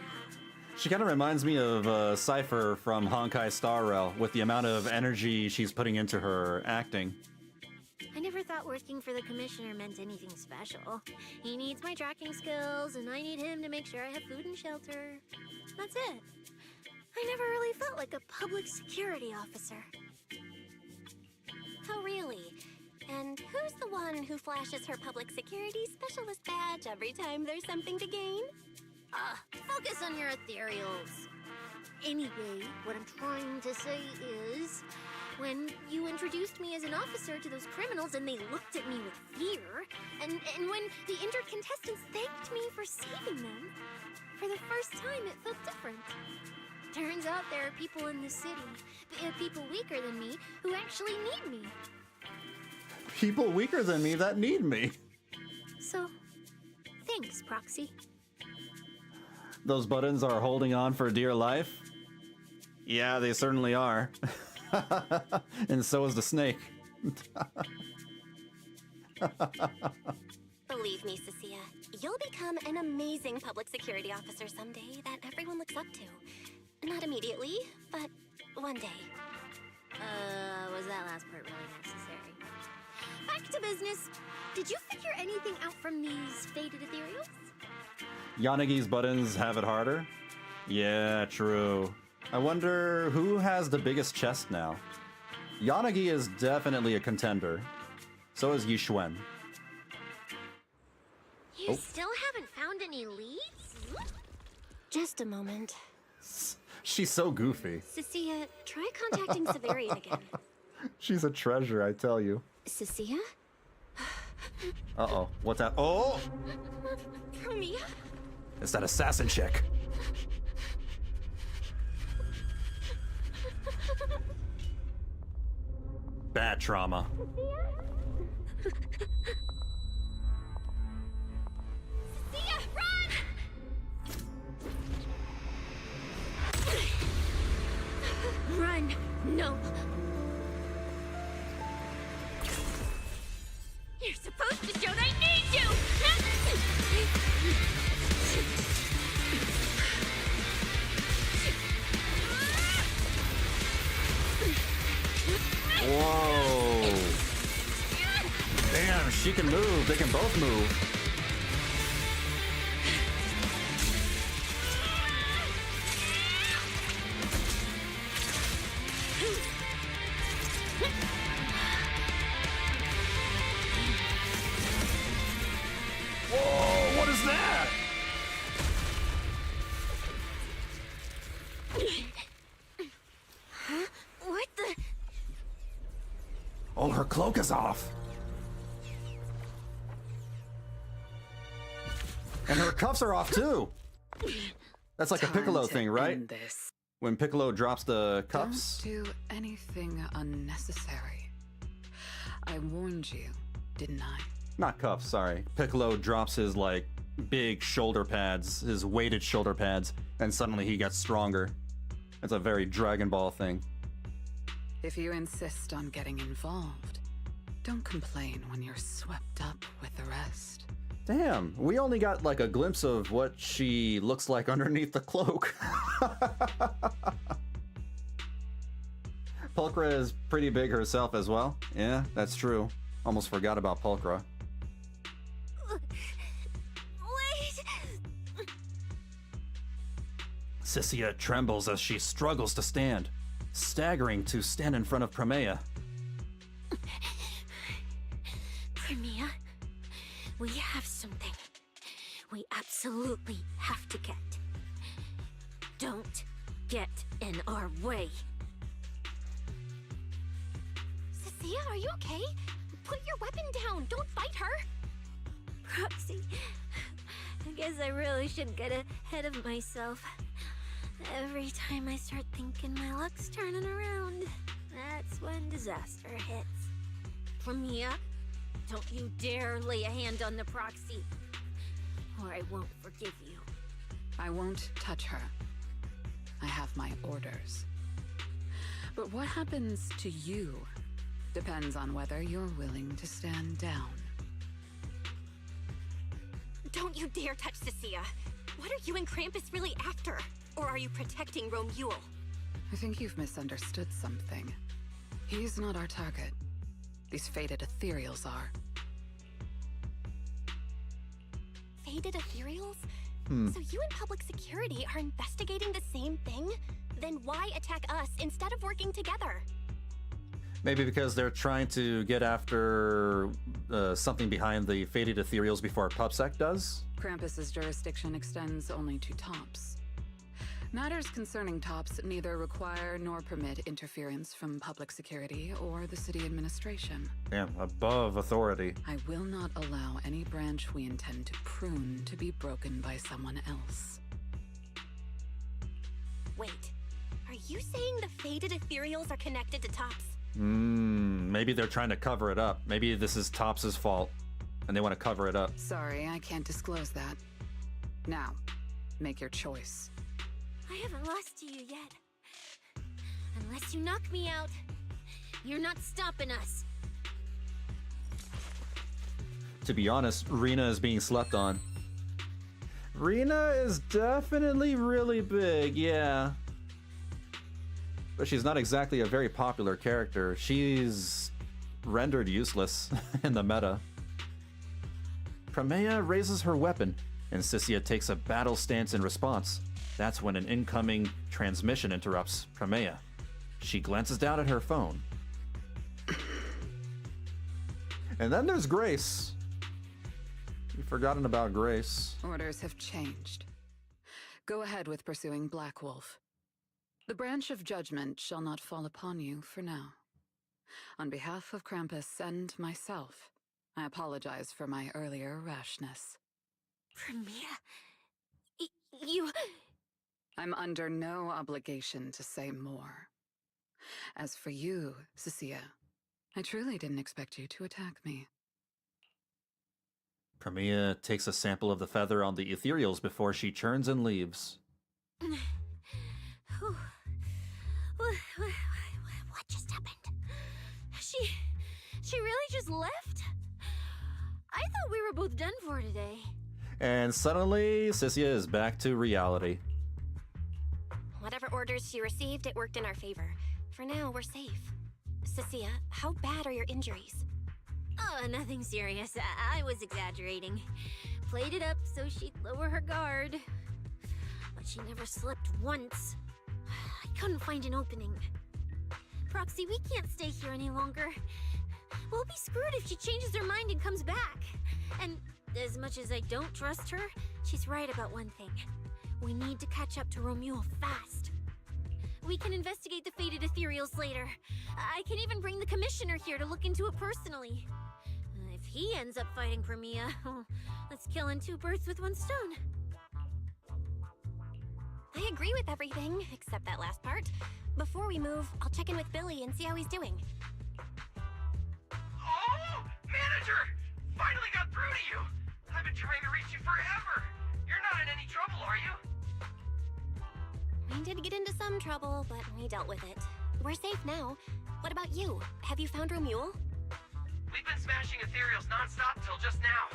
She kind of reminds me of Cypher from Honkai Star Rail with the amount of energy she's putting into her acting. I never thought working for the commissioner meant anything special. He needs my tracking skills, and I need him to make sure I have food and shelter. That's it. I never really felt like a public security officer. Oh, really? And who's the one who flashes her public security specialist badge every time there's something to gain? Focus on your ethereals. Anyway, what I'm trying to say is, when you introduced me as an officer to those criminals and they looked at me with fear, and when the injured contestants thanked me for saving them, for the first time it felt different. Turns out there are people in the city, people weaker than me, who actually need me. People weaker than me that need me. So, thanks, Proxy. Those buttons are holding on for dear life? Yeah, they certainly are. And so is the snake. Believe me, Cissia, you'll become an amazing public security officer someday that everyone looks up to. Not immediately, but one day. Was that last part really necessary? Back to business. Did you figure anything out from these faded ethereals? Yanagi's buttons have it harder? Yeah, true. I wonder who has the biggest chest now. Yanagi is definitely a contender. So is Yixuan. You still haven't found any leads? Just a moment. She's so goofy. Cissia, try contacting Severian again. She's a treasure, I tell you. Cissia? Uh-oh. What's that? Oh! Promeia? It's that assassin chick. Bad trauma. Cissia, run! Run! No! You're supposed to show they need you! Whoa! Damn, she can move. They can both move. Whoa, what is that? Huh? What the? Oh, her cloak is off. And her cuffs are off too. That's like a Piccolo thing, right? When Piccolo drops the cuffs. Don't do anything unnecessary. I warned you, didn't I? Not cuffs, sorry. Piccolo drops his like big shoulder pads, his weighted shoulder pads, and suddenly he gets stronger. It's a very Dragon Ball thing. If you insist on getting involved, Don't complain when you're swept up with the rest. Damn, we only got like a glimpse of what she looks like underneath the cloak. Pulchra is pretty big herself as well. Yeah, that's true. Almost forgot about Pulchra. Wait! Cissia trembles as she struggles to stand, staggering to stand in front of Promeia. Promeia, we have something we absolutely have to get. Don't get in our way. Cissia, are you okay? Put your weapon down. Don't fight her. Proxy, I guess I really should get ahead of myself. Every time I start thinking my luck's turning around, that's when disaster hits. Promeia, don't you dare lay a hand on the proxy, or I won't forgive you. I won't touch her. I have my orders. But what happens to you depends on whether you're willing to stand down. Don't you dare touch Cissia! What are you and Krampus really after? Or are you protecting Romuald? I think you've misunderstood something. He's not our target. These fated ethereals are. Fated ethereals? Hmm. So you and public security are investigating the same thing? Then why attack us instead of working together? Maybe because they're trying to get after something behind the fated ethereals before PubSec does? Krampus's jurisdiction extends only to tops. Matters concerning tops neither require nor permit interference from public security or the city administration. Damn, above authority. I will not allow any branch we intend to prune to be broken by someone else. Wait, are you saying the fated ethereals are connected to tops? Maybe they're trying to cover it up. Maybe this is Tops's fault, and they want to cover it up. Sorry, I can't disclose that. Now, make your choice. I haven't lost to you yet. Unless you knock me out, you're not stopping us. To be honest, Rena is being slept on. Rena is definitely really big, yeah. But she's not exactly a very popular character. She's rendered useless in the meta. Promeia raises her weapon, and Cissia takes a battle stance in response. That's when an incoming transmission interrupts Promeia. She glances down at her phone. And then there's Grace. You've forgotten about Grace. Orders have changed. Go ahead with pursuing Black Wolf. The branch of judgment shall not fall upon you for now. On behalf of Krampus and myself, I apologize for my earlier rashness. Promeia, you... I'm under no obligation to say more. As for you, Cissia, I truly didn't expect you to attack me. Promeia takes a sample of the feather on the ethereals before she turns and leaves. What just happened? She really just left? I thought we were both done for today. And suddenly, Cissia is back to reality. Whatever orders she received, it worked in our favor. For now, we're safe. Cissia, how bad are your injuries? Oh, nothing serious. I was exaggerating. Played it up so she'd lower her guard. But she never slipped once. I couldn't find an opening. Proxy, we can't stay here any longer. We'll be screwed if she changes her mind and comes back. And as much as I don't trust her, she's right about one thing. We need to catch up to Romuald fast. We can investigate the fated ethereals later. I can even bring the commissioner here to look into it personally. If he ends up fighting Promeia, let's kill two birds with one stone. I agree with everything, except that last part. Before we move, I'll check in with Billy and see how he's doing. Oh! Manager! Finally got through to you! I've been trying to reach you forever! You're not in any trouble, are you? We did get into some trouble, but we dealt with it. We're safe now. What about you? Have you found Romuald? We've been smashing ethereals non-stop till just now.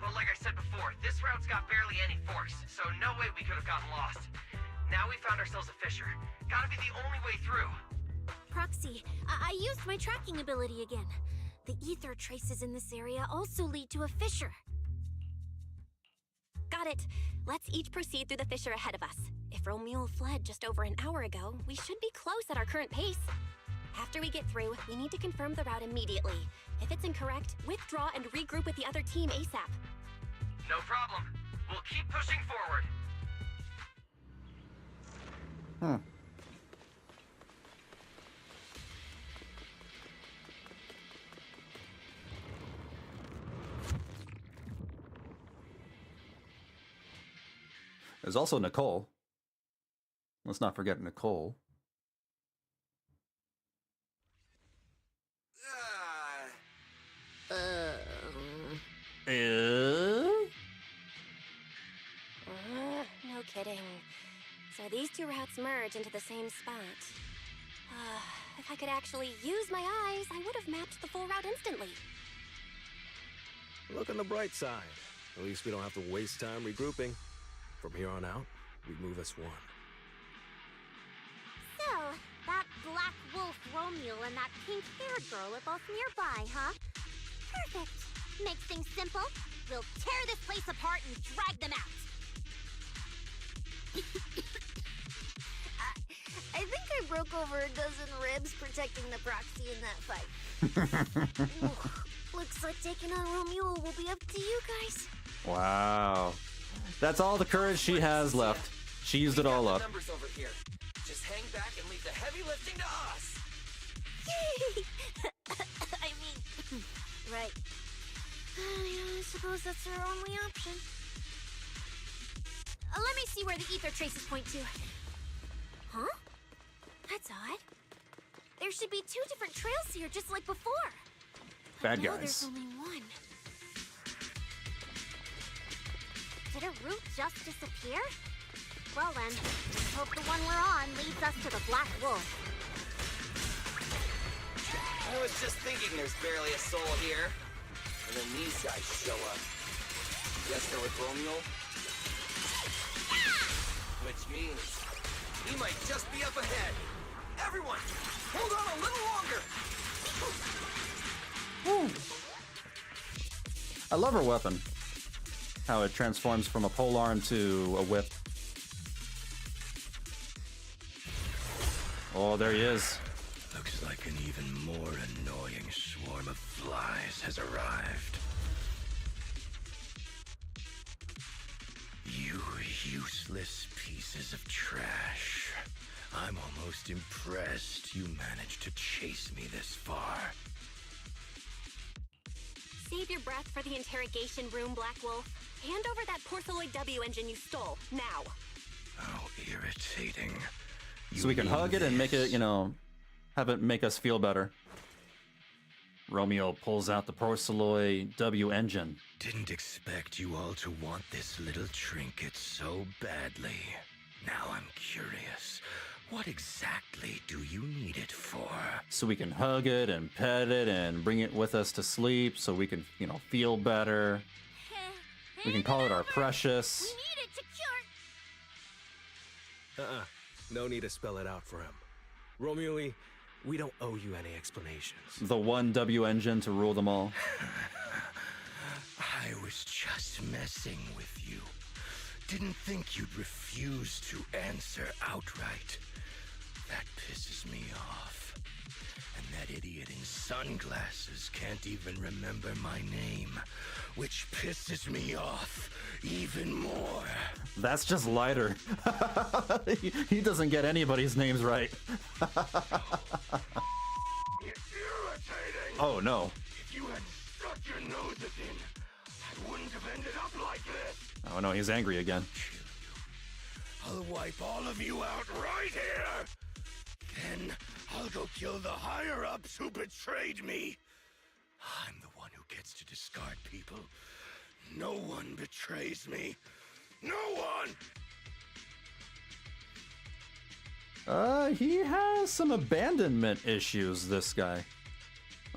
But like I said before, this route's got barely any forks, so no way we could have gotten lost. Now we found ourselves a fissure. Gotta be the only way through. Proxy, I used my tracking ability again. The ether traces in this area also lead to a fissure. Got it. Let's each proceed through the fissure ahead of us. If Romeo fled just over an hour ago, we should be close at our current pace. After we get through, we need to confirm the route immediately. If it's incorrect, withdraw and regroup with the other team ASAP. No problem. We'll keep pushing forward. There's also Nicole. Let's not forget Nicole. No kidding. So these two routes merge into the same spot. If I could actually use my eyes, I would have mapped the full route instantly. Look on the bright side. At least we don't have to waste time regrouping. From here on out, we move as one. So, that black wolf Romeo and that pink-haired girl are both nearby, huh? Perfect. Makes things simple. We'll tear this place apart and drag them out. I think I broke over a dozen ribs protecting the proxy in that fight. Looks like taking on Romeo will be up to you guys. Wow. That's all the courage she has left. She used it all up. Numbers over here. Just hang back and leave the heavy lifting to us. Yay! I mean, right. I suppose that's our only option. Let me see where the ether traces point to. Huh? That's odd. There should be two different trails here, just like before. Bad Now guys. there's only one. Did a route just disappear? Well then, let's hope the one we're on leads us to the Black Wolf. I was just thinking there's barely a soul here. And then these guys show up. Guess they're with Romeo? Which means he might just be up ahead. Everyone, hold on a little longer. Woo. I love her weapon. How it transforms from a polearm to a whip. Oh, there he is. Looks like an even more annoying swarm of flies has arrived. You useless pieces of trash. I'm almost impressed you managed to chase me this far. Save your breath for the interrogation room, Black Wolf. Hand over that Porceloid W engine you stole, now. How irritating. So we can hug it and make it, you know, have it make us feel better. Romeo pulls out the Porceloid W engine. Didn't expect you all to want this little trinket so badly. Now I'm curious. What exactly do you need it for? So we can hug it and pet it and bring it with us to sleep so we can, you know, feel better. We can call it our precious. We need it to cure. No need to spell it out for him. Romeo, we don't owe you any explanations. The one W engine to rule them all. I was just messing with you. Didn't think you'd refuse to answer outright. That pisses me off. And that idiot in sunglasses can't even remember my name, which pisses me off even more. That's just lighter. He doesn't get anybody's names right. Oh no. If you had stuck your noses in, I wouldn't have ended up like this. Oh no, he's angry again. I'll wipe all of you out right here. Then I'll go kill the higher-ups who betrayed me. I'm the one who gets to discard people. No one betrays me. No one! He has some abandonment issues, this guy.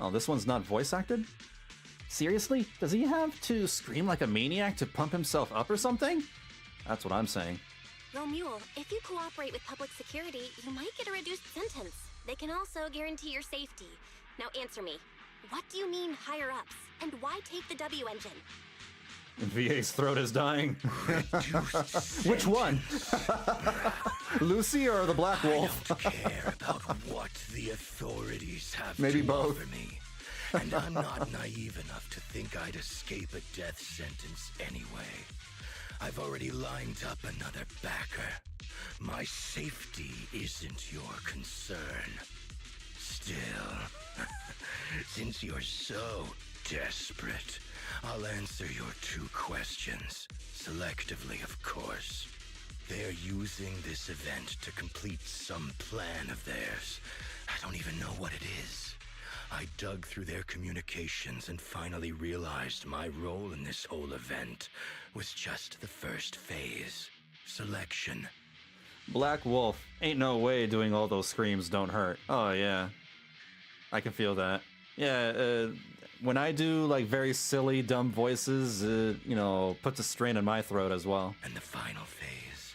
Oh, this one's not voice acted? Seriously? Does he have to scream like a maniac to pump himself up or something? That's what I'm saying. Romule, if you cooperate with public security, you might get a reduced sentence. They can also guarantee your safety. Now answer me. What do you mean higher-ups? And why take the W engine? VA's throat is dying. Which one? Lucy or the Black Wolf? I don't care about what the authorities have Maybe to both. offer me. And I'm not naive enough to think I'd escape a death sentence anyway. I've already lined up another backer. My safety isn't your concern. Still, since you're so desperate, I'll answer your 2 questions. Selectively, of course. They're using this event to complete some plan of theirs. I don't even know what it is. I dug through their communications and finally realized my role in this whole event was just the first phase. Selection. Black Wolf. Ain't no way doing all those screams don't hurt. Oh, yeah. I can feel that. Yeah, when I do, like, very silly, dumb voices, you know, puts a strain on my throat as well. And the final phase.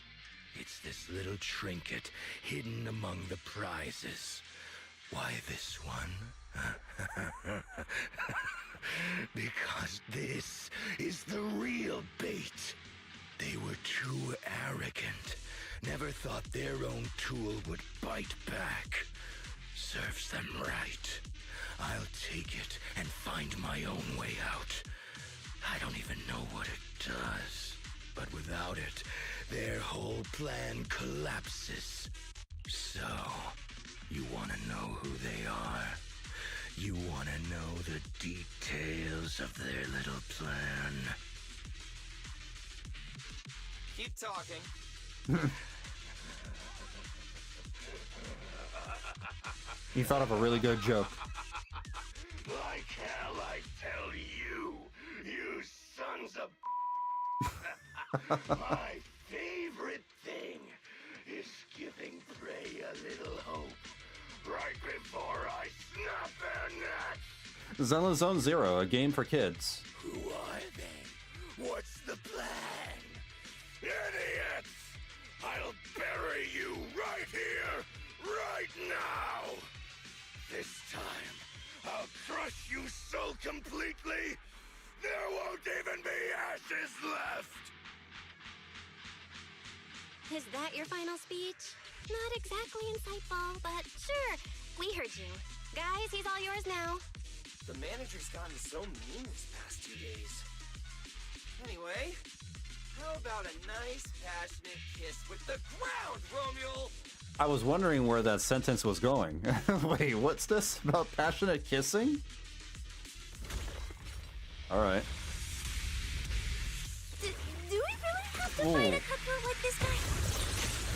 It's this little trinket hidden among the prizes. Why this one? Because this is the real bait. They were too arrogant. Never thought their own tool would bite back. Serves them right. I'll take it and find my own way out. I don't even know what it does. But without it, their whole plan collapses. So, you want to know who they are? You want to know the details of their little plan? Keep talking. You thought of a really good joke. Like hell, I tell you, you sons of... My favorite thing is giving prey a little hope right before I snap their necks. Zenless Zone Zero, a game for kids. Who are they? What's the plan? Idiots! I'll bury you right here, right now! This time, I'll crush you so completely, there won't even be ashes left! Is that your final speech? Not exactly insightful, but sure, we heard you. Guys, he's all yours now. The manager's gotten so mean this past 2 days. Anyway, how about a nice, passionate kiss with the ground, Romule? I was wondering where that sentence was going. Wait, what's this about passionate kissing? Alright. Do we really have to fight a cutthroat like this guy?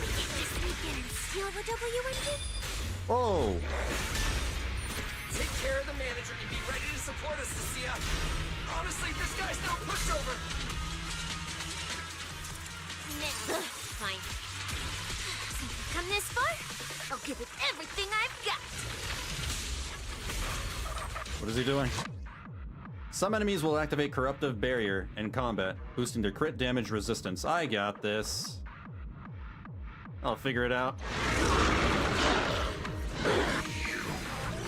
We can't just sneak in and steal the W engine? Oh! Take care of the manager and be ready to support us, Cissia. Honestly, this guy's no pushover. Nah, fine. Since we've come this far, I'll give it everything I've got. What is he doing? Some enemies will activate Corruptive Barrier in combat, boosting their crit damage resistance. I got this. I'll figure it out.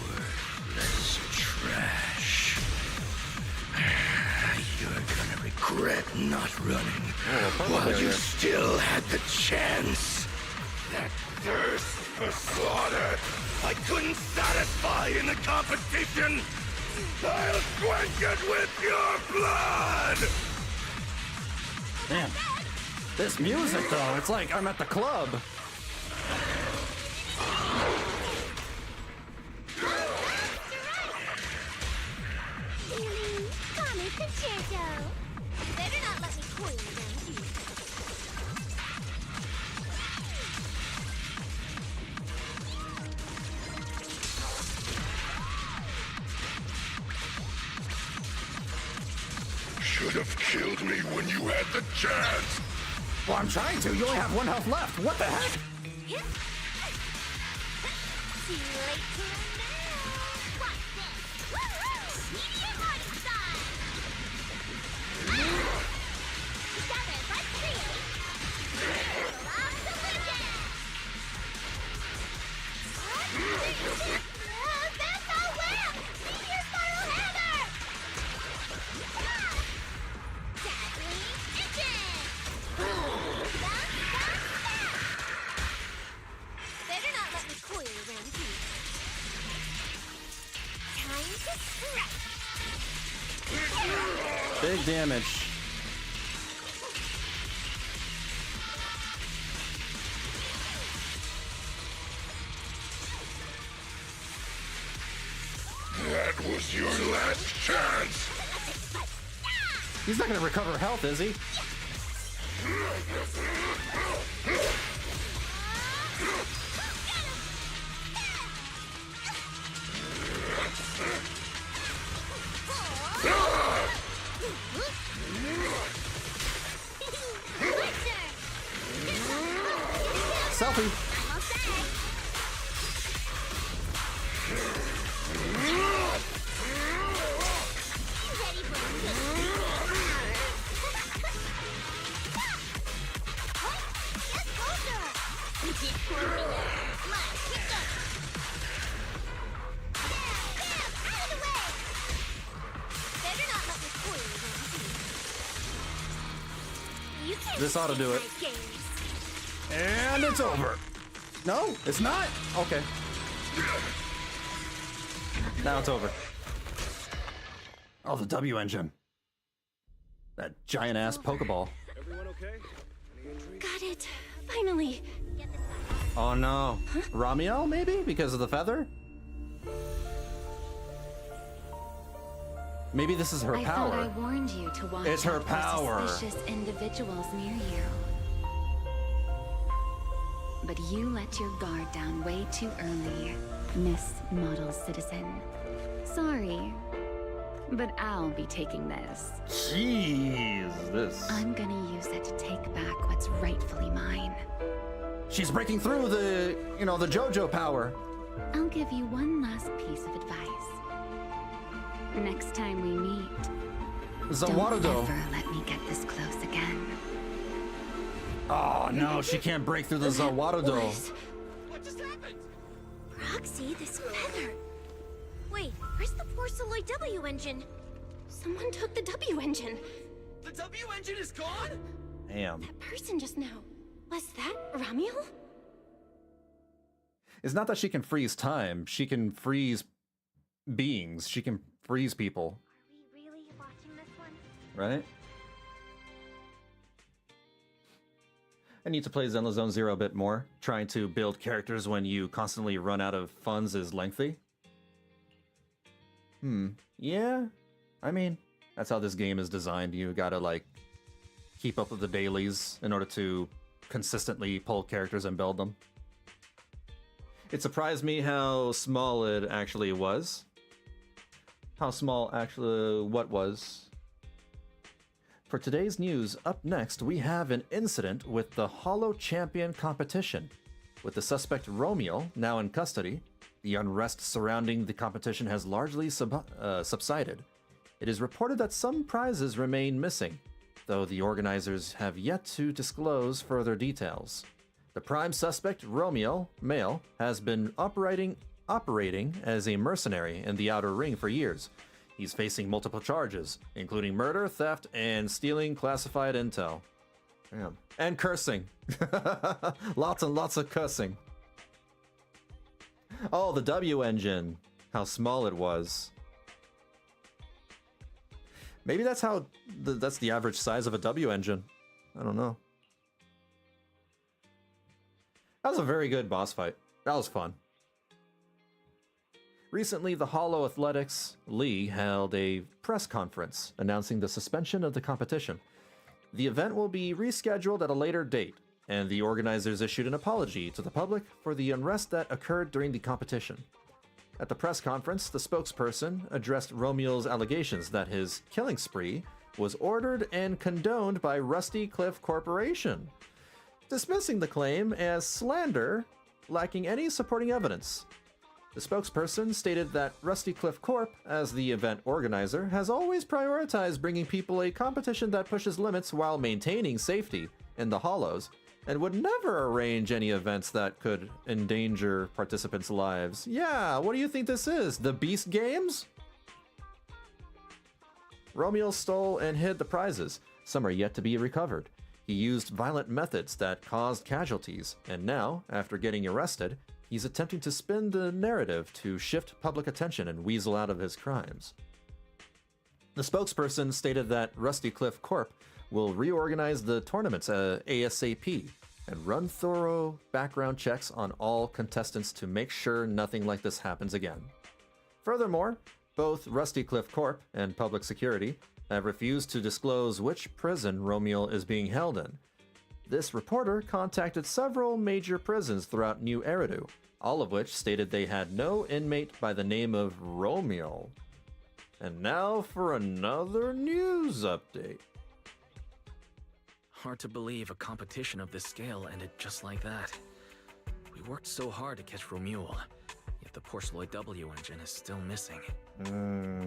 Worthless trash. You're gonna regret not running while you still had the chance. That thirst for slaughter I couldn't satisfy in the competition! I'll quench it with your blood! Damn. This music, though, it's like I'm at the club. Tommy Concerto. You better not let me coil you down here. Should have killed me when you had the chance! Well, I'm trying to. You only have 1 health left. What the heck? See you later now. Watch this. Big damage. That was your last chance. He's not gonna recover health, is he? Selfie. This ought to do it. And it's over. No, it's not. Okay. Now it's over. Oh, the W engine. That giant ass Pokeball. Everyone okay? Got it. Finally. Oh no. Huh? Ramiel, maybe? Because of the feather? Maybe this is her power. I thought I warned you to watch it's her out power. For suspicious individuals near you. But you let your guard down way too early, Miss Model Citizen. Sorry, but I'll be taking this. Jeez, this. I'm gonna use it to take back what's rightfully mine. She's breaking through the, the JoJo power. I'll give you one last piece of advice. Next time we meet, don't ever let me get this close again. Oh no, she can't break through the Zawarudo. What just happened? Roxy, this feather. Wait, where's the Porceloid W engine? Someone took the W engine. The W engine is gone? Damn. That person just now. Was that Ramiel? It's not that she can freeze time. She can freeze beings. She can freeze people. Are we really watching this one? Right? I need to play Zenless Zone Zero a bit more. Trying to build characters when you constantly run out of funds is lengthy. Yeah. I mean, that's how this game is designed. You gotta, keep up with the dailies in order to consistently pull characters and build them. It surprised me how small it actually was. How small actually what was. For today's news, up next we have an incident with the Holo Champion competition. With the suspect Romiel now in custody, the unrest surrounding the competition has largely subsided. It is reported that some prizes remain missing, though the organizers have yet to disclose further details. The prime suspect, Romiel, male, has been operating as a mercenary in the Outer Ring for years. He's facing multiple charges, including murder, theft, and stealing classified intel. Damn. And cursing. Lots and lots of cursing. Oh, the W engine. How small it was. Maybe that's that's the average size of a W engine. I don't know. That was a very good boss fight. That was fun. Recently, the Holo Athletics League held a press conference announcing the suspension of the competition. The event will be rescheduled at a later date, and the organizers issued an apology to the public for the unrest that occurred during the competition. At the press conference, the spokesperson addressed Romiel's allegations that his killing spree was ordered and condoned by Rusty Cliff Corporation, dismissing the claim as slander, lacking any supporting evidence. The spokesperson stated that Rusty Cliff Corp, as the event organizer, has always prioritized bringing people a competition that pushes limits while maintaining safety in the Hollows, and would never arrange any events that could endanger participants' lives. Yeah, what do you think this is? The Beast Games? Romiel stole and hid the prizes. Some are yet to be recovered. He used violent methods that caused casualties, and now, after getting arrested, he's attempting to spin the narrative to shift public attention and weasel out of his crimes. The spokesperson stated that Rusty Cliff Corp will reorganize the tournaments ASAP and run thorough background checks on all contestants to make sure nothing like this happens again. Furthermore, both Rusty Cliff Corp and Public Security have refused to disclose which prison Romiel is being held in. This reporter contacted several major prisons throughout New Eridu, all of which stated they had no inmate by the name of Romiel. And now for another news update. Hard to believe a competition of this scale ended just like that. We worked so hard to catch Romuald, yet the Porceloid W engine is still missing.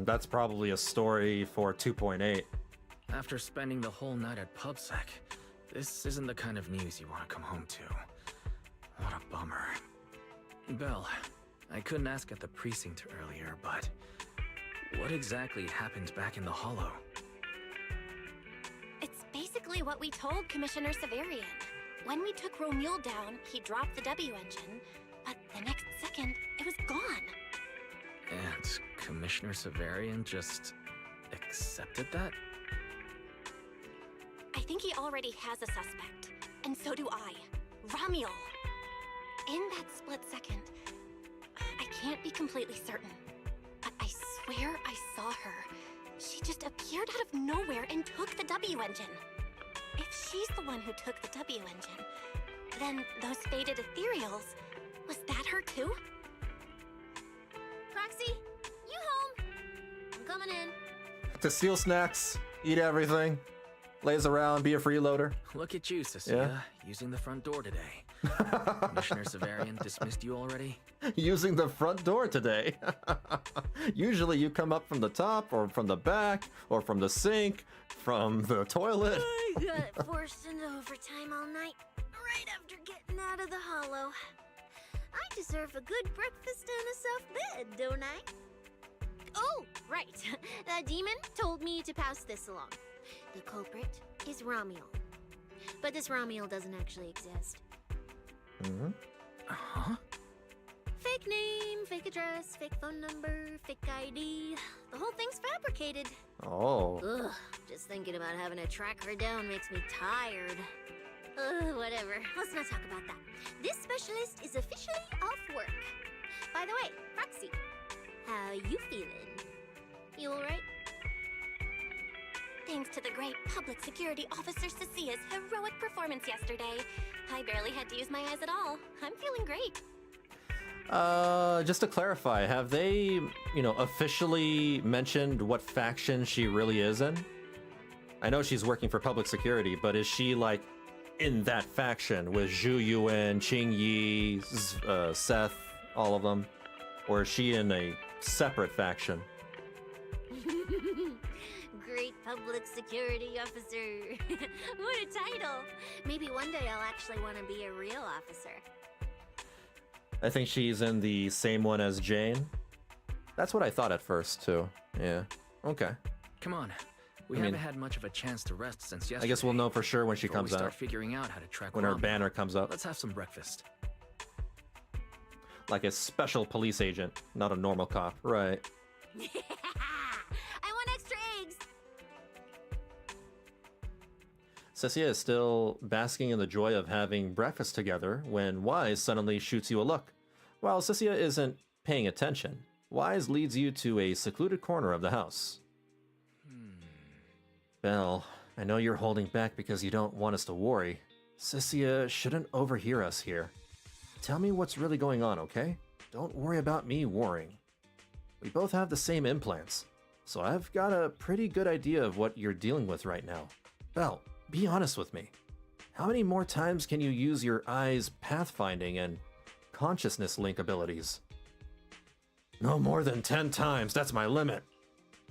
That's probably a story for 2.8. After spending the whole night at PubSec, this isn't the kind of news you want to come home to. What a bummer. Belle, I couldn't ask at the precinct earlier, but what exactly happened back in the Hollow? It's basically what we told Commissioner Severian. When we took Romuald down, he dropped the W engine, but the next second, it was gone. And Commissioner Severian just accepted that? I think he already has a suspect, and so do I. Romuald. In that split second, I can't be completely certain, but I swear I saw her. She just appeared out of nowhere and took the W engine. If she's the one who took the W engine, then those faded ethereals, was that her too? Proxy, you home? I'm coming in. To steal snacks, eat everything, lays around, be a freeloader. Look at you, Cissia, using the front door today. Commissioner Severian dismissed you already? Using the front door today. Usually you come up from the top, or from the back, or from the sink, from the toilet. I got forced into overtime all night, right after getting out of the Hollow. I deserve a good breakfast and a soft bed, don't I? Oh, right. That demon told me to pass this along. The culprit is Romuald. But this Romuald doesn't actually exist. Huh? Fake name, fake address, fake phone number, fake ID. The whole thing's fabricated. Oh. Ugh, just thinking about having to track her down makes me tired. Whatever. Let's not talk about that. This specialist is officially off work. By the way, Proxy, how you feeling? You alright? Thanks to the great public security officer Cissia's heroic performance yesterday, I barely had to use my eyes at all. I'm feeling great. Just to clarify, have they, officially mentioned what faction she really is in? I know she's working for public security, but is she, like, in that faction with Zhu Yuan, Qing Yi, Seth, all of them? Or is she in a separate faction? Great public security officer. What a title. Maybe one day I'll actually want to be a real officer. I think she's in the same one as Jane. That's what I thought at first, too. Yeah. Okay. Come on. We haven't had much of a chance to rest since yesterday. I guess we'll know for sure when she comes we start out. Figuring out how to track when her Romuald. banner comes up. Let's have some breakfast. Like a special police agent, not a normal cop. Right. I want extra eggs. Cissia is still basking in the joy of having breakfast together when Wise suddenly shoots you a look. While Cissia isn't paying attention, Wise leads you to a secluded corner of the house. Belle, I know you're holding back because you don't want us to worry. Cissia shouldn't overhear us here. Tell me what's really going on, okay? Don't worry about me worrying. We both have the same implants, so I've got a pretty good idea of what you're dealing with right now. Belle, be honest with me. How many more times can you use your eyes' pathfinding and consciousness link abilities? No more than 10 times, that's my limit.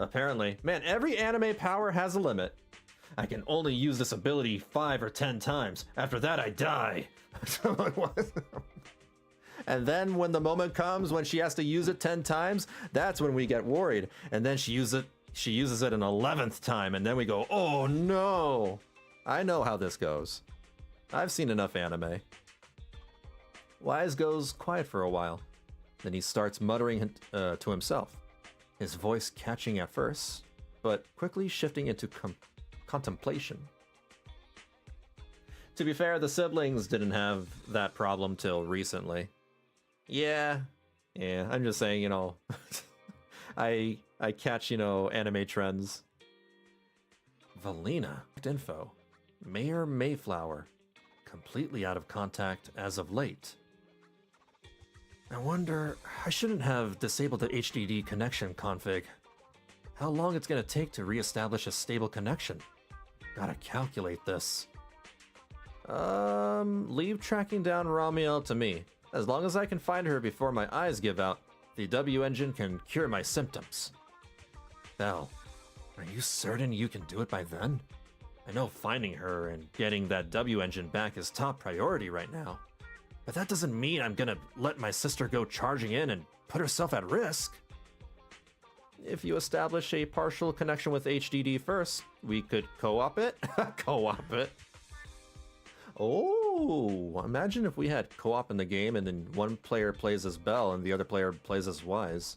Apparently. Man, every anime power has a limit. I can only use this ability 5 or 10 times. After that, I die. And then when the moment comes when she has to use it 10 times, that's when we get worried. And then she uses it an 11th time, and then we go, oh no. I know how this goes. I've seen enough anime. Wise goes quiet for a while. Then he starts muttering to himself, his voice catching at first, but quickly shifting into contemplation. To be fair, the siblings didn't have that problem till recently. Yeah, I'm just saying, you know, I catch, you know, anime trends. Valina. Info. Mayor Mayflower. Completely out of contact as of late. I wonder, I shouldn't have disabled the HDD connection config. How long it's gonna take to reestablish a stable connection? Gotta calculate this. Leave tracking down Ramiel to me. As long as I can find her before my eyes give out, the W engine can cure my symptoms. Belle, are you certain you can do it by then? I know finding her and getting that W engine back is top priority right now. But that doesn't mean I'm gonna let my sister go charging in and put herself at risk. If you establish a partial connection with HDD first, we could co-op it? Co-op it? Oh, imagine if we had co-op in the game and then one player plays as Belle and the other player plays as Wise.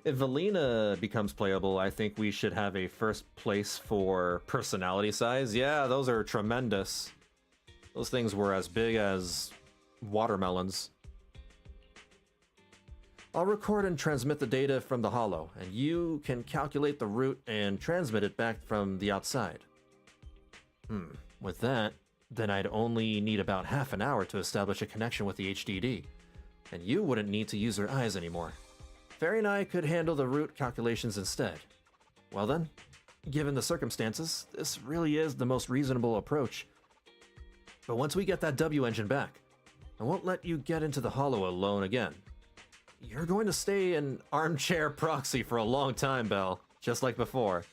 If Valina becomes playable, I think we should have a first place for personality size. Yeah, those are tremendous. Those things were as big as watermelons. I'll record and transmit the data from the holo, and you can calculate the route and transmit it back from the outside. With that, then I'd only need about half an hour to establish a connection with the HDD, and you wouldn't need to use your eyes anymore. Fairy and I could handle the route calculations instead. Well then, given the circumstances, this really is the most reasonable approach. But once we get that W engine back, I won't let you get into the holo alone again. You're going to stay an armchair proxy for a long time, Belle, just like before.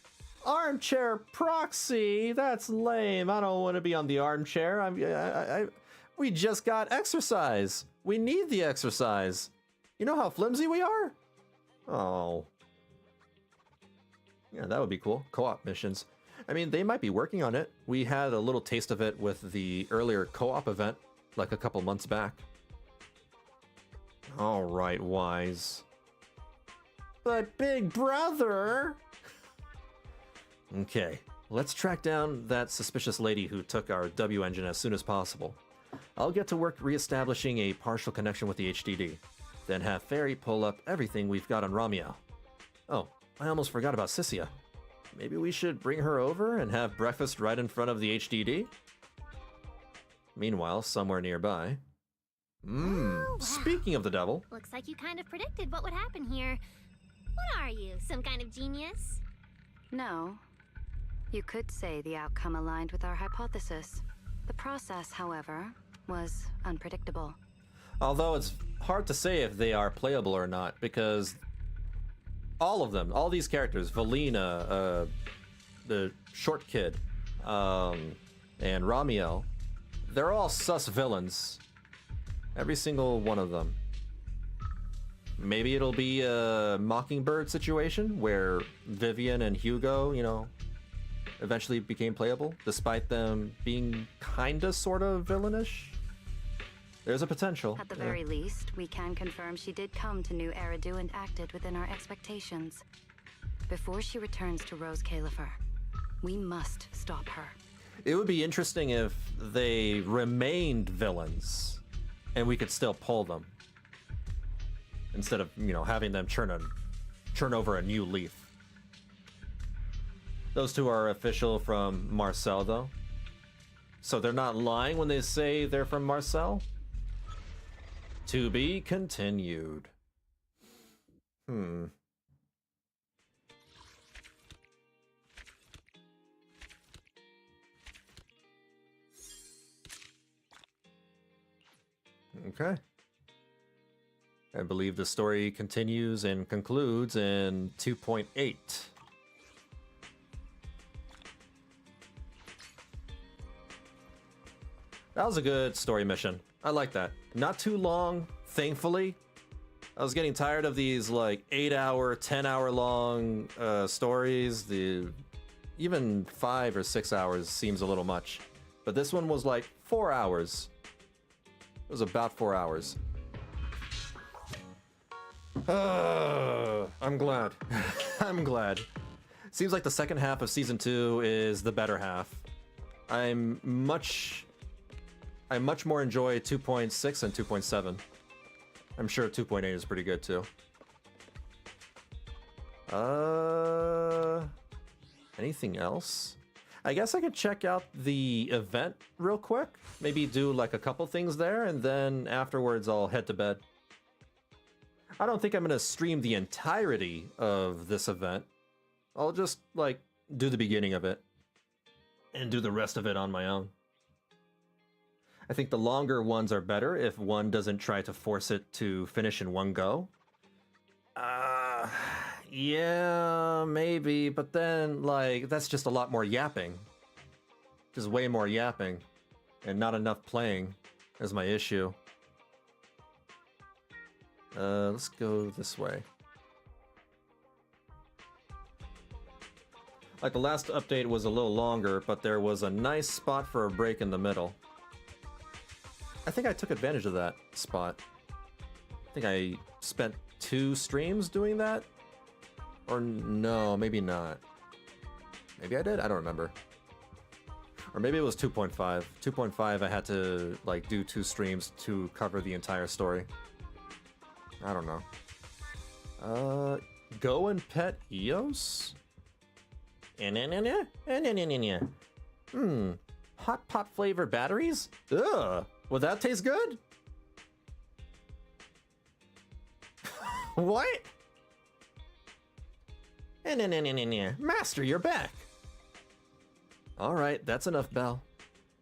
Armchair proxy? That's lame. I don't want to be on the armchair. We just got exercise. We need the exercise. You know how flimsy we are? Oh. Yeah, that would be cool. Co-op missions. I mean, they might be working on it. We had a little taste of it with the earlier co-op event, like a couple months back. All right, Wise. But Big Brother... Okay, let's track down that suspicious lady who took our W engine as soon as possible. I'll get to work re-establishing a partial connection with the HDD, then have Fairy pull up everything we've got on Ramiel. Oh, I almost forgot about Cissia. Maybe we should bring her over and have breakfast right in front of the HDD? Meanwhile, somewhere nearby... Oh, wow. Speaking of the devil... Looks like you kind of predicted what would happen here. What are you, some kind of genius? No. You could say the outcome aligned with our hypothesis. The process, however, was unpredictable. Although it's hard to say if they are playable or not, because all of them, all these characters, Valina, the short kid, and Ramiel, they're all sus villains. Every single one of them. Maybe it'll be a Mockingbird situation where Vivian and Hugo, you know, eventually became playable, despite them being kinda sorta villainish. There's a potential. At the very least, we can confirm she did come to New Eridu and acted within our expectations. Before she returns to Rose Califer, we must stop her. It would be interesting if they remained villains and we could still pull them. Instead of, you know, having them turn over a new leaf. Those two are official from Marcel, though. So they're not lying when they say they're from Marcel? To be continued. Okay. I believe the story continues and concludes in 2.8. That was a good story mission. I like that. Not too long, thankfully. I was getting tired of these like 8-hour, 10-hour long stories. Even 5 or 6 hours seems a little much. But this one was like 4 hours. It was about 4 hours. I'm glad. I'm glad. Seems like the second half of season 2 is the better half. I much more enjoy 2.6 and 2.7. I'm sure 2.8 is pretty good too. Anything else? I guess I could check out the event real quick. Maybe do like a couple things there, and then afterwards I'll head to bed. I don't think I'm gonna stream the entirety of this event. I'll just like do the beginning of it and do the rest of it on my own. I think the longer ones are better if one doesn't try to force it to finish in one go. Yeah, maybe, but then, like, that's just a lot more yapping. Just way more yapping. And not enough playing is my issue. Let's go this way. Like, the last update was a little longer, but there was a nice spot for a break in the middle. I think I took advantage of that spot. I think I spent 2 streams doing that? Or no, maybe not. Maybe I did? I don't remember. Or maybe it was 2.5. 2.5 I had to like do 2 streams to cover the entire story. I don't know. Go and pet Eos? Hot pot flavored batteries? Ugh. Would that taste good? What? Master, you're back. Alright, that's enough, Belle.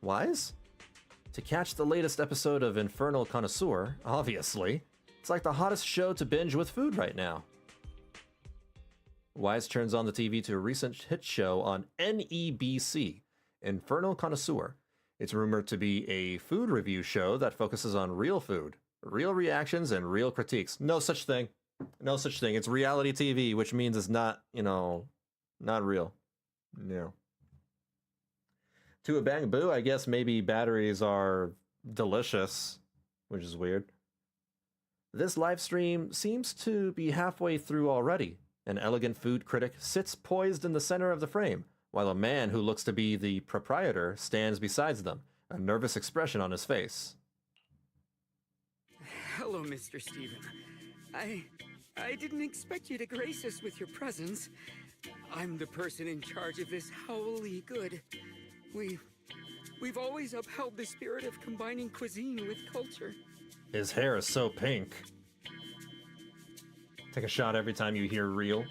Wise? To catch the latest episode of Infernal Connoisseur, obviously. It's like the hottest show to binge with food right now. Wise turns on the TV to a recent hit show on NEBC, Infernal Connoisseur. It's rumored to be a food review show that focuses on real food, real reactions, and real critiques. No such thing. No such thing. It's reality TV, which means it's not, you know, not real. No. To a bang boo, I guess maybe batteries are delicious, which is weird. This live stream seems to be halfway through already. An elegant food critic sits poised in the center of the frame, while a man who looks to be the proprietor stands beside them, a nervous expression on his face. Hello, Mr. Steven. I didn't expect you to grace us with your presence. I'm the person in charge of this Howly Good. We've always upheld the spirit of combining cuisine with culture. His hair is so pink. Take a shot every time you hear real.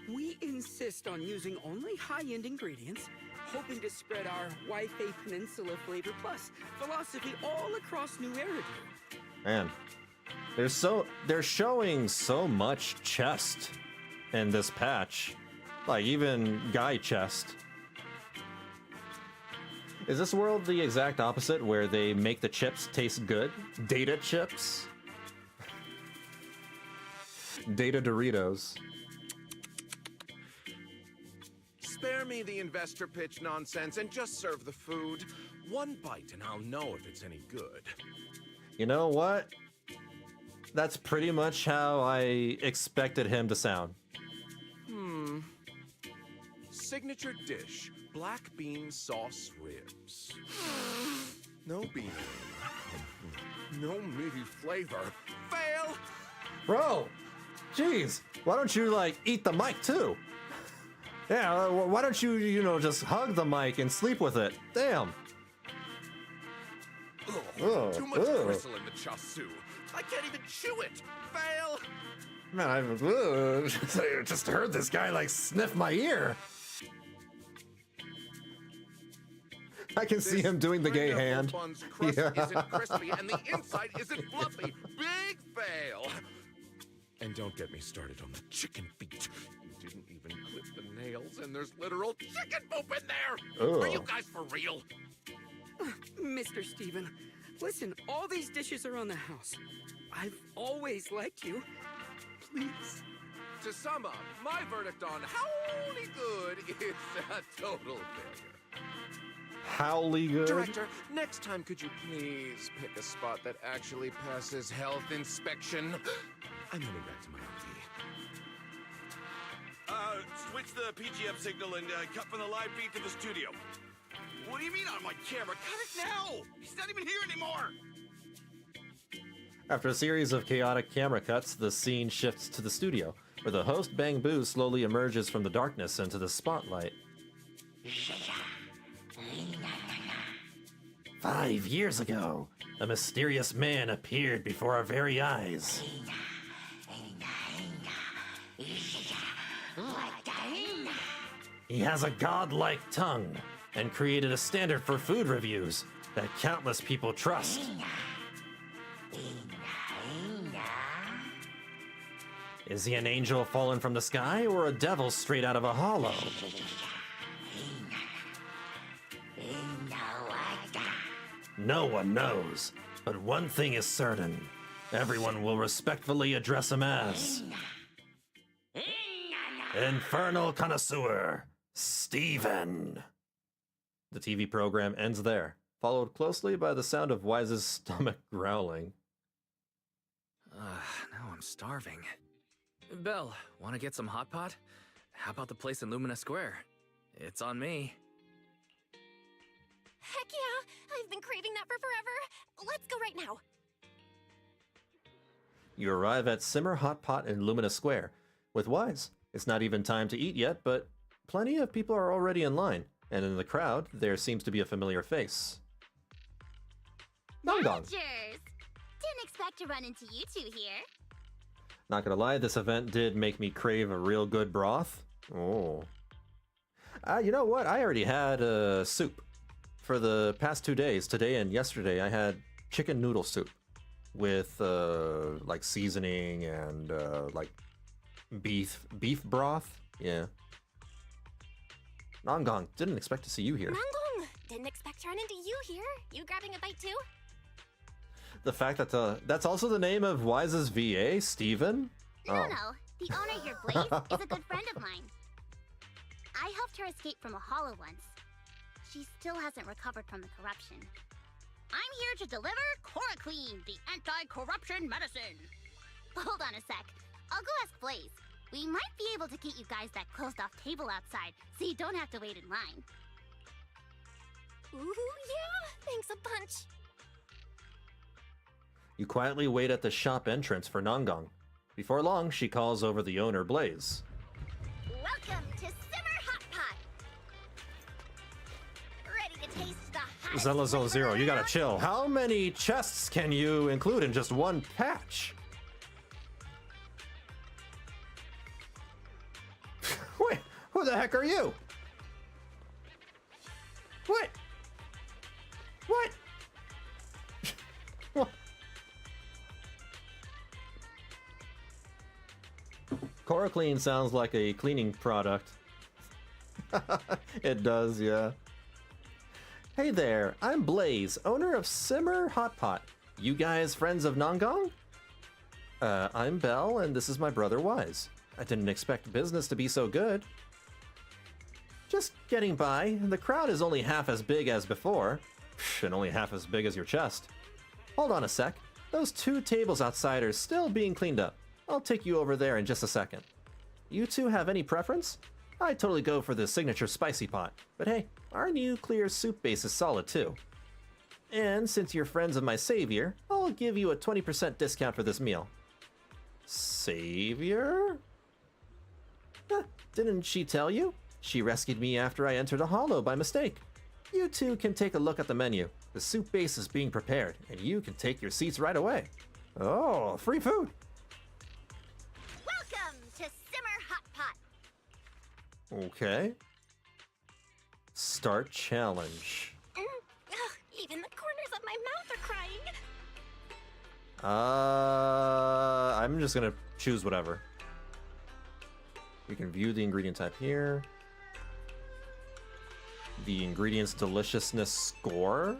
We insist on using only high-end ingredients, hoping to spread our Wi-Fi Peninsula Flavor Plus philosophy all across New Eridu. Man, they're showing so much chest in this patch. Like, even guy chest. Is this world the exact opposite, where they make the chips taste good? Data chips? Data Doritos. Spare me the investor pitch nonsense and just serve the food. One bite and I'll know if it's any good. You know what? That's pretty much how I expected him to sound. Signature dish, black bean sauce ribs. No bean. No meaty flavor. Fail! Bro! Jeez! Why don't you, like, eat the mic, too? Yeah, why don't you, you know, just hug the mic and sleep with it? Damn! Ugh, too much gristle in the chasu. I can't even chew it. Fail! Man, I just heard this guy, like, sniff my ear. I can see him doing the gay hand. Crust isn't crispy and the inside isn't fluffy. Big fail! And don't get me started on the chicken feet. You didn't even clip the nails and there's literal chicken poop in there! Ugh. Are you guys for real? Mr. Steven, listen, all these dishes are on the house. I've always liked you. Please. To sum up, my verdict on Howly Good is a total failure. Howly good. Director, next time could you please pick a spot that actually passes health inspection? I'm heading back to my RV. Switch the PGF signal and cut from the live feed to the studio. What do you mean on my camera? Cut it now! He's not even here anymore! After a series of chaotic camera cuts, the scene shifts to the studio, where the host Bang Boo slowly emerges from the darkness into the spotlight. 5 years ago, a mysterious man appeared before our very eyes. He has a godlike tongue and created a standard for food reviews that countless people trust. Is he an angel fallen from the sky or a devil straight out of a hollow? No one knows, but one thing is certain. Everyone will respectfully address him as Infernal Connoisseur, Steven. The TV program ends there, followed closely by the sound of Wise's stomach growling. Now I'm starving. Belle, want to get some hot pot? How about the place in Lumina Square? It's on me. Heck yeah! I've been craving that for forever. Let's go right now. You arrive at Simmer Hot Pot in Lumina Square. With Wise, it's not even time to eat yet, but plenty of people are already in line, and in the crowd, there seems to be a familiar face. Nangong! Cheers! Didn't expect to run into you two here. Not gonna lie, this event did make me crave a real good broth. Oh. You know what? I already had soup. For the past 2 days, today and yesterday, I had chicken noodle soup with like seasoning and like beef broth. Yeah. Nangong, didn't expect to see you here. Nangong! Didn't expect to run into you here. You grabbing a bite too? The fact that that's also the name of Wise's VA, Steven? No. The owner here, Blaze, is a good friend of mine. I helped her escape from a hollow once. She still hasn't recovered from the corruption. I'm here to deliver Chloroquine, the anti-corruption medicine. Hold on a sec. I'll go ask Blaze. We might be able to get you guys that closed-off table outside, so you don't have to wait in line. Ooh, yeah! Thanks a bunch. You quietly wait at the shop entrance for Nangong. Before long, she calls over the owner, Blaze. Welcome to Simmer Hot Pot. Ready to taste the hottest Zenless Zone Zero, you gotta chill. How many chests can you include in just one patch? Wait, who the heck are you? What? What? What? Chloroquine sounds like a cleaning product. It does, yeah. Hey there, I'm Blaze, owner of Simmer Hot Pot. You guys friends of Nangong? I'm Belle, and this is my brother Wise. I didn't expect business to be so good. Just getting by. The crowd is only half as big as before. And only half as big as your chest. Hold on a sec. Those 2 tables outside are still being cleaned up. I'll take you over there in just a second. You two have any preference? I'd totally go for the signature spicy pot. But hey, our new clear soup base is solid too. And since you're friends of my savior, I'll give you a 20% discount for this meal. Savior? Didn't she tell you? She rescued me after I entered a hollow by mistake. You two can take a look at the menu. The soup base is being prepared, and you can take your seats right away. Oh, free food! Welcome to Simmer Hot Pot. Okay. Start challenge. Even the corners of my mouth are crying. I'm just gonna choose whatever. We can view the ingredient type here. The ingredients deliciousness score.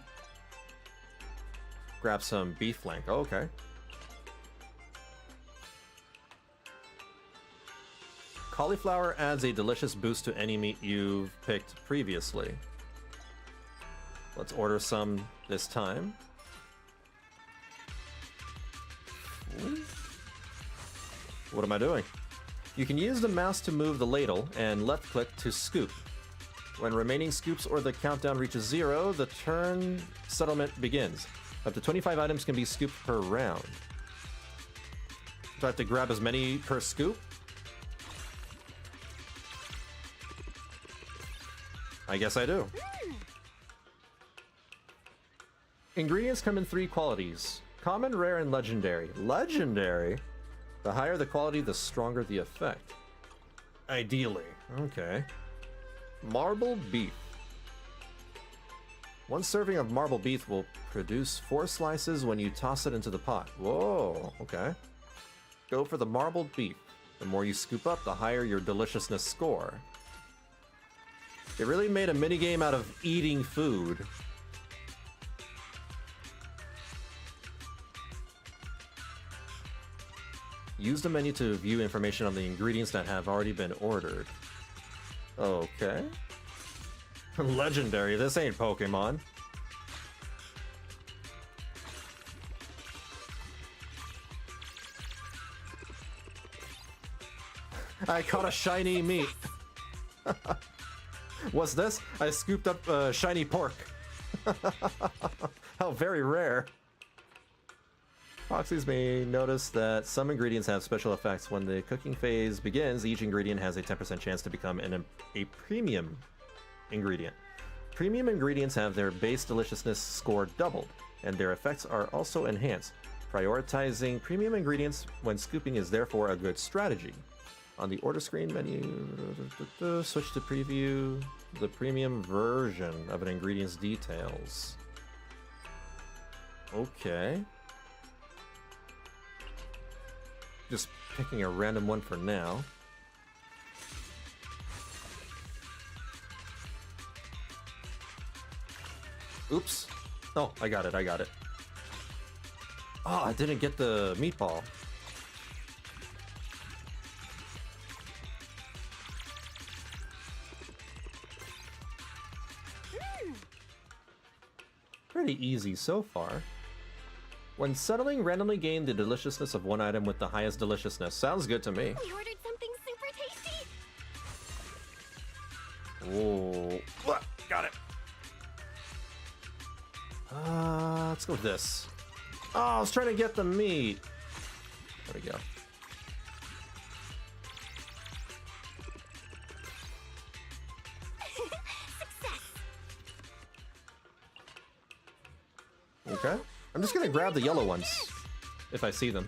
Grab some beef flank. Oh, okay. Cauliflower adds a delicious boost to any meat you've picked previously. Let's order some this time. Ooh. What am I doing? You can use the mouse to move the ladle and left click to scoop. When remaining scoops or the countdown reaches 0, the turn settlement begins. Up to 25 items can be scooped per round. Do I have to grab as many per scoop? I guess I do. Ingredients come in 3 qualities. Common, rare, and legendary. Legendary? The higher the quality, the stronger the effect. Ideally. Okay. Marble beef. 1 serving of marble beef will produce 4 slices when you toss it into the pot. Whoa, okay. Go for the marbled beef. The more you scoop up, the higher your deliciousness score. They really made a minigame out of eating food. Use the menu to view information on the ingredients that have already been ordered. Okay. Legendary, this ain't Pokemon. I caught a shiny meat. What's this? I scooped up shiny pork. How very rare. Foxies may notice that some ingredients have special effects. When the cooking phase begins, each ingredient has a 10% chance to become a premium ingredient. Premium ingredients have their base deliciousness score doubled, and their effects are also enhanced. Prioritizing premium ingredients when scooping is therefore a good strategy. On the order screen menu, switch to preview the premium version of an ingredient's details. Okay. Just picking a random one for now. Oops. Oh, I got it, I got it. Oh, I didn't get the meatball. Pretty easy so far. When settling, randomly gain the deliciousness of one item with the highest deliciousness. Sounds good to me. We ordered something super tasty. Oh, got it. Let's go with this. Oh, I was trying to get the meat. There we go. Okay. I'm just gonna grab the yellow ones if I see them.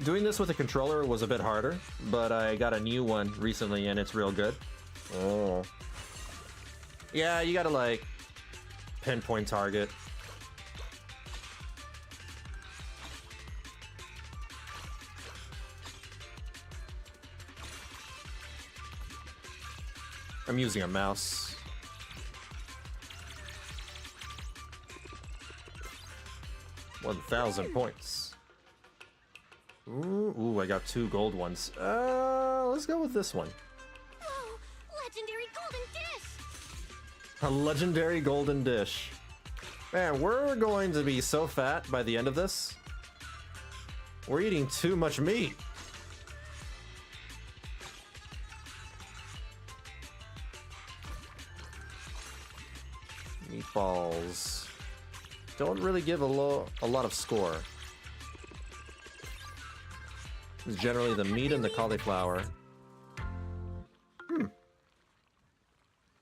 Doing this with a controller was a bit harder, but I got a new one recently and it's real good. Oh. Yeah, you gotta like pinpoint target. I'm using a mouse. $1,000 points. Ooh, I got 2 gold ones. Let's go with this one. Whoa, legendary golden dish! A legendary golden dish. Man, we're going to be so fat by the end of this. We're eating too much meat. Meatballs don't really give a lot of score. It's generally the meat and the cauliflower.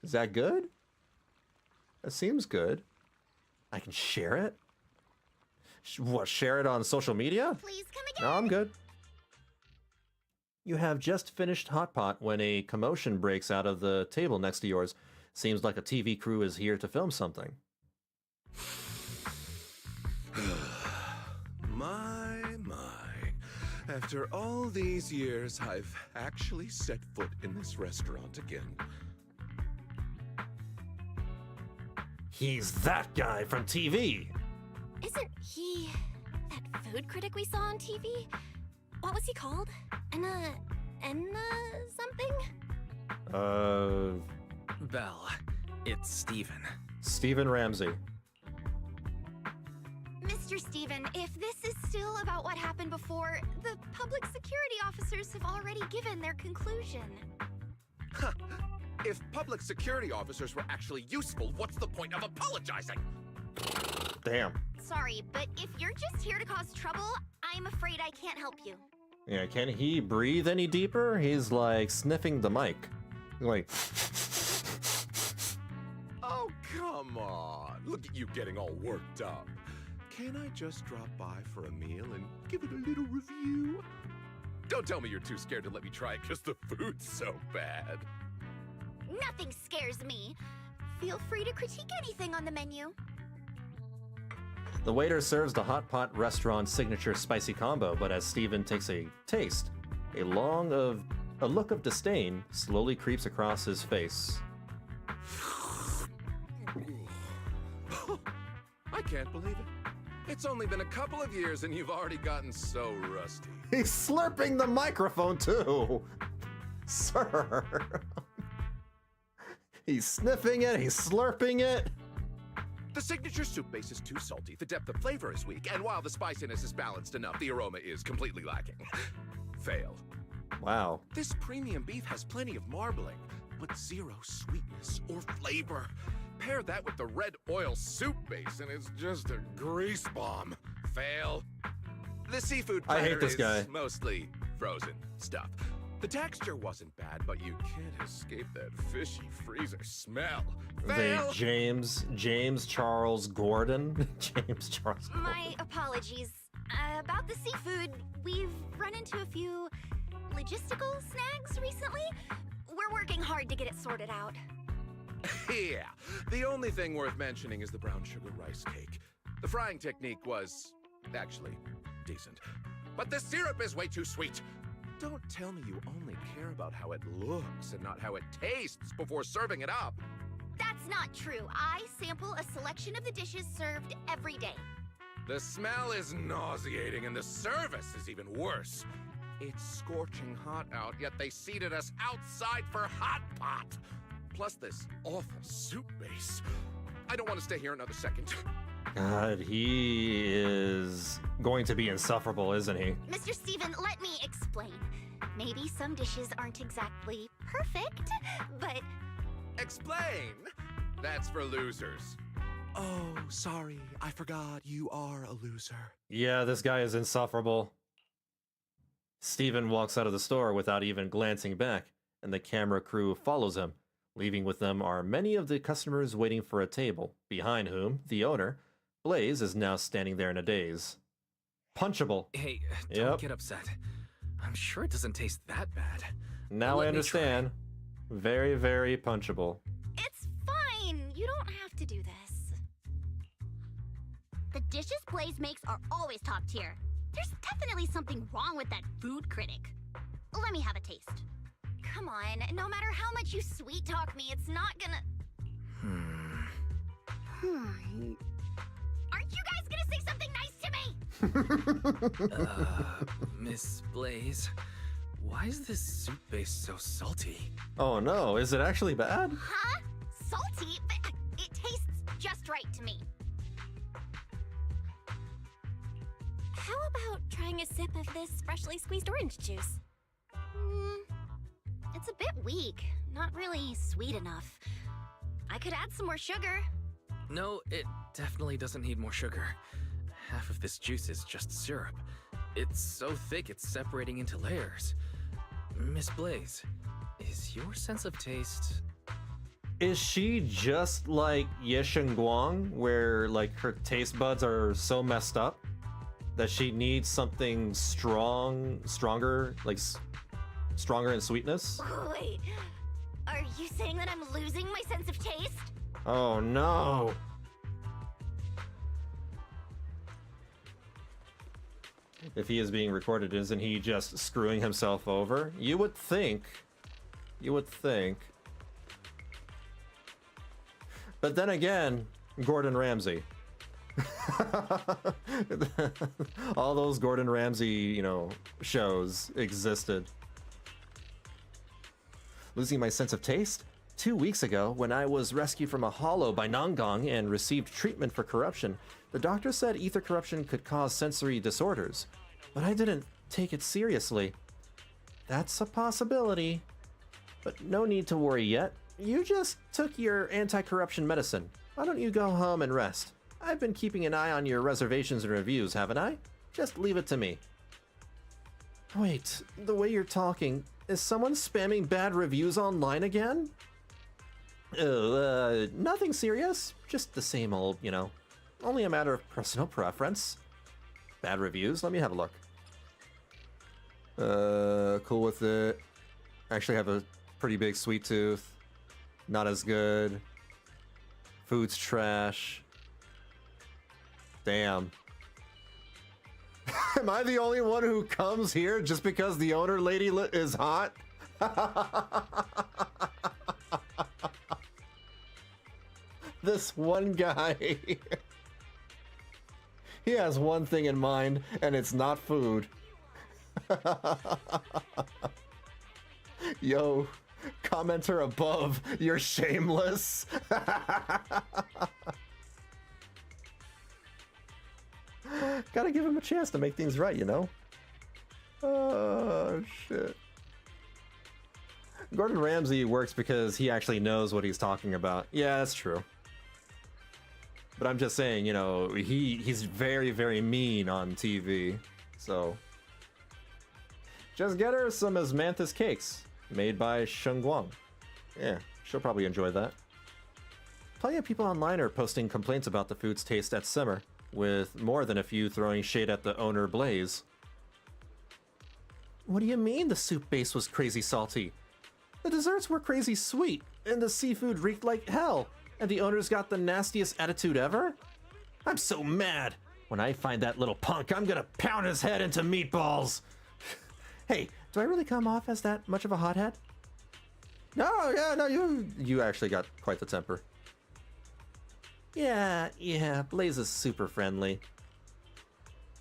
Is that good? That seems good. I can share it? What, share it on social media? Please come again. No, I'm good. You have just finished Hot Pot when a commotion breaks out of the table next to yours. Seems like a TV crew is here to film something. My. After all these years, I've actually set foot in this restaurant again. He's that guy from TV. Isn't he that food critic we saw on TV? What was he called? Enna something? Belle, it's Steven. Stephen Ramsey. Mr. Steven, if this is still about what happened before, the public security officers have already given their conclusion. If public security officers were actually useful, what's the point of apologizing? Damn. Sorry, but if you're just here to cause trouble, I'm afraid I can't help you. Yeah, can he breathe any deeper? He's like sniffing the mic. Like. Oh, come on. Look at you getting all worked up. Can I just drop by for a meal and give it a little review? Don't tell me you're too scared to let me try it because the food's so bad. Nothing scares me. Feel free to critique anything on the menu. The waiter serves the Hot Pot restaurant's signature spicy combo, but as Steven takes a taste, a look of disdain slowly creeps across his face. I can't believe it. It's only been a couple of years and you've already gotten so rusty. He's slurping the microphone too! Sir! He's sniffing it, he's slurping it! The signature soup base is too salty, the depth of flavor is weak, and while the spiciness is balanced enough, the aroma is completely lacking. Fail. Wow. This premium beef has plenty of marbling, but zero sweetness or flavor. Pair that with the red oil soup base, and it's just a grease bomb. Fail. The seafood I platter hate this guy. is mostly frozen stuff. The texture wasn't bad, but you can't escape that fishy freezer smell. Fail. James Charles Gordon? James Charles Gordon. My apologies. About the seafood, we've run into a few logistical snags recently. We're working hard to get it sorted out. Yeah, the only thing worth mentioning is the brown sugar rice cake. The frying technique was actually decent, but the syrup is way too sweet. Don't tell me you only care about how it looks and not how it tastes before serving it up. That's not true. I sample a selection of the dishes served every day. The smell is nauseating and the service is even worse. It's scorching hot out, yet they seated us outside for hot pot. Plus this awful soup base. I don't want to stay here another second. God, he is going to be insufferable, isn't he? Mr. Steven, let me explain. Maybe some dishes aren't exactly perfect, but... Explain! That's for losers. Oh, sorry. I forgot you are a loser. Yeah, this guy is insufferable. Steven walks out of the store without even glancing back, and the camera crew follows him. Leaving with them are many of the customers waiting for a table, behind whom the owner, Blaze, is now standing there in a daze. Punchable. Hey, don't get upset. I'm sure it doesn't taste that bad. Now I understand. Very, very punchable. It's fine. You don't have to do this. The dishes Blaze makes are always top tier. There's definitely something wrong with that food critic. Let me have a taste. Come on, no matter how much you sweet talk me, it's not gonna... Aren't you guys gonna say something nice to me? Miss Blaze, why is this soup base so salty? Oh no, is it actually bad? Huh? Salty? But it tastes just right to me. How about trying a sip of this freshly squeezed orange juice? It's a bit weak. Not really sweet enough. I could add some more sugar. No, it definitely doesn't need more sugar. Half of this juice is just syrup. It's so thick it's separating into layers. Miss Blaze, is your sense of taste... Is she just like Yeshen Guang, where like her taste buds are so messed up that she needs something stronger, like stronger in sweetness? Wait, are you saying that I'm losing my sense of taste? Oh no! If he is being recorded, isn't he just screwing himself over? You would think. You would think. But then again, Gordon Ramsay. All those Gordon Ramsay, shows existed. Losing my sense of taste? 2 weeks ago, when I was rescued from a hollow by Nangong and received treatment for corruption, the doctor said ether corruption could cause sensory disorders, but I didn't take it seriously. That's a possibility, but no need to worry yet. You just took your anti-corruption medicine. Why don't you go home and rest? I've been keeping an eye on your reservations and reviews, haven't I? Just leave it to me. Wait, the way you're talking, is someone spamming bad reviews online again? Nothing serious. Just the same old, you know. Only a matter of personal preference. Bad reviews? Let me have a look. Cool with it. Actually have a pretty big sweet tooth. Not as good. Food's trash. Damn. Am I the only one who comes here just because the owner lady is hot? This one guy. He has one thing in mind, and it's not food. Yo, commenter above, you're shameless. Gotta give him a chance to make things right, you know? Oh, shit. Gordon Ramsay works because he actually knows what he's talking about. Yeah, that's true. But I'm just saying, you know, he's very, very mean on TV. So, just get her some Asmanthus cakes made by Sheng Guang. Yeah, she'll probably enjoy that. Plenty of people online are posting complaints about the food's taste at Simmer, with more than a few throwing shade at the owner Blaze. What do you mean the soup base was crazy salty? The desserts were crazy sweet, and the seafood reeked like hell, and the owner's got the nastiest attitude ever? I'm so mad! When I find that little punk, I'm gonna pound his head into meatballs! Hey, do I really come off as that much of a hothead? No, yeah, no, you actually got quite the temper. Yeah, Blaze is super friendly.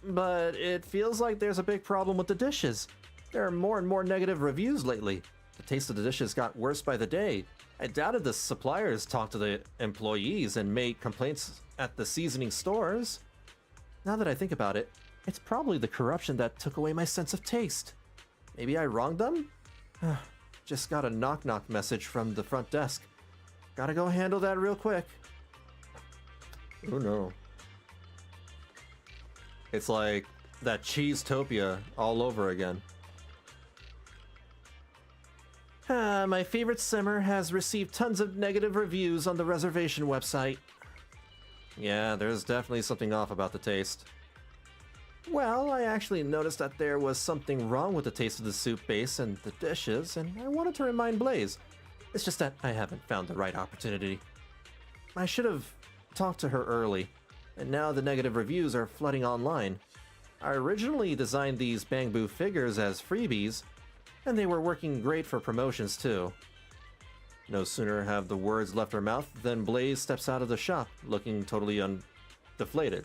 But it feels like there's a big problem with the dishes. There are more and more negative reviews lately. The taste of the dishes got worse by the day. I doubted the suppliers talked to the employees and made complaints at the seasoning stores. Now that I think about it, it's probably the corruption that took away my sense of taste. Maybe I wronged them? Just got a knock-knock message from the front desk. Gotta go handle that real quick. Oh no. It's like that Cheesetopia all over again. My favorite simmer has received tons of negative reviews on the reservation website. Yeah, there's definitely something off about the taste. Well, I actually noticed that there was something wrong with the taste of the soup base and the dishes, and I wanted to remind Blaze. It's just that I haven't found the right opportunity. I should have talked to her early, and now the negative reviews are flooding online. I originally designed these Bang Boo figures as freebies, and they were working great for promotions too. No sooner have the words left her mouth than Blaze steps out of the shop, looking totally deflated.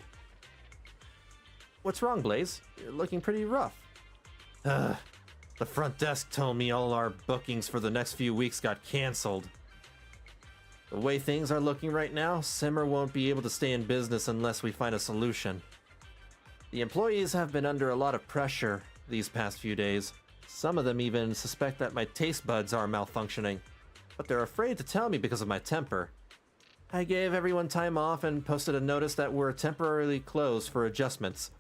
What's wrong, Blaze? You're looking pretty rough. The front desk told me all our bookings for the next few weeks got cancelled. The way things are looking right now, Simmer won't be able to stay in business unless we find a solution. The employees have been under a lot of pressure these past few days. Some of them even suspect that my taste buds are malfunctioning, but they're afraid to tell me because of my temper. I gave everyone time off and posted a notice that we're temporarily closed for adjustments.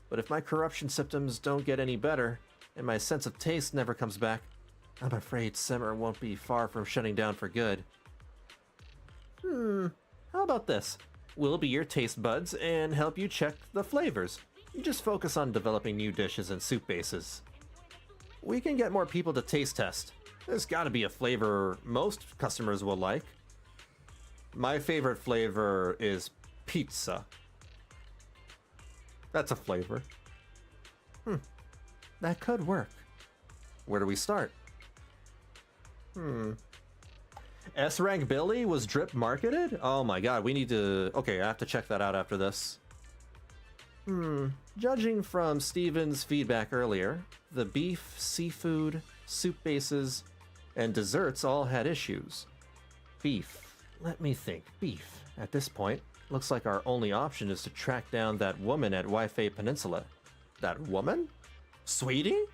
But if my corruption symptoms don't get any better, and my sense of taste never comes back, I'm afraid Simmer won't be far from shutting down for good. How about this? We'll be your taste buds and help you check the flavors. You just focus on developing new dishes and soup bases. We can get more people to taste test. There's gotta be a flavor most customers will like. My favorite flavor is pizza. That's a flavor. That could work. Where do we start? S-Rank Billy was drip marketed? Oh my god, we need to... Okay, I have to check that out after this. Judging from Steven's feedback earlier, the beef, seafood, soup bases, and desserts all had issues. Beef. Let me think. Beef. At this point, looks like our only option is to track down that woman at Waifei Peninsula. That woman? Sweetie?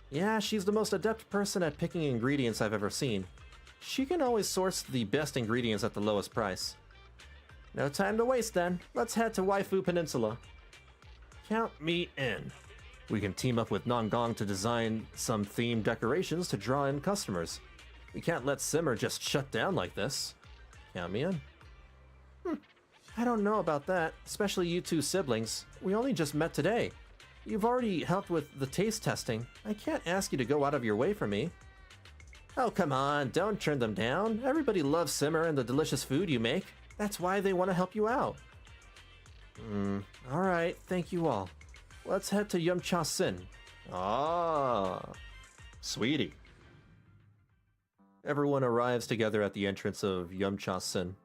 Yeah, she's the most adept person at picking ingredients I've ever seen. She can always source the best ingredients at the lowest price. No time to waste then. Let's head to Waifu Peninsula. Count me in. We can team up with Nangong to design some themed decorations to draw in customers. We can't let Simmer just shut down like this. Count me in. I don't know about that, especially you two siblings. We only just met today. You've already helped with the taste testing. I can't ask you to go out of your way for me. Oh, come on, don't turn them down. Everybody loves Simmer and the delicious food you make. That's why they want to help you out. Alright, thank you all. Let's head to Yumcha Sin. Ah, sweetie. Everyone arrives together at the entrance of Yumcha Sin.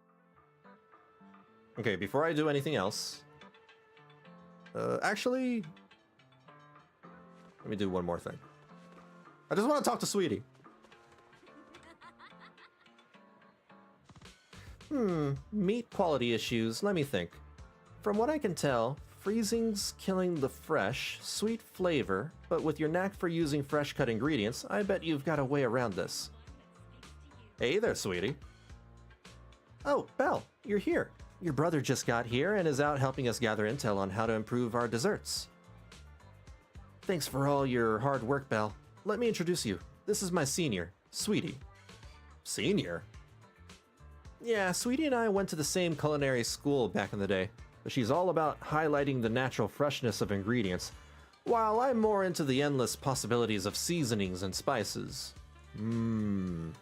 Okay, before I do anything else... actually... Let me do one more thing. I just want to talk to Sweetie. Meat quality issues, let me think. From what I can tell, freezing's killing the fresh, sweet flavor, but with your knack for using fresh cut ingredients, I bet you've got a way around this. Hey there, Sweetie. Oh, Belle, you're here. Your brother just got here and is out helping us gather intel on how to improve our desserts. Thanks for all your hard work, Belle. Let me introduce you. This is my senior, Sweetie. Senior? Yeah, Sweetie and I went to the same culinary school back in the day, but she's all about highlighting the natural freshness of ingredients, while I'm more into the endless possibilities of seasonings and spices. I'm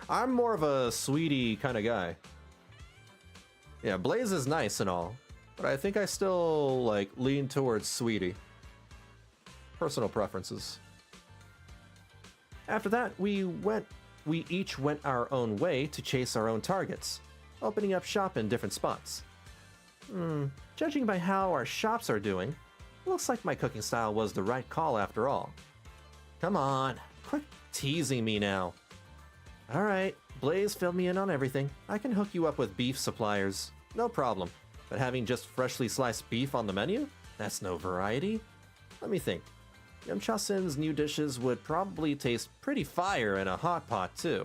more of a Sweetie kind of guy. Yeah, Blaze is nice and all, but I think I still, lean towards Sweetie. Personal preferences. After that, we each went our own way to chase our own targets, opening up shop in different spots. Judging by how our shops are doing, looks like my cooking style was the right call after all. Come on, quit teasing me now. Alright, Blaze filled me in on everything. I can hook you up with beef suppliers, no problem. But having just freshly sliced beef on the menu? That's no variety. Let me think. Yumcha Sin's new dishes would probably taste pretty fire in a hot pot too.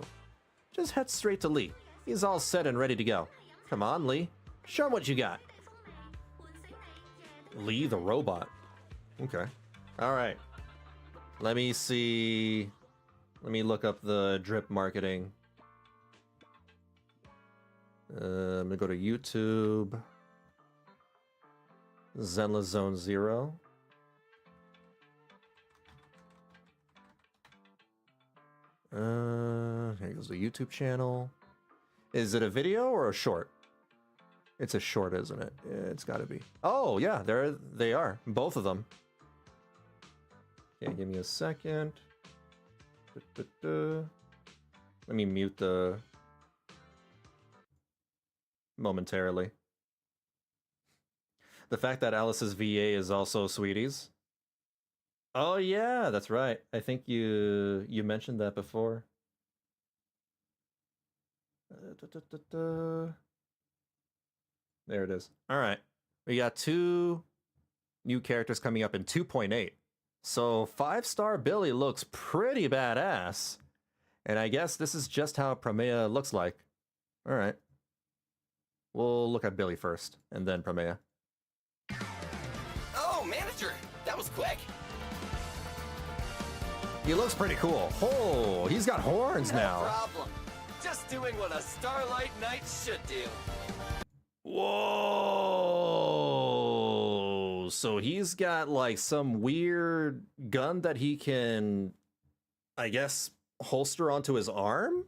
Just head straight to Lee. He's all set and ready to go. Come on, Lee. Show him what you got. Lee the robot. Okay. Alright. Let me see... Let me look up the drip marketing. I'm gonna go to YouTube. Zenless Zone Zero. Here goes the YouTube channel. Is it a video or a short? It's a short, isn't it? It's gotta be. Oh, yeah, there they are. Both of them. Okay, give me a second. Let me mute the... momentarily. The fact that Alice's VA is also Sweetie's. Oh yeah, that's right. I think you mentioned that before. There it is. All right. We got 2 new characters coming up in 2.8. So 5-star Billy looks pretty badass. And I guess this is just how Promeia looks like. All right. We'll look at Billy first, and then Promeia. Oh, manager! That was quick! He looks pretty cool. Oh, he's got horns now. No problem. Just doing what a Starlight Knight should do. Whoa! So he's got like some weird gun that he can, I guess, holster onto his arm?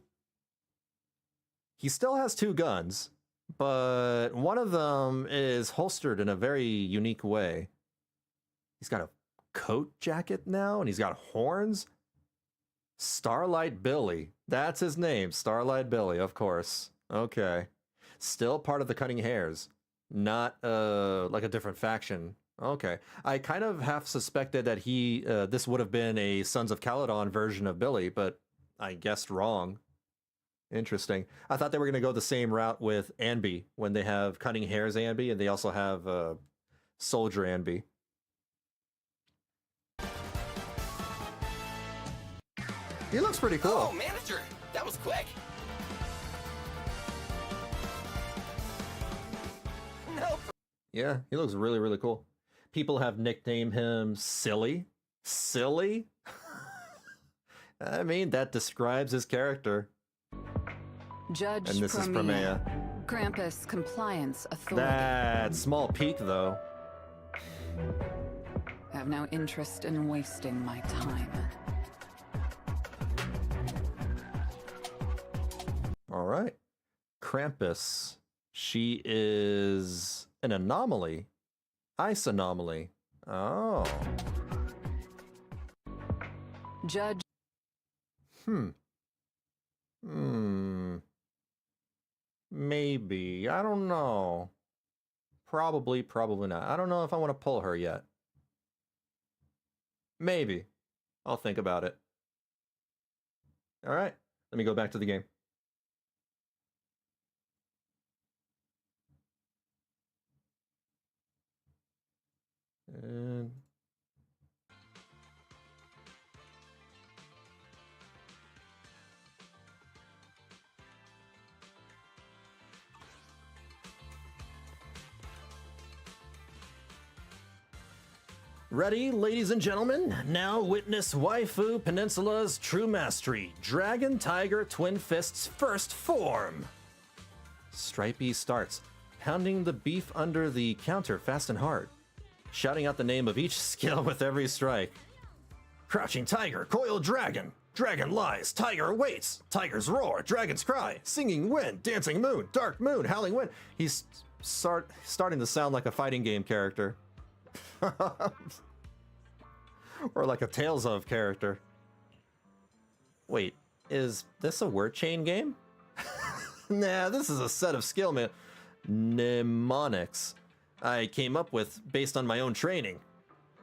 He still has 2 guns, but one of them is holstered in a very unique way. He's got a coat jacket now, and he's got horns. Starlight Billy. That's his name. Starlight Billy, of course. Okay. Still part of the Cutting Hairs. Not like a different faction. Okay. I kind of half suspected that this would have been a Sons of Caledon version of Billy, but I guessed wrong. Interesting. I thought they were going to go the same route with Anby when they have Cutting Hair's Anby, and they also have Soldier Anby. He looks pretty cool. Oh, manager! That was quick! No. Yeah, he looks really, really cool. People have nicknamed him Silly. Silly? I mean, that describes his character. Judge And this is Promeia. Krampus Compliance Authority. That small peak, though. Have no interest in wasting my time. All right. Krampus. She is an anomaly. Ice anomaly. Oh. Judge. Maybe. I don't know. Probably not. I don't know if I want to pull her yet. Maybe. I'll think about it. All right. Let me go back to the game. And ready, ladies and gentlemen? Now witness Waifu Peninsula's true mastery, Dragon Tiger Twin Fist's first form. Stripey starts, pounding the beef under the counter fast and hard, shouting out the name of each skill with every strike. Crouching Tiger, Coiled Dragon, Dragon Lies, Tiger Waits, Tiger's Roar, Dragon's Cry, Singing Wind, Dancing Moon, Dark Moon, Howling Wind. He's starting to sound like a fighting game character. Or like a Tales of character. Wait, is this a word chain game? Nah, this is a set of skill mnemonics I came up with based on my own training.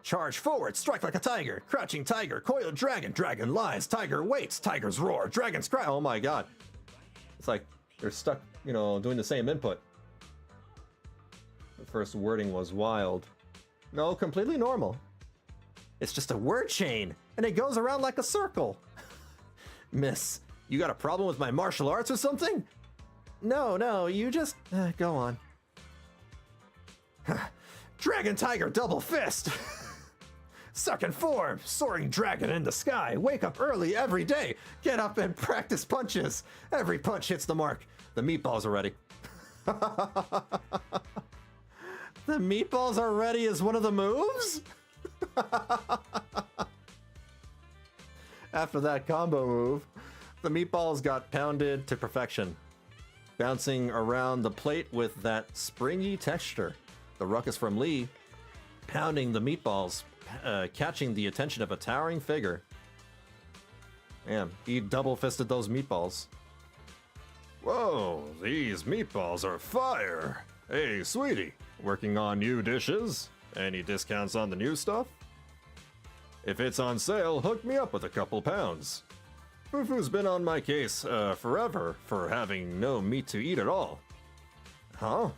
Charge forward, strike like a tiger, crouching tiger, coiled dragon, dragon lies, tiger waits, tiger's roar, dragon's cry. Oh my god. It's like they're stuck, you know, doing the same input. The first wording was wild. No, completely normal. It's just a word chain, and it goes around like a circle. Miss, you got a problem with my martial arts or something? No, you just... go on. Dragon Tiger Double Fist! Second form, soaring dragon in the sky. Wake up early every day. Get up and practice punches. Every punch hits the mark. The meatballs are ready. The meatballs are ready is one of the moves? After that combo move, the meatballs got pounded to perfection, bouncing around the plate with that springy texture. The ruckus from Lee, pounding the meatballs, catching the attention of a towering figure. Man, he double-fisted those meatballs. Whoa, these meatballs are fire! Hey, sweetie, working on new dishes? Any discounts on the new stuff? If it's on sale, hook me up with a couple pounds. Fufu's been on my case forever for having no meat to eat at all. Huh?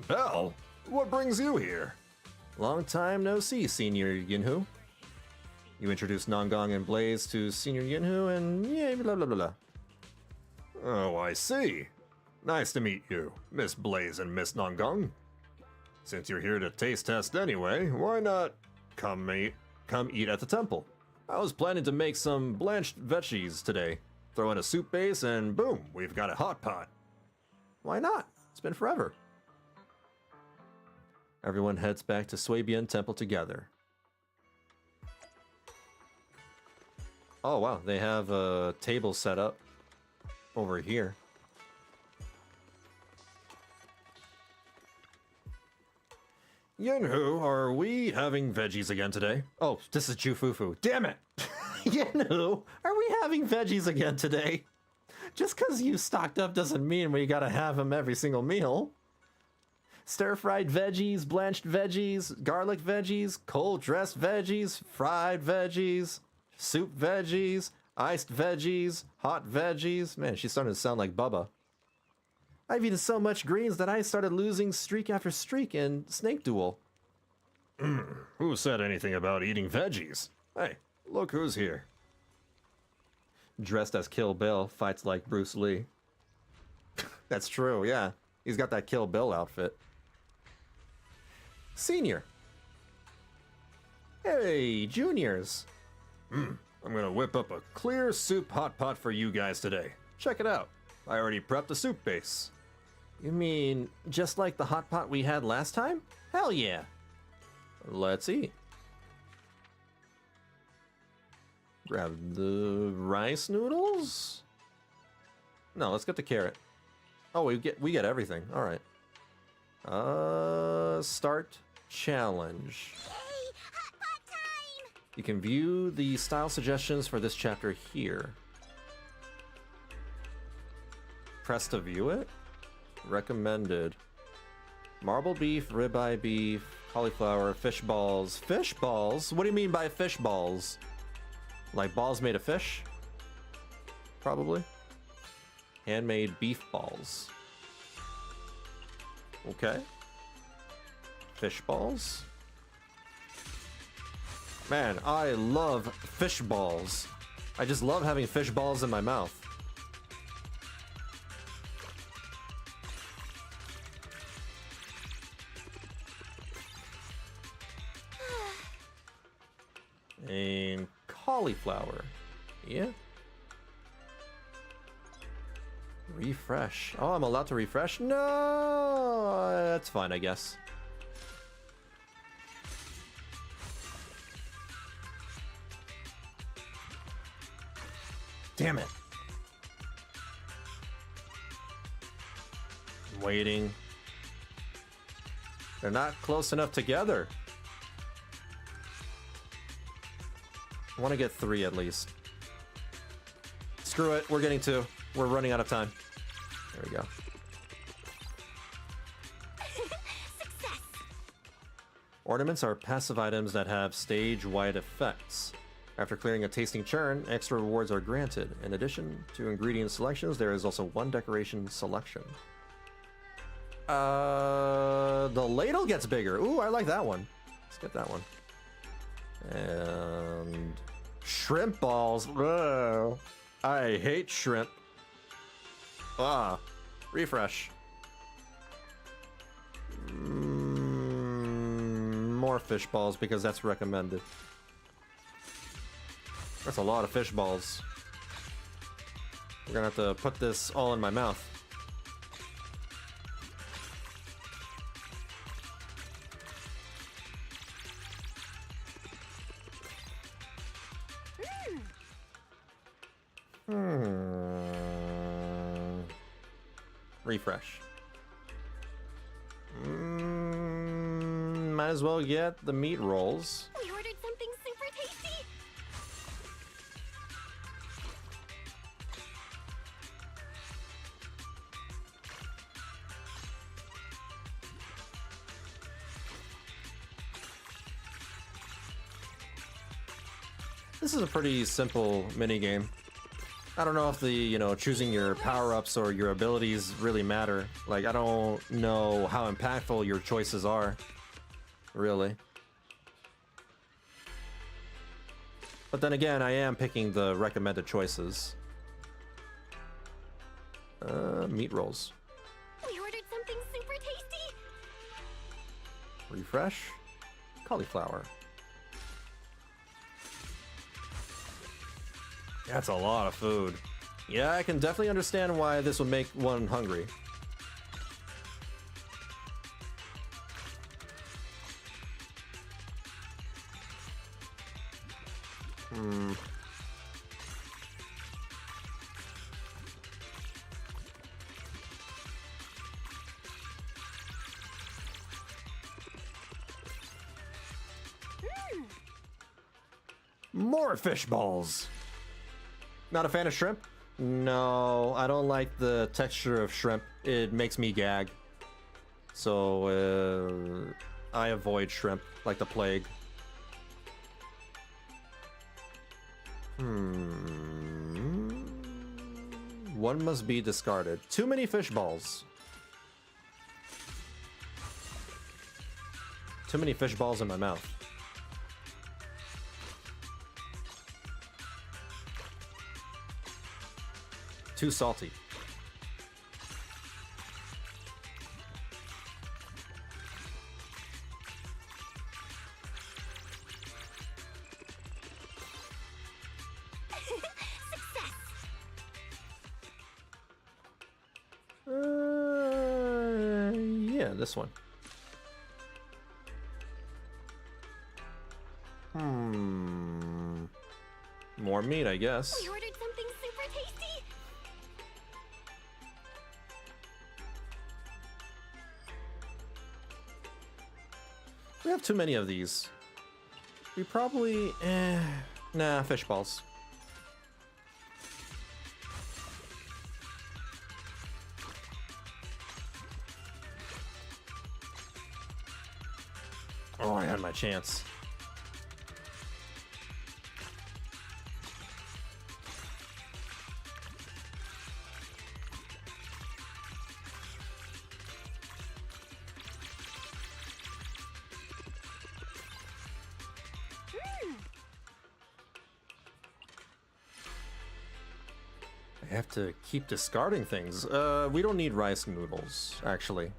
Belle? What brings you here? Long time no see, Senior Yinhu. You introduced Nangong and Blaze to Senior Yinhu and yeah, blah blah blah blah. Oh, I see. Nice to meet you, Miss Blaze and Miss Nangong. Since you're here to taste test anyway, why not come eat at the temple? I was planning to make some blanched veggies today. Throw in a soup base and boom, we've got a hot pot. Why not? It's been forever. Everyone heads back to Swabian Temple together. Oh wow, they have a table set up over here. Yinhu, are we having veggies again today? Oh, this is Jufufu. Damn it! Yinhu, are we having veggies again today? Just because you stocked up doesn't mean we gotta have them every single meal. Stir-fried veggies, blanched veggies, garlic veggies, cold-dressed veggies, fried veggies, soup veggies, Iced veggies, hot veggies. Man, she's starting to sound like Bubba. I've eaten so much greens that I started losing streak after streak in Snake Duel. Who said anything about eating veggies? Hey, look who's here. Dressed as Kill Bill, fights like Bruce Lee. That's true, yeah. He's got that Kill Bill outfit. Senior. Hey, juniors. I'm gonna whip up a clear soup hot pot for you guys today. Check it out. I already prepped the soup base. You mean just like the hot pot we had last time? Hell yeah. Let's eat. Grab the rice noodles? No, let's get the carrot. Oh, we get everything. All right. Start challenge. Yay! Hot pot time! You can view the style suggestions for this chapter here. Press to view it. Recommended. Marble beef, ribeye beef, cauliflower, fish balls. Fish balls? What do you mean by fish balls? Like balls made of fish? Probably. Handmade beef balls. Okay. Fish balls? Man, I love fish balls. I just love having fish balls in my mouth. And cauliflower. Yeah. Refresh. Oh, I'm allowed to refresh? No! That's fine, I guess. Damn it. I'm waiting. They're not close enough together. I want to get 3 at least. Screw it, we're getting 2. We're running out of time. There we go. Success! Ornaments are passive items that have stage-wide effects. After clearing a tasting churn, extra rewards are granted. In addition to ingredient selections, there is also 1 decoration selection. The ladle gets bigger. Ooh, I like that one. Let's get that one. And shrimp balls. Ugh. I hate shrimp. Ah, refresh. More fish balls because that's recommended. That's a lot of fish balls. We're gonna have to put this all in my mouth. Refresh. Might as well get the meat rolls. We ordered something super tasty. This is a pretty simple minigame. I don't know if the, choosing your power-ups or your abilities really matter. Like, I don't know how impactful your choices are, really. But then again, I am picking the recommended choices. Meat rolls. We ordered something super tasty. Refresh. Cauliflower. That's a lot of food. Yeah, I can definitely understand why this would make one hungry. More fish balls. Not a fan of shrimp? No, I don't like the texture of shrimp. It makes me gag. So, I avoid shrimp like the plague. One must be discarded. Too many fish balls. Too many fish balls in my mouth. Too salty. Yeah, this one. More meat, I guess. We ordered something super tasty. We have too many of these. We probably... nah, fish balls. Oh, I had my chance. I have to keep discarding things. We don't need rice noodles, actually.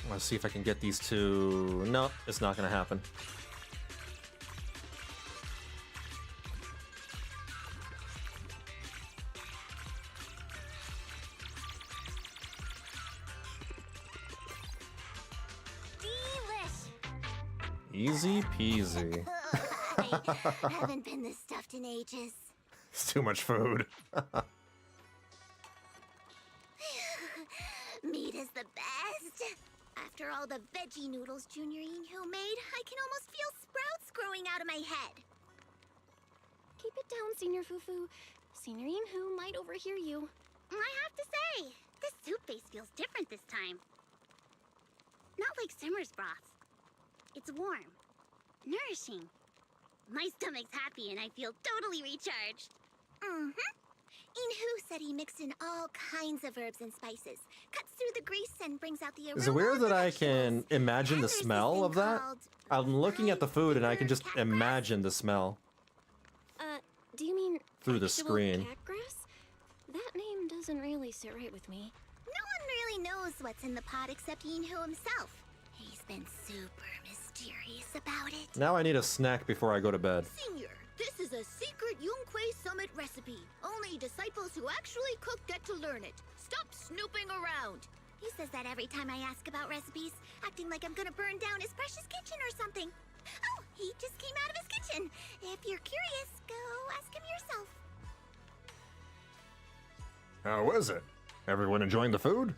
Let's see if I can get these two. No, it's not gonna happen. Easy peasy. I haven't been this stuffed in ages. It's too much food. Meat is the best. After all the veggie noodles Junior Inhu made, I can almost feel sprouts growing out of my head. Keep it down, Senior Fufu. Senior Inhu might overhear you. I have to say, this soup base feels different this time. Not like Simmer's broth. It's warm, nourishing. My stomach's happy and I feel totally recharged. Inhu said he mixed in all kinds of herbs and spices, cuts through the grease and brings out the aroma. Is it weird that I can imagine the smell of that? I'm looking at the food and I can just imagine the smell. Do you mean through the actual screen? cat grass? That name doesn't really sit right with me. No one really knows what's in the pot except Inhu himself. He's been super mysterious about it. Now I need a snack before I go to bed. Senior, this is a secret Yunquei Summit recipe. Only disciples who actually cook get to learn it. Stop snooping around. He says that every time I ask about recipes, acting like I'm gonna burn down his precious kitchen or something. Oh, he just came out of his kitchen. If you're curious, go ask him yourself. How was it? Everyone enjoying the food?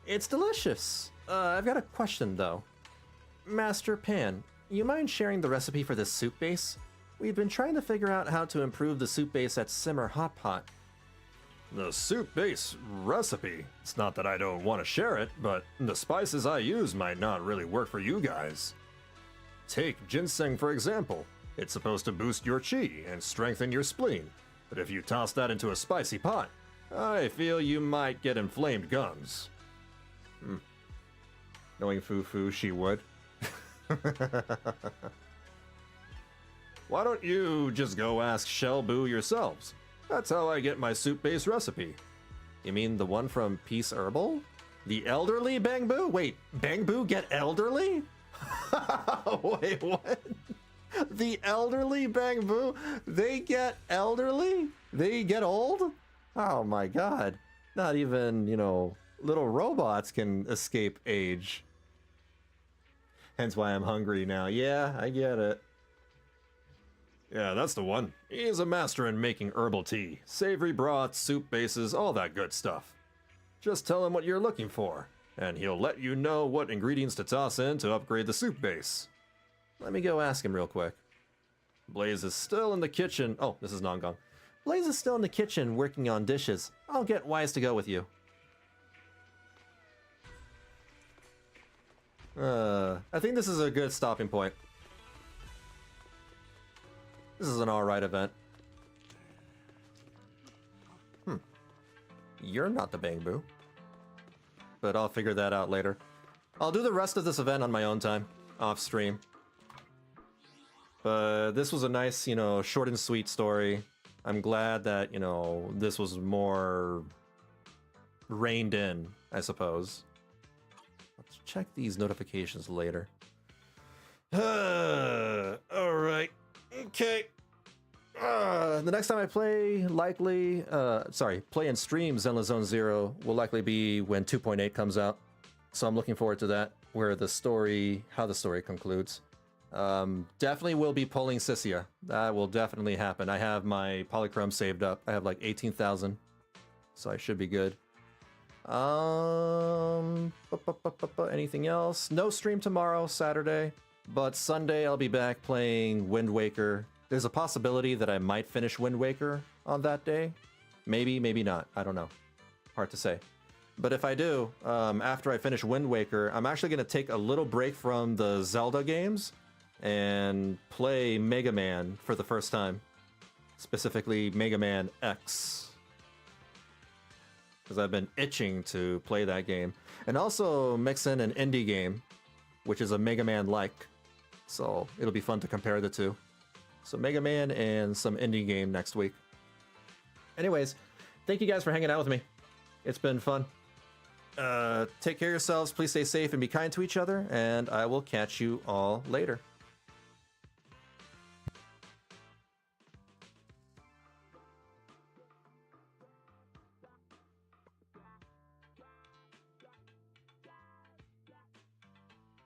It's delicious. I've got a question though. Master Pan, you mind sharing the recipe for this soup base? We've been trying to figure out how to improve the soup base at Simmer Hot Pot. The soup base recipe? It's not that I don't want to share it, but the spices I use might not really work for you guys. Take ginseng for example. It's supposed to boost your chi and strengthen your spleen, but if you toss that into a spicy pot, I feel you might get inflamed gums. Knowing Fufu, she would. Why don't you just go ask Shellboo yourselves? That's how I get my soup-based recipe. You mean the one from Peace Herbal? The elderly Bangboo? Wait, Bangboo get elderly? Wait, what? The elderly Bangboo? They get elderly? They get old? Oh my god. Not even, you know, little robots can escape age. Hence why I'm hungry now. Yeah, I get it. Yeah, that's the one. He's a master in making herbal tea. Savory broths, soup bases, all that good stuff. Just tell him what you're looking for, and he'll let you know what ingredients to toss in to upgrade the soup base. Let me go ask him real quick. Blaze is still in the kitchen. Oh, this is Nangong. Blaze is still in the kitchen working on dishes. I'll get Wise to go with you. I think this is a good stopping point. This is an alright event. You're not the Bangbu. But I'll figure that out later. I'll do the rest of this event on my own time, off stream. But this was a nice, you know, short and sweet story. I'm glad that, you know, this was more reined in, I suppose. Let's check these notifications later. Alright. Okay. The next time I play, play and stream Zenless Zone Zero will likely be when 2.8 comes out. So I'm looking forward to that, how the story concludes. Definitely will be pulling Cissia. That will definitely happen. I have my polychrome saved up. I have like 18,000, so I should be good. Anything else? No stream tomorrow, Saturday, but Sunday I'll be back playing Wind Waker. There's a possibility that I might finish Wind Waker on that day. Maybe, maybe not. I don't know. Hard to say. But if I do, after I finish Wind Waker, I'm actually going to take a little break from the Zelda games and play Mega Man for the first time. Specifically, Mega Man X. Because I've been itching to play that game. And also mix in an indie game, which is a Mega Man-like. So it'll be fun to compare the two. So Mega Man and some indie game next week. Anyways, thank you guys for hanging out with me. It's been fun. Take care of yourselves, please stay safe and be kind to each other, and I will catch you all later.